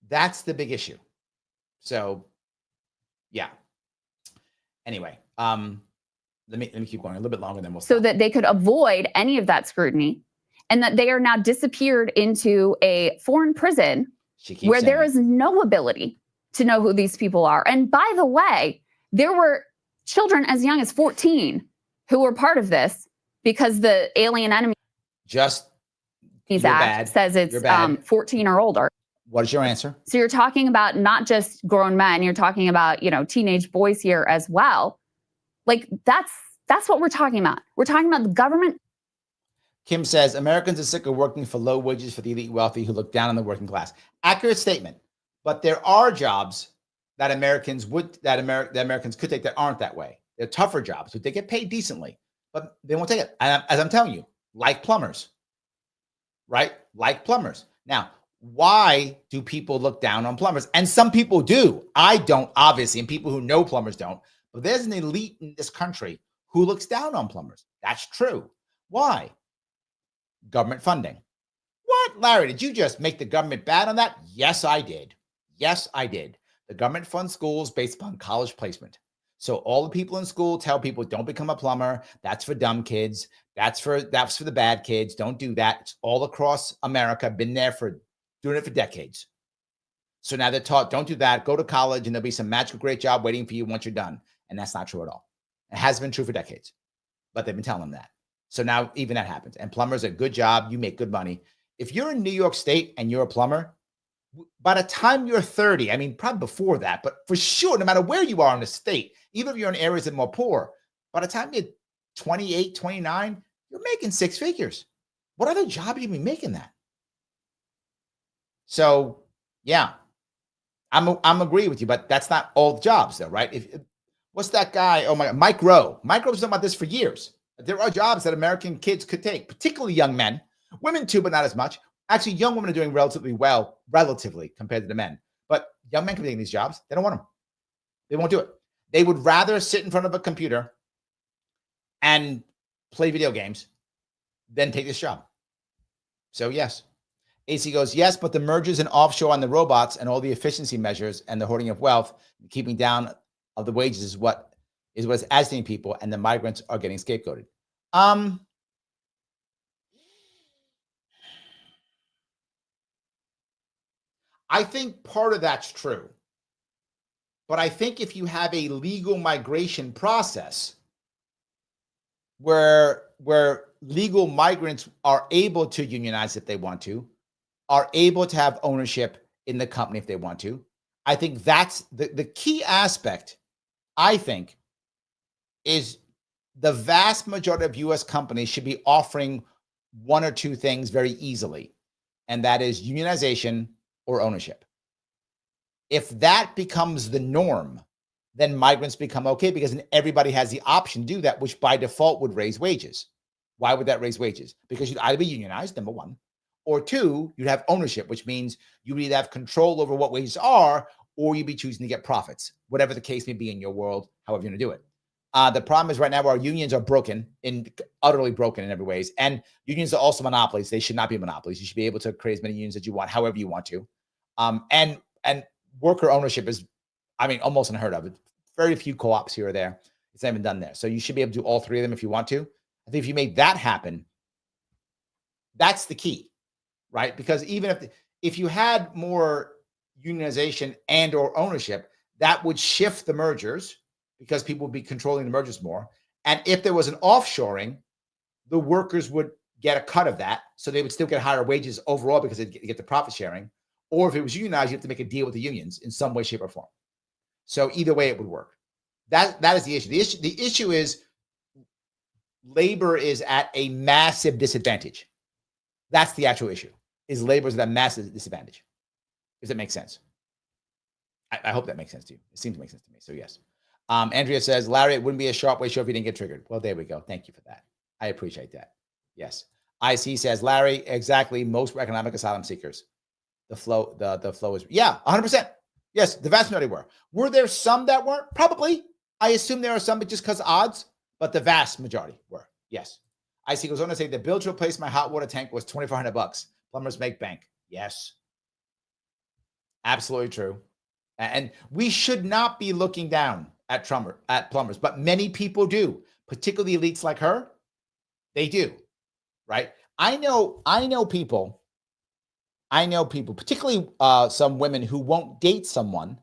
That's the big issue. So, yeah. Anyway, let me keep going a little bit longer than we'll
so that they could avoid any of that scrutiny, and that they are now disappeared into a foreign prison where there is no ability to know who these people are. And by the way, there were children as young as 14 who were part of this because the Alien Enemies Act says it's 14 or older.
What is your answer?
So you're talking about not just grown men, you're talking about, teenage boys here as well. Like that's what we're talking about. We're talking about the government.
Kim says Americans are sick of working for low wages for the elite wealthy who look down on the working class. Accurate statement. But there are jobs that Americans could take that aren't that way. They're tougher jobs, but they get paid decently, but they won't take it. And as I'm telling you, like plumbers, right? Like plumbers. Now, why do people look down on plumbers? And some people do. I don't, obviously, and people who know plumbers don't. But there's an elite in this country who looks down on plumbers. That's true. Why? Government funding. What, Larry? Did you just make the government bad on that? Yes, I did. Yes, I did. The government funds schools based upon college placement. So all the people in school tell people, don't become a plumber. That's for dumb kids. That's for the bad kids. Don't do that. It's all across America. Been there for doing it for decades. So now they're taught, don't do that. Go to college and there'll be some magical great job waiting for you once you're done. And that's not true at all. It has been true for decades, but they've been telling them that. So now even that happens. And plumbers are a good job. You make good money. If you're in New York State and you're a plumber, by the time you're 30, I mean, probably before that, but for sure, no matter where you are in the state, even if you're in areas that are more poor, by the time you're 28, 29, you're making six figures. What other job are you making that? So yeah, I'm agree with you, but that's not all the jobs though, right? What's that guy? Oh my God, Mike Rowe. Mike Rowe's talking about this for years. There are jobs that American kids could take, particularly young men, women too, but not as much. Actually, young women are doing relatively well, relatively compared to the men. But young men can be taking these jobs. They don't want them. They won't do it. They would rather sit in front of a computer and play video games than take this job. So yes. AC goes, yes, but the mergers and offshore on the robots and all the efficiency measures and the hoarding of wealth, keeping down of the wages is what's agitating people, and the migrants are getting scapegoated. I think part of that's true. But I think if you have a legal migration process where legal migrants are able to unionize if they want to, are able to have ownership in the company if they want to, I think that's the key aspect, I think, is the vast majority of U.S. companies should be offering one or two things very easily, and that is unionization or ownership. If that becomes the norm, then migrants become okay because then everybody has the option to do that, which by default would raise wages. Why would that raise wages? Because you'd either be unionized, number one, or two, you'd have ownership, which means you would either have control over what wages are, or you'd be choosing to get profits, whatever the case may be in your world, however you're going to do it. The problem is right now our unions are broken, utterly broken in every ways. And unions are also monopolies. They should not be monopolies. You should be able to create as many unions as you want, however you want to. And worker ownership is, almost unheard of. Very few co-ops here or there. It's not even done there. So you should be able to do all three of them if you want to. I think if you made that happen, that's the key, right? Because even if you had more unionization and or ownership, that would shift the mergers because people would be controlling the mergers more. And if there was an offshoring, the workers would get a cut of that. So they would still get higher wages overall because they'd get the profit sharing. Or if it was unionized, you have to make a deal with the unions in some way, shape, or form. So either way, it would work. That is the issue. The issue is labor is at a massive disadvantage. That's the actual issue. Is labor is at a massive disadvantage. Does that make sense? I hope that makes sense to you. It seems to make sense to me. So yes. Andrea says, Larry, it wouldn't be a Sharpe Way show if you didn't get triggered. Well, there we go. Thank you for that. I appreciate that. Yes. IC says, Larry, exactly. Most were economic asylum seekers. The flow is, 100%. Yes, the vast majority were. Were there some that weren't? Probably. I assume there are some, but just because odds, but the vast majority were. Yes. IC goes on to say the bill to replace my hot water tank was $2,400. Plumbers make bank. Yes. Absolutely true. And we should not be looking down at plumbers, but many people do, particularly elites like her. They do, right? I know people, particularly some women who won't date someone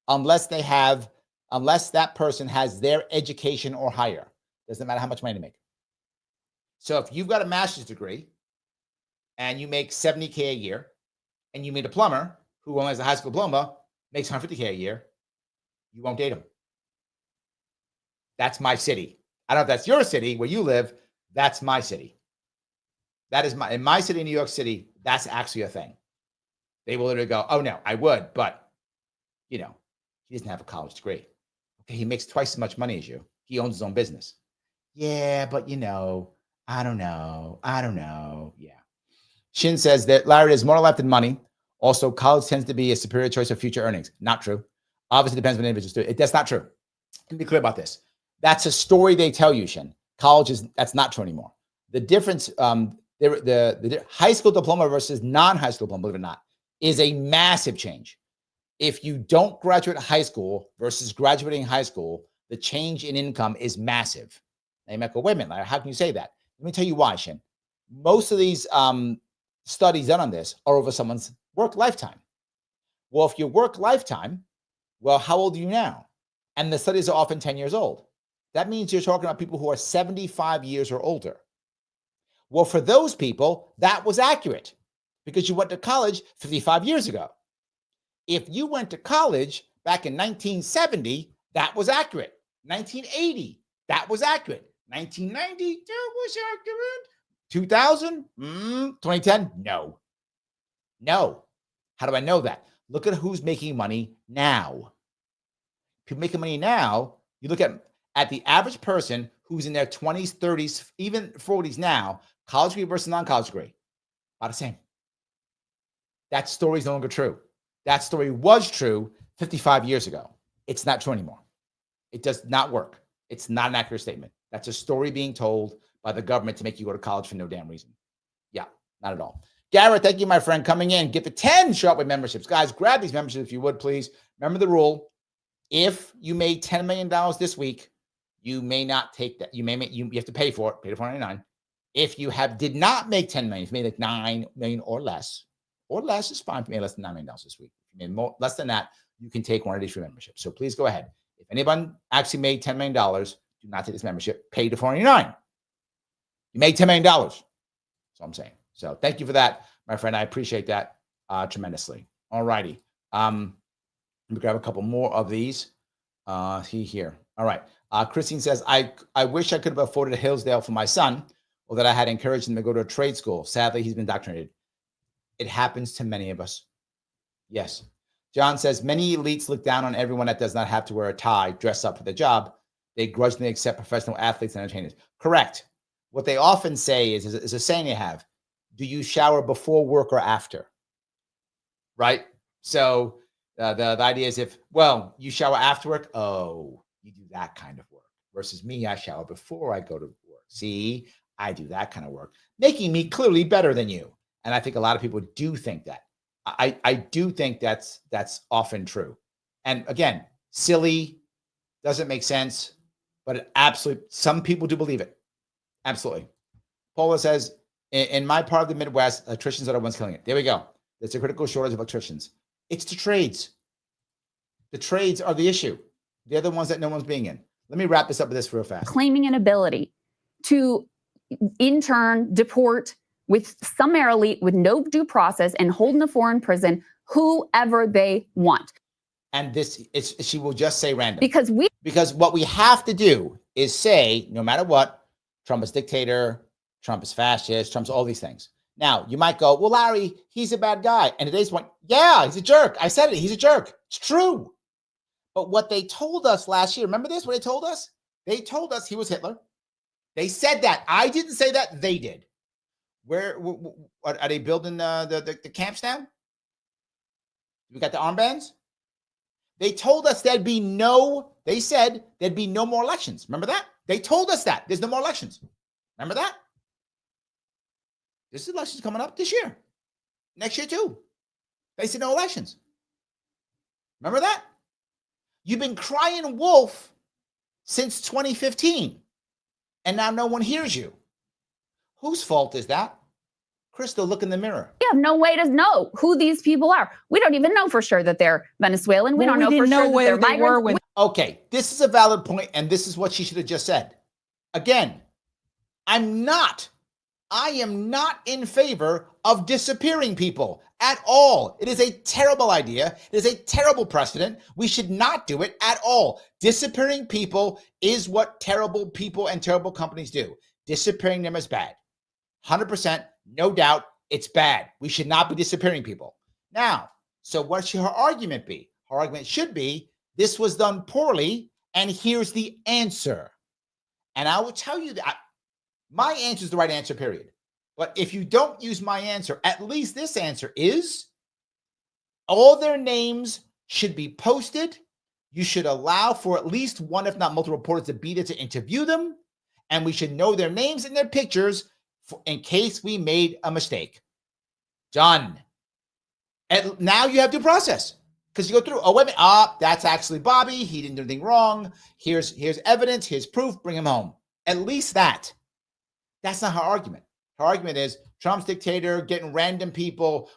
unless that person has their education or higher. Doesn't matter how much money they make. So if you've got a master's degree and you make $70K a year and you meet a plumber who only has a high school diploma, makes $150K a year, you won't date him. That's my city. I don't know if that's your city where you live. That's my city. That is in my city, in New York City, that's actually a thing. They will literally go, oh no, I would, but he doesn't have a college degree. Okay, he makes twice as much money as you. He owns his own business. Yeah, but I don't know. Yeah. Shin says that Larry, there's more life than money. Also, college tends to be a superior choice of future earnings. Not true. Obviously, it depends on individuals do it. That's not true. Let me be clear about this. That's a story they tell you, Shin. That's not true anymore. The difference, the high school diploma versus non-high school diploma, believe it or not, is a massive change. If you don't graduate high school versus graduating high school, the change in income is massive. Now you might go, wait a minute, Larry, how can you say that? Let me tell you why, Shin. Most of these studies done on this are over someone's work lifetime. Well, if you work lifetime, well, how old are you now? And the studies are often 10 years old. That means you're talking about people who are 75 years or older. Well, for those people, that was accurate because you went to college 55 years ago. If you went to college back in 1970, that was accurate. 1980, that was accurate. 1990, that was accurate. 2000, 2010, no. How do I know that? Look at who's making money now. People making money now, you look at the average person who's in their 20s, 30s, even 40s now, college degree versus non-college degree, about the same. That story is no longer true. That story was true 55 years ago. It's not true anymore. It does not work. It's not an accurate statement. That's a story being told by the government to make you go to college for no damn reason. Yeah, not at all. Garrett, thank you, my friend, coming in. Get the 10 Sharpe Way memberships. Guys, grab these memberships if you would, please. Remember the rule. If you made $10 million this week, you may not take that. You have to pay for it, pay the $4.99. If you did not make 10 million, if you made like 9 million or less is fine. If you made less than $9 million this week. If you made less than that, you can take one of these free memberships. So please go ahead. If anyone actually made $10 million, do not take this membership. Pay the $4.99. You made $10 million. That's what I'm saying. So thank you for that, my friend. I appreciate that tremendously. All righty. Let me grab a couple more of these. See here. All right. Christine says, I wish I could have afforded a Hillsdale for my son, or that I had encouraged him to go to a trade school. Sadly, he's been indoctrinated. It happens to many of us. Yes. John says, many elites look down on everyone that does not have to wear a tie, dress up for the job. They grudgingly accept professional athletes and entertainers. Correct. What they often say is a saying they have, do you shower before work or after? Right? So the idea is you shower after work, oh, you do that kind of work. Versus me, I shower before I go to work. See, I do that kind of work, making me clearly better than you. And I think a lot of people do think that. I do think that's often true. And again, silly, doesn't make sense, but it absolutely, some people do believe it. Absolutely. Paula says, in my part of the Midwest, electricians are the ones killing it. There we go. There's a critical shortage of electricians. It's the trades. The trades are the issue. They're the ones that no one's being in. Let me wrap this up with this real fast.
Claiming an ability to intern, deport with summarily, with no due process, and hold in a foreign prison whoever they want.
And she will just say random.
Because
what we have to do is say, no matter what, Trump is dictator, Trump is fascist, Trump's all these things. Now, you might go, well, Larry, he's a bad guy. And today's point, yeah, he's a jerk. I said it, he's a jerk. It's true. But what they told us last year, remember this, what they told us? They told us he was Hitler. They said that. I didn't say that. They did. Where are they building the camps now? We got the armbands? They told us they said there'd be no more elections. Remember that? They told us that. There's no more elections. Remember that? This election's coming up this year. Next year too. They said no elections. Remember that? You've been crying wolf since 2015. And now no one hears you. Whose fault is that? Krystal, look in the mirror.
We have no way to know who these people are. We don't even know for sure that they're Venezuelan. We don't know for sure that they're migrants.
Okay, this is a valid point, and this is what she should have just said. Again, I'm not I am not in favor of disappearing people at all. It is a terrible idea. It is a terrible precedent. We should not do it at all. Disappearing people is what terrible people and terrible companies do. Disappearing them is bad. 100%, no doubt, it's bad. We should not be disappearing people. Now, so what should her argument be? Her argument should be, this was done poorly, and here's the answer. And I will tell you that my answer is the right answer, period. But if you don't use my answer, at least this answer is, all their names should be posted. You should allow for at least one, if not multiple reporters to be there to interview them. And we should know their names and their pictures in case we made a mistake. Done. And now you have due process. Because you go through, oh, wait a minute, that's actually Bobby. He didn't do anything wrong. Here's evidence. Here's proof. Bring him home. At least that. That's not her argument. Her argument is Trump's dictator, getting random people.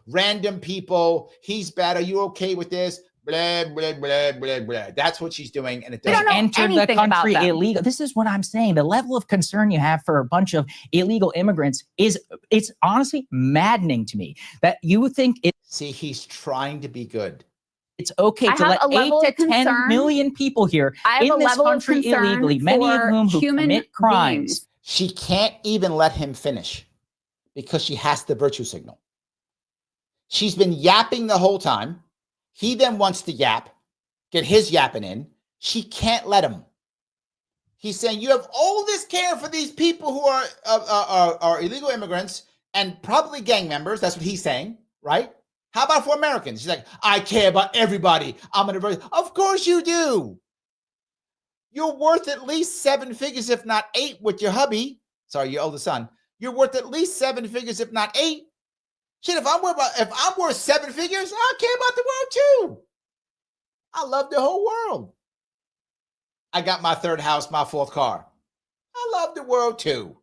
He's bad. Are you okay with this? Blah, blah, blah, blah, blah. That's what she's doing. And it doesn't
enter the country illegal. This is what I'm saying. The level of concern you have for a bunch of illegal immigrants it's honestly maddening to me that you would think it.
See, he's trying to be good.
It's okay to let 8 to 10 million people here in this country illegally, many of whom who commit crimes.
She can't even let him finish because she has the virtue signal. She's been yapping the whole time. He then wants to yap, get his yapping in. She can't let him. He's saying, you have all this care for these people who are illegal immigrants and probably gang members. That's what he's saying, right? How about for Americans? She's like, I care about everybody. I'm going to. Of course you do. You're worth at least 7 figures, if not 8, with your hubby. Sorry, your oldest son. You're worth at least 7 figures, if not 8. Shit, if I'm worth 7 figures, I care about the world too. I love the whole world. I got my 3rd house, my 4th car. I love the world too.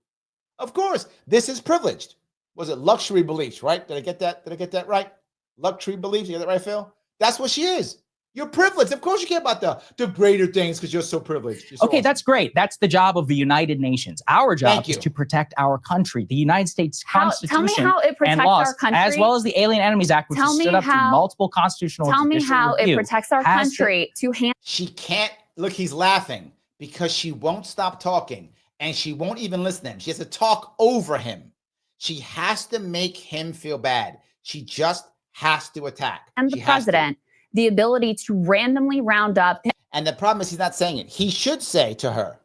Of course, this is privileged. Was it luxury beliefs, right? Did I get that right? Luxury beliefs, you get that right, Phil? That's what she is. You're privileged. Of course you care about the greater things because you're so privileged. You're so
okay,
awesome.
That's great. That's the job of the United Nations. Our job is to protect our country. The United States Constitution
tell me how it protects
and laws,
our country.
as well as the Alien Enemies Act, which has stood up to multiple constitutional
Tell me how
review,
it protects our country to handle.
She can't, look, he's laughing because she won't stop talking and she won't even listen to him. She has to talk over him. She has to make him feel bad. She just has to attack.
And the president, the ability to randomly round up.
And the problem is he's not saying it. He should say to her,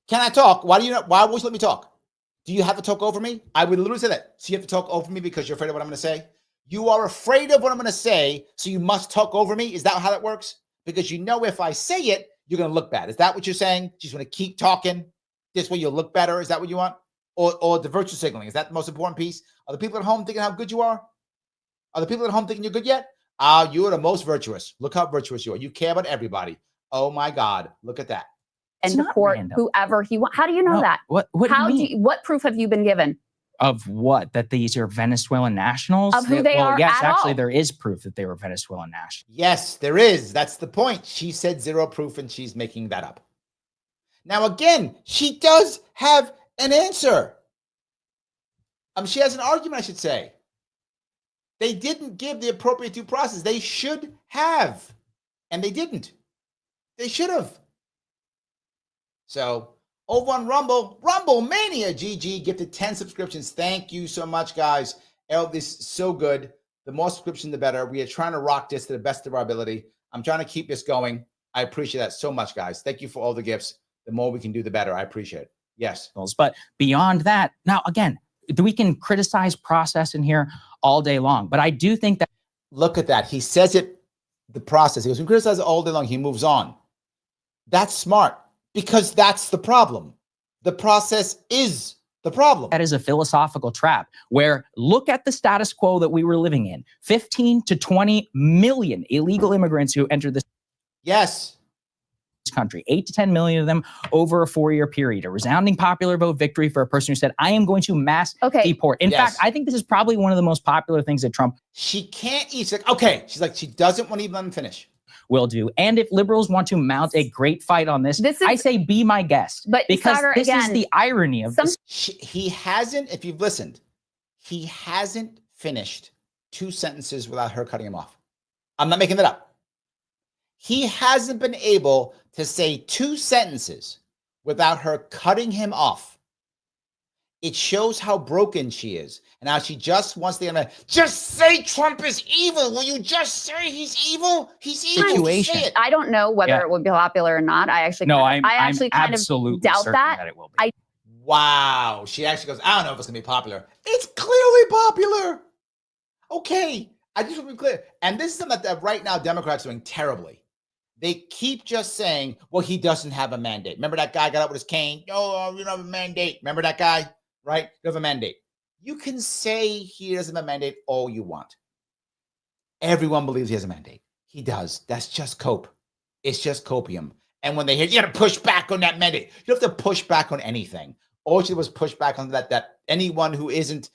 can I talk? Why won't you let me talk? Do you have to talk over me? I would literally say that. So you have to talk over me because you're afraid of what I'm going to say? You are afraid of what I'm going to say, so you must talk over me? Is that how that works? Because you know if I say it, you're going to look bad. Is that what you're saying? You just want to keep talking? This way you'll look better? Is that what you want? Or the virtue signaling? Is that the most important piece? Are the people at home thinking how good you are? Are the people at home thinking you're good yet? You are the most virtuous. Look how virtuous you are. You care about everybody. Oh my God. Look at that.
And deport whoever he wants. How do you know that?
What
what proof have you been given?
Of what? That these are Venezuelan nationals?
Of who they are?
Yes, actually, there is proof that they were Venezuelan nationals.
Yes, there is. That's the point. She said zero proof and she's making that up. Now, again, she does have an answer. She has an argument, I should say. They didn't give the appropriate due process. They should have. And they didn't. They should have. So, over on Rumble Mania GG gifted 10 subscriptions. Thank you so much, guys. This is so good. The more subscription, the better. We are trying to rock this to the best of our ability. I'm trying to keep this going. I appreciate that so much, guys. Thank you for all the gifts. The more we can do, the better. I appreciate it. Yes.
But beyond that, now, again, we can criticize process in here all day long. But I do think that.
Look at that. He says it, the process. He goes, we criticize it all day long. He moves on. That's smart because that's the problem. The process is the problem.
That is a philosophical trap where look at the status quo that we were living in. 15 to 20 million illegal immigrants who entered this.
Yes.
Country, 8 to 10 million of them over a 4-year period. A resounding popular vote victory for a person who said, I am going to mass deport. In fact, I think this is probably one of the most popular things that Trump.
She can't eat. She's like, okay. She's like, she doesn't want to even let him finish.
will do. And if liberals want to mount a great fight on this, I say be my guest.
But
because
Saagar,
this
again,
is the irony of this.
He hasn't, if you've listened, he hasn't finished 2 sentences without her cutting him off. I'm not making that up. He hasn't been able to say 2 sentences without her cutting him off. It shows how broken she is and how she just wants to just say Trump is evil. Will you just say he's evil? He's evil.
Situation.
Say it.
I don't know whether it would be popular or not. I actually
I'm
kind
absolutely
of doubt
that it will be.
Wow. She actually goes, I don't know if it's going to be popular. It's clearly popular. Okay. I just want to be clear. And this is something that right now Democrats are doing terribly. They keep just saying, well, he doesn't have a mandate. Remember that guy got up with his cane? Oh, you don't have a mandate. Remember that guy? Right? You have a mandate. You can say he doesn't have a mandate all you want. Everyone believes he has a mandate. He does. That's just cope. It's just copium. And when they hear, you got to push back on that mandate. You don't have to push back on anything. All she did was push back on that anyone who isn't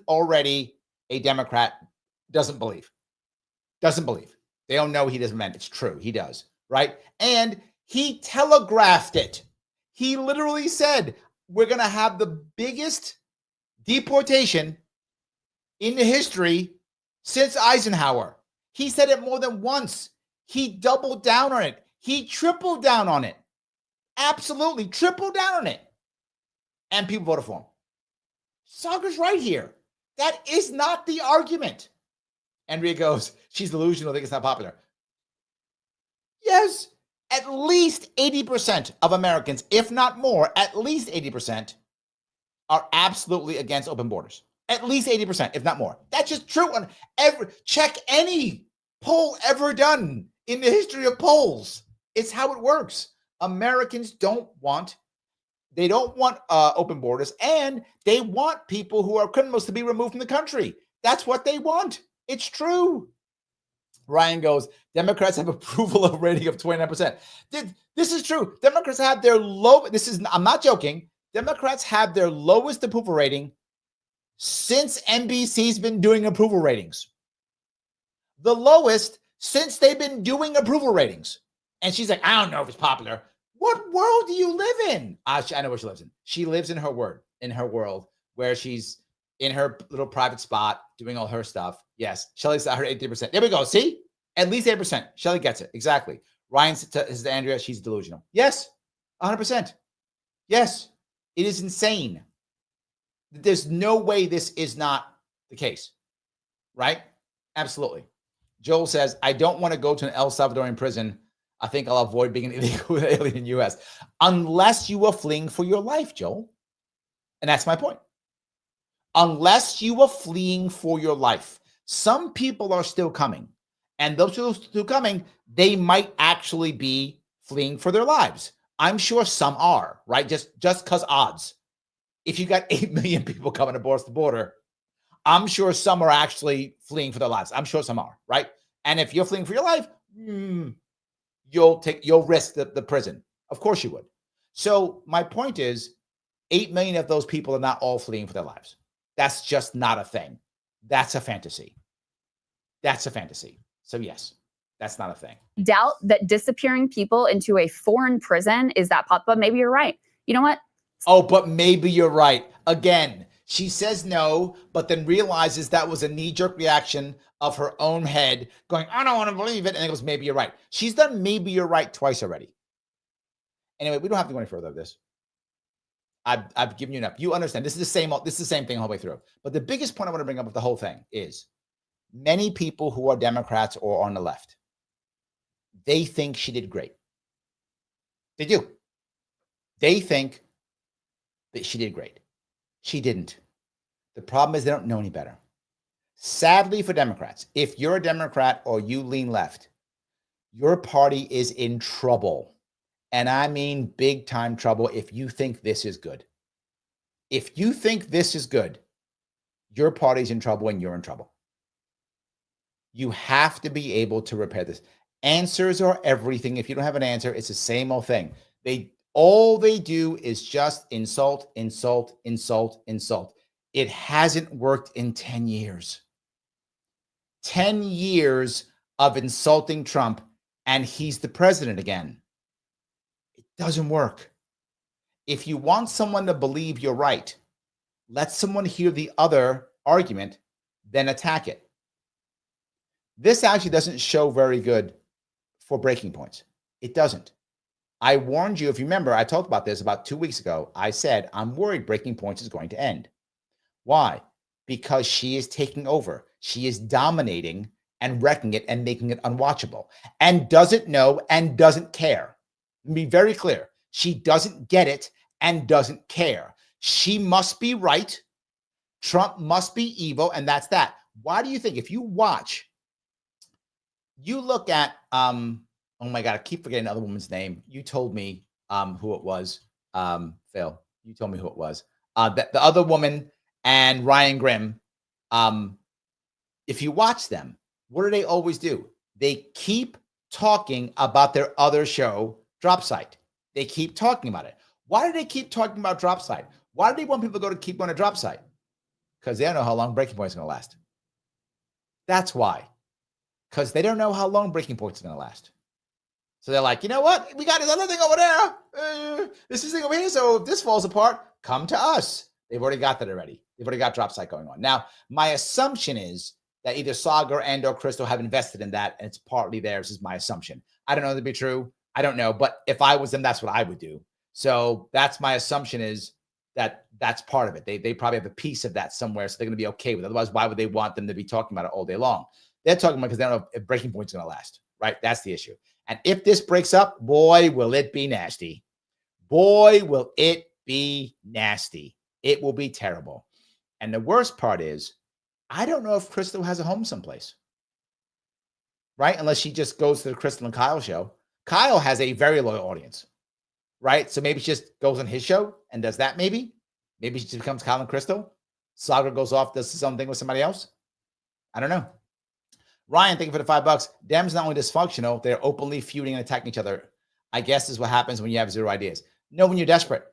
already a Democrat doesn't believe. Doesn't believe. They don't know he doesn't mandate. It's true. He does. Right? And he telegraphed it. He literally said, we're going to have the biggest deportation in the history since Eisenhower. He said it more than once. He doubled down on it. He tripled down on it. Absolutely tripled down on it. And people voted for him. Saagar's right here. That is not the argument. Andrea goes, she's delusional, think it's not popular. Yes, at least 80% of Americans, if not more, at least 80% are absolutely against open borders. At least 80%, if not more. That's just true on check any poll ever done in the history of polls. It's how it works. Americans don't want open borders, and they want people who are criminals to be removed from the country. That's what they want. It's true. Ryan goes, Democrats have approval rating of 29%. This is true. Democrats have their I'm not joking. Democrats have their lowest approval rating since NBC's been doing approval ratings. The lowest since they've been doing approval ratings. And she's like, I don't know if it's popular. What world do you live in? I know where she lives in. She lives in her world where she's in her little private spot doing all her stuff. Yes. Shelly's at her 80%. There we go. See? At least 8%. Shelly gets it. Exactly. Ryan says to Andrea, she's delusional. Yes. 100%. Yes. It is insane. There's no way this is not the case. Right? Absolutely. Joel says, I don't want to go to an El Salvadorian prison. I think I'll avoid being an illegal alien in the U.S. unless you are fleeing for your life, Joel. And that's my point. Unless you are fleeing for your life. Some people are still coming. And those who are still coming, they might actually be fleeing for their lives. I'm sure some are, right? Just because odds. If you got 8 million people coming across the border, I'm sure some are actually fleeing for their lives. I'm sure some are, right? And if you're fleeing for your life, you'll risk the prison. Of course you would. So my point is, 8 million of those people are not all fleeing for their lives. That's just not a thing. That's a fantasy. That's a fantasy. So yes, that's not a thing.
Doubt that disappearing people into a foreign prison is that popular. Maybe you're right. You know what?
Oh, but maybe you're right. Again, she says no, but then realizes that was a knee-jerk reaction of her own head going, I don't want to believe it. And it goes, maybe you're right. She's done maybe you're right twice already. Anyway, we don't have to go any further of this. I've given you enough. You understand. This is the same thing all the way through. But the biggest point I want to bring up with the whole thing is many people who are Democrats or on the left, they think she did great. They do. They think that she did great. She didn't. The problem is they don't know any better. Sadly for Democrats, if you're a Democrat or you lean left, your party is in trouble. And I mean big time trouble if you think this is good. If you think this is good, your party's in trouble and you're in trouble. You have to be able to repair this. Answers are everything. If you don't have an answer, it's the same old thing. All they do is just insult, insult, insult, insult. It hasn't worked in 10 years. 10 years of insulting Trump, and he's the president again. It doesn't work. If you want someone to believe you're right, let someone hear the other argument, then attack it. This actually doesn't show very good for breaking points. It doesn't. I warned you, if you remember, I talked about this about 2 weeks ago. I said, I'm worried breaking points is going to end. Why? Because she is taking over. She is dominating and wrecking it and making it unwatchable, and doesn't know and doesn't care. Let me be very clear. She doesn't get it and doesn't care. She must be right. Trump must be evil, and that's that. Why do you think, if you watch, you look at, oh my God, I keep forgetting the other woman's name. You told me who it was, Phil. You told me who it was. The other woman and Ryan Grimm, if you watch them, what do they always do? They keep talking about their other show, Drop Site. They keep talking about it. Why do they keep talking about Drop Site? Why do they want people to keep going to Drop Site? Because they don't know how long Breaking Point is going to last. That's why. Because they don't know how long Breaking Point is going to last. So they're like, you know what? We got this other thing over there. This thing over here. So if this falls apart, come to us. They've already got that already. They've already got Drop Site going on. Now, my assumption is that either Saagar and or Krystal have invested in that, and it's partly theirs, is my assumption. I don't know that to be true. I don't know. But if I was them, that's what I would do. So that's my assumption, is that that's part of it. They probably have a piece of that somewhere, so they're going to be okay with it. Otherwise, why would they want them to be talking about it all day long? They're talking about because they don't know if Breaking Point's going to last, right? That's the issue. And if this breaks up, boy, will it be nasty. Boy, will it be nasty. It will be terrible. And the worst part is, I don't know if Krystal has a home someplace, right? Unless she just goes to the Krystal and Kyle show. Kyle has a very loyal audience, right? So maybe she just goes on his show and does that maybe. Maybe she just becomes Kyle and Krystal. Saagar goes off, does something with somebody else. I don't know. Ryan, thank you for the $5. Dems not only dysfunctional, they're openly feuding and attacking each other. I guess is what happens when you have zero ideas. No, when you're desperate.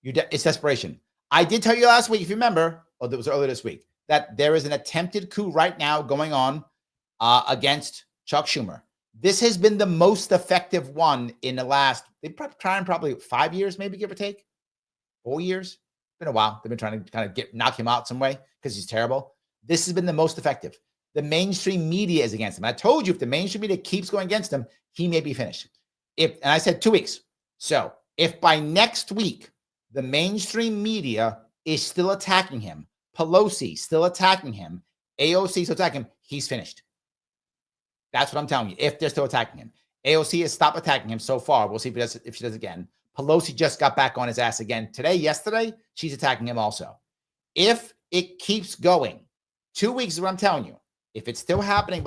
It's desperation. I did tell you last week, if you remember, or it was earlier this week, that there is an attempted coup right now going on against Chuck Schumer. This has been the most effective one in the last, they've been trying probably 5 years, maybe, give or take. 4 years. It's been a while. They've been trying to kind of knock him out some way because he's terrible. This has been the most effective. The mainstream media is against him. I told you, if the mainstream media keeps going against him, he may be finished. And I said 2 weeks. So if by next week, the mainstream media is still attacking him, Pelosi still attacking him, AOC still attacking him, he's finished. That's what I'm telling you. If they're still attacking him, AOC has stopped attacking him so far. We'll see if she does again. Pelosi just got back on his ass again yesterday. She's attacking him also. If it keeps going, 2 weeks is what I'm telling you. If it's still happening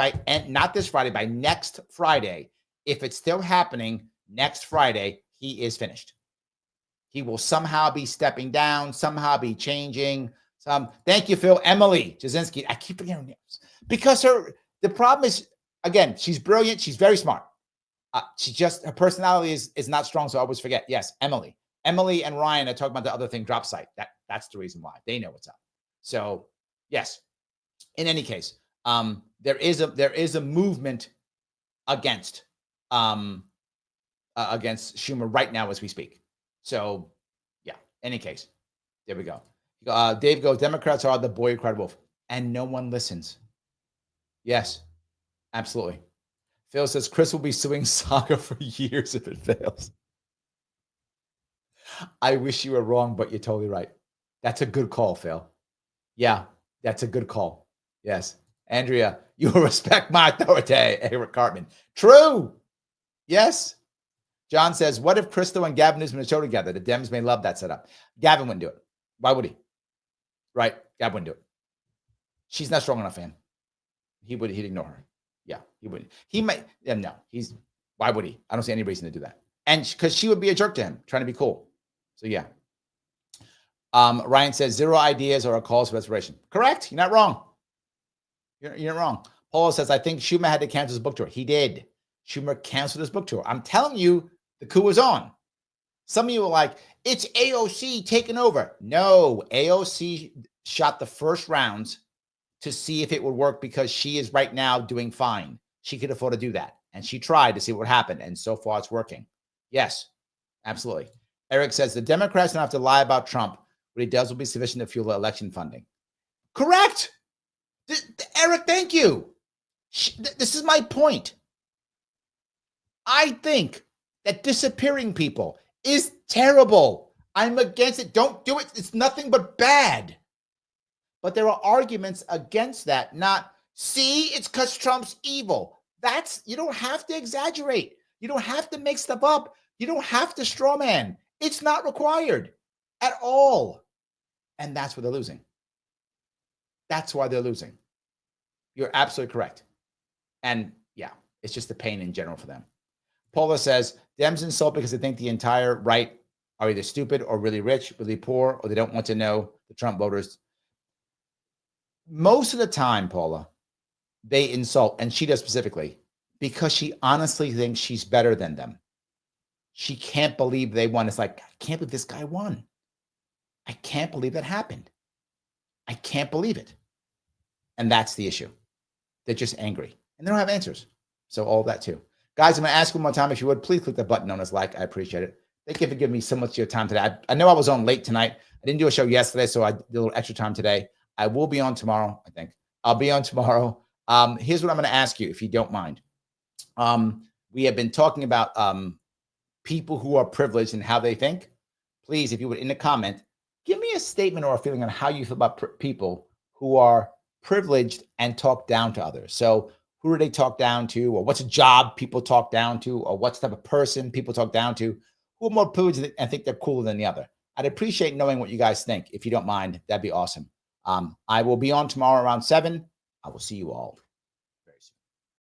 not this Friday, by next Friday, if it's still happening next Friday, he is finished. He will somehow be stepping down, somehow be changing. Thank you, Phil. Emily Jasinski. I keep forgetting her names because the problem is, again, she's brilliant. She's very smart. Her personality is not strong, so I always forget. Yes, Emily. Emily and Ryan are talking about the other thing, Drop Site. That's the reason why. They know what's up. So, yes. In any case, there is a movement against Schumer right now as we speak. So, yeah. Any case, there we go. Dave goes, Democrats are the boy who cried wolf, and no one listens. Yes, absolutely. Phil says Chris will be suing Saagar for years if it fails. I wish you were wrong, but you're totally right. That's a good call, Phil. Yeah, that's a good call. Yes. Andrea, you respect my authority, Eric Cartman. True. Yes. John says, what if Krystal and Gavin Newsom in a show together? The Dems may love that setup. Gavin wouldn't do it. Why would he? Right? Gavin wouldn't do it. She's not strong enough for him. He'd ignore her. Yeah, he wouldn't. He might. Yeah, no, why would he? I don't see any reason to do that. And because she would be a jerk to him, trying to be cool. So, yeah. Ryan says, zero ideas or a cause for restoration. Correct. You're not wrong. You're not wrong. Paul says, I think Schumer had to cancel his book tour. He did. Schumer canceled his book tour. I'm telling you, the coup was on. Some of you were like, it's AOC taking over. No, AOC shot the first rounds to see if it would work because she is right now doing fine. she could afford to do that. And she tried to see what happened. And so far it's working. Yes, absolutely. Eric says the Democrats don't have to lie about Trump. What he does will be sufficient to fuel election funding. Correct. Eric, thank you. This is my point. I think that disappearing people is terrible. I'm against it. Don't do it. It's nothing but bad. But there are arguments against that. Not, see, it's because Trump's evil. You don't have to exaggerate. You don't have to make stuff up. You don't have to straw man. It's not required at all. And that's where they're losing. That's why they're losing. You're absolutely correct. And yeah, it's just a pain in general for them. Paula says, Dems insult because they think the entire right are either stupid or really rich, really poor, or they don't want to know the Trump voters. Most of the time, Paula, they insult, and she does specifically, because she honestly thinks she's better than them. She can't believe they won. It's like, I can't believe this guy won. I can't believe that happened. I can't believe it. And that's the issue. They're just angry, and they don't have answers. So all of that too. Guys, I'm going to ask one more time, if you would, please click the button known as like. I appreciate it. Thank you for giving me so much of your time today. I know I was on late tonight. I didn't do a show yesterday, so I did a little extra time today. I will be on tomorrow, I think. I'll be on tomorrow. Here's what I'm going to ask you, if you don't mind. We have been talking about people who are privileged and how they think. Please, if you would, in the comment, give me a statement or a feeling on how you feel about people who are privileged and talk down to others. So who do they talk down to, or what's a job people talk down to, or what type of person people talk down to, who are more privileged and think they're cooler than the other. I'd appreciate knowing what you guys think. If you don't mind, that'd be awesome. I will be on tomorrow around 7. I will see you all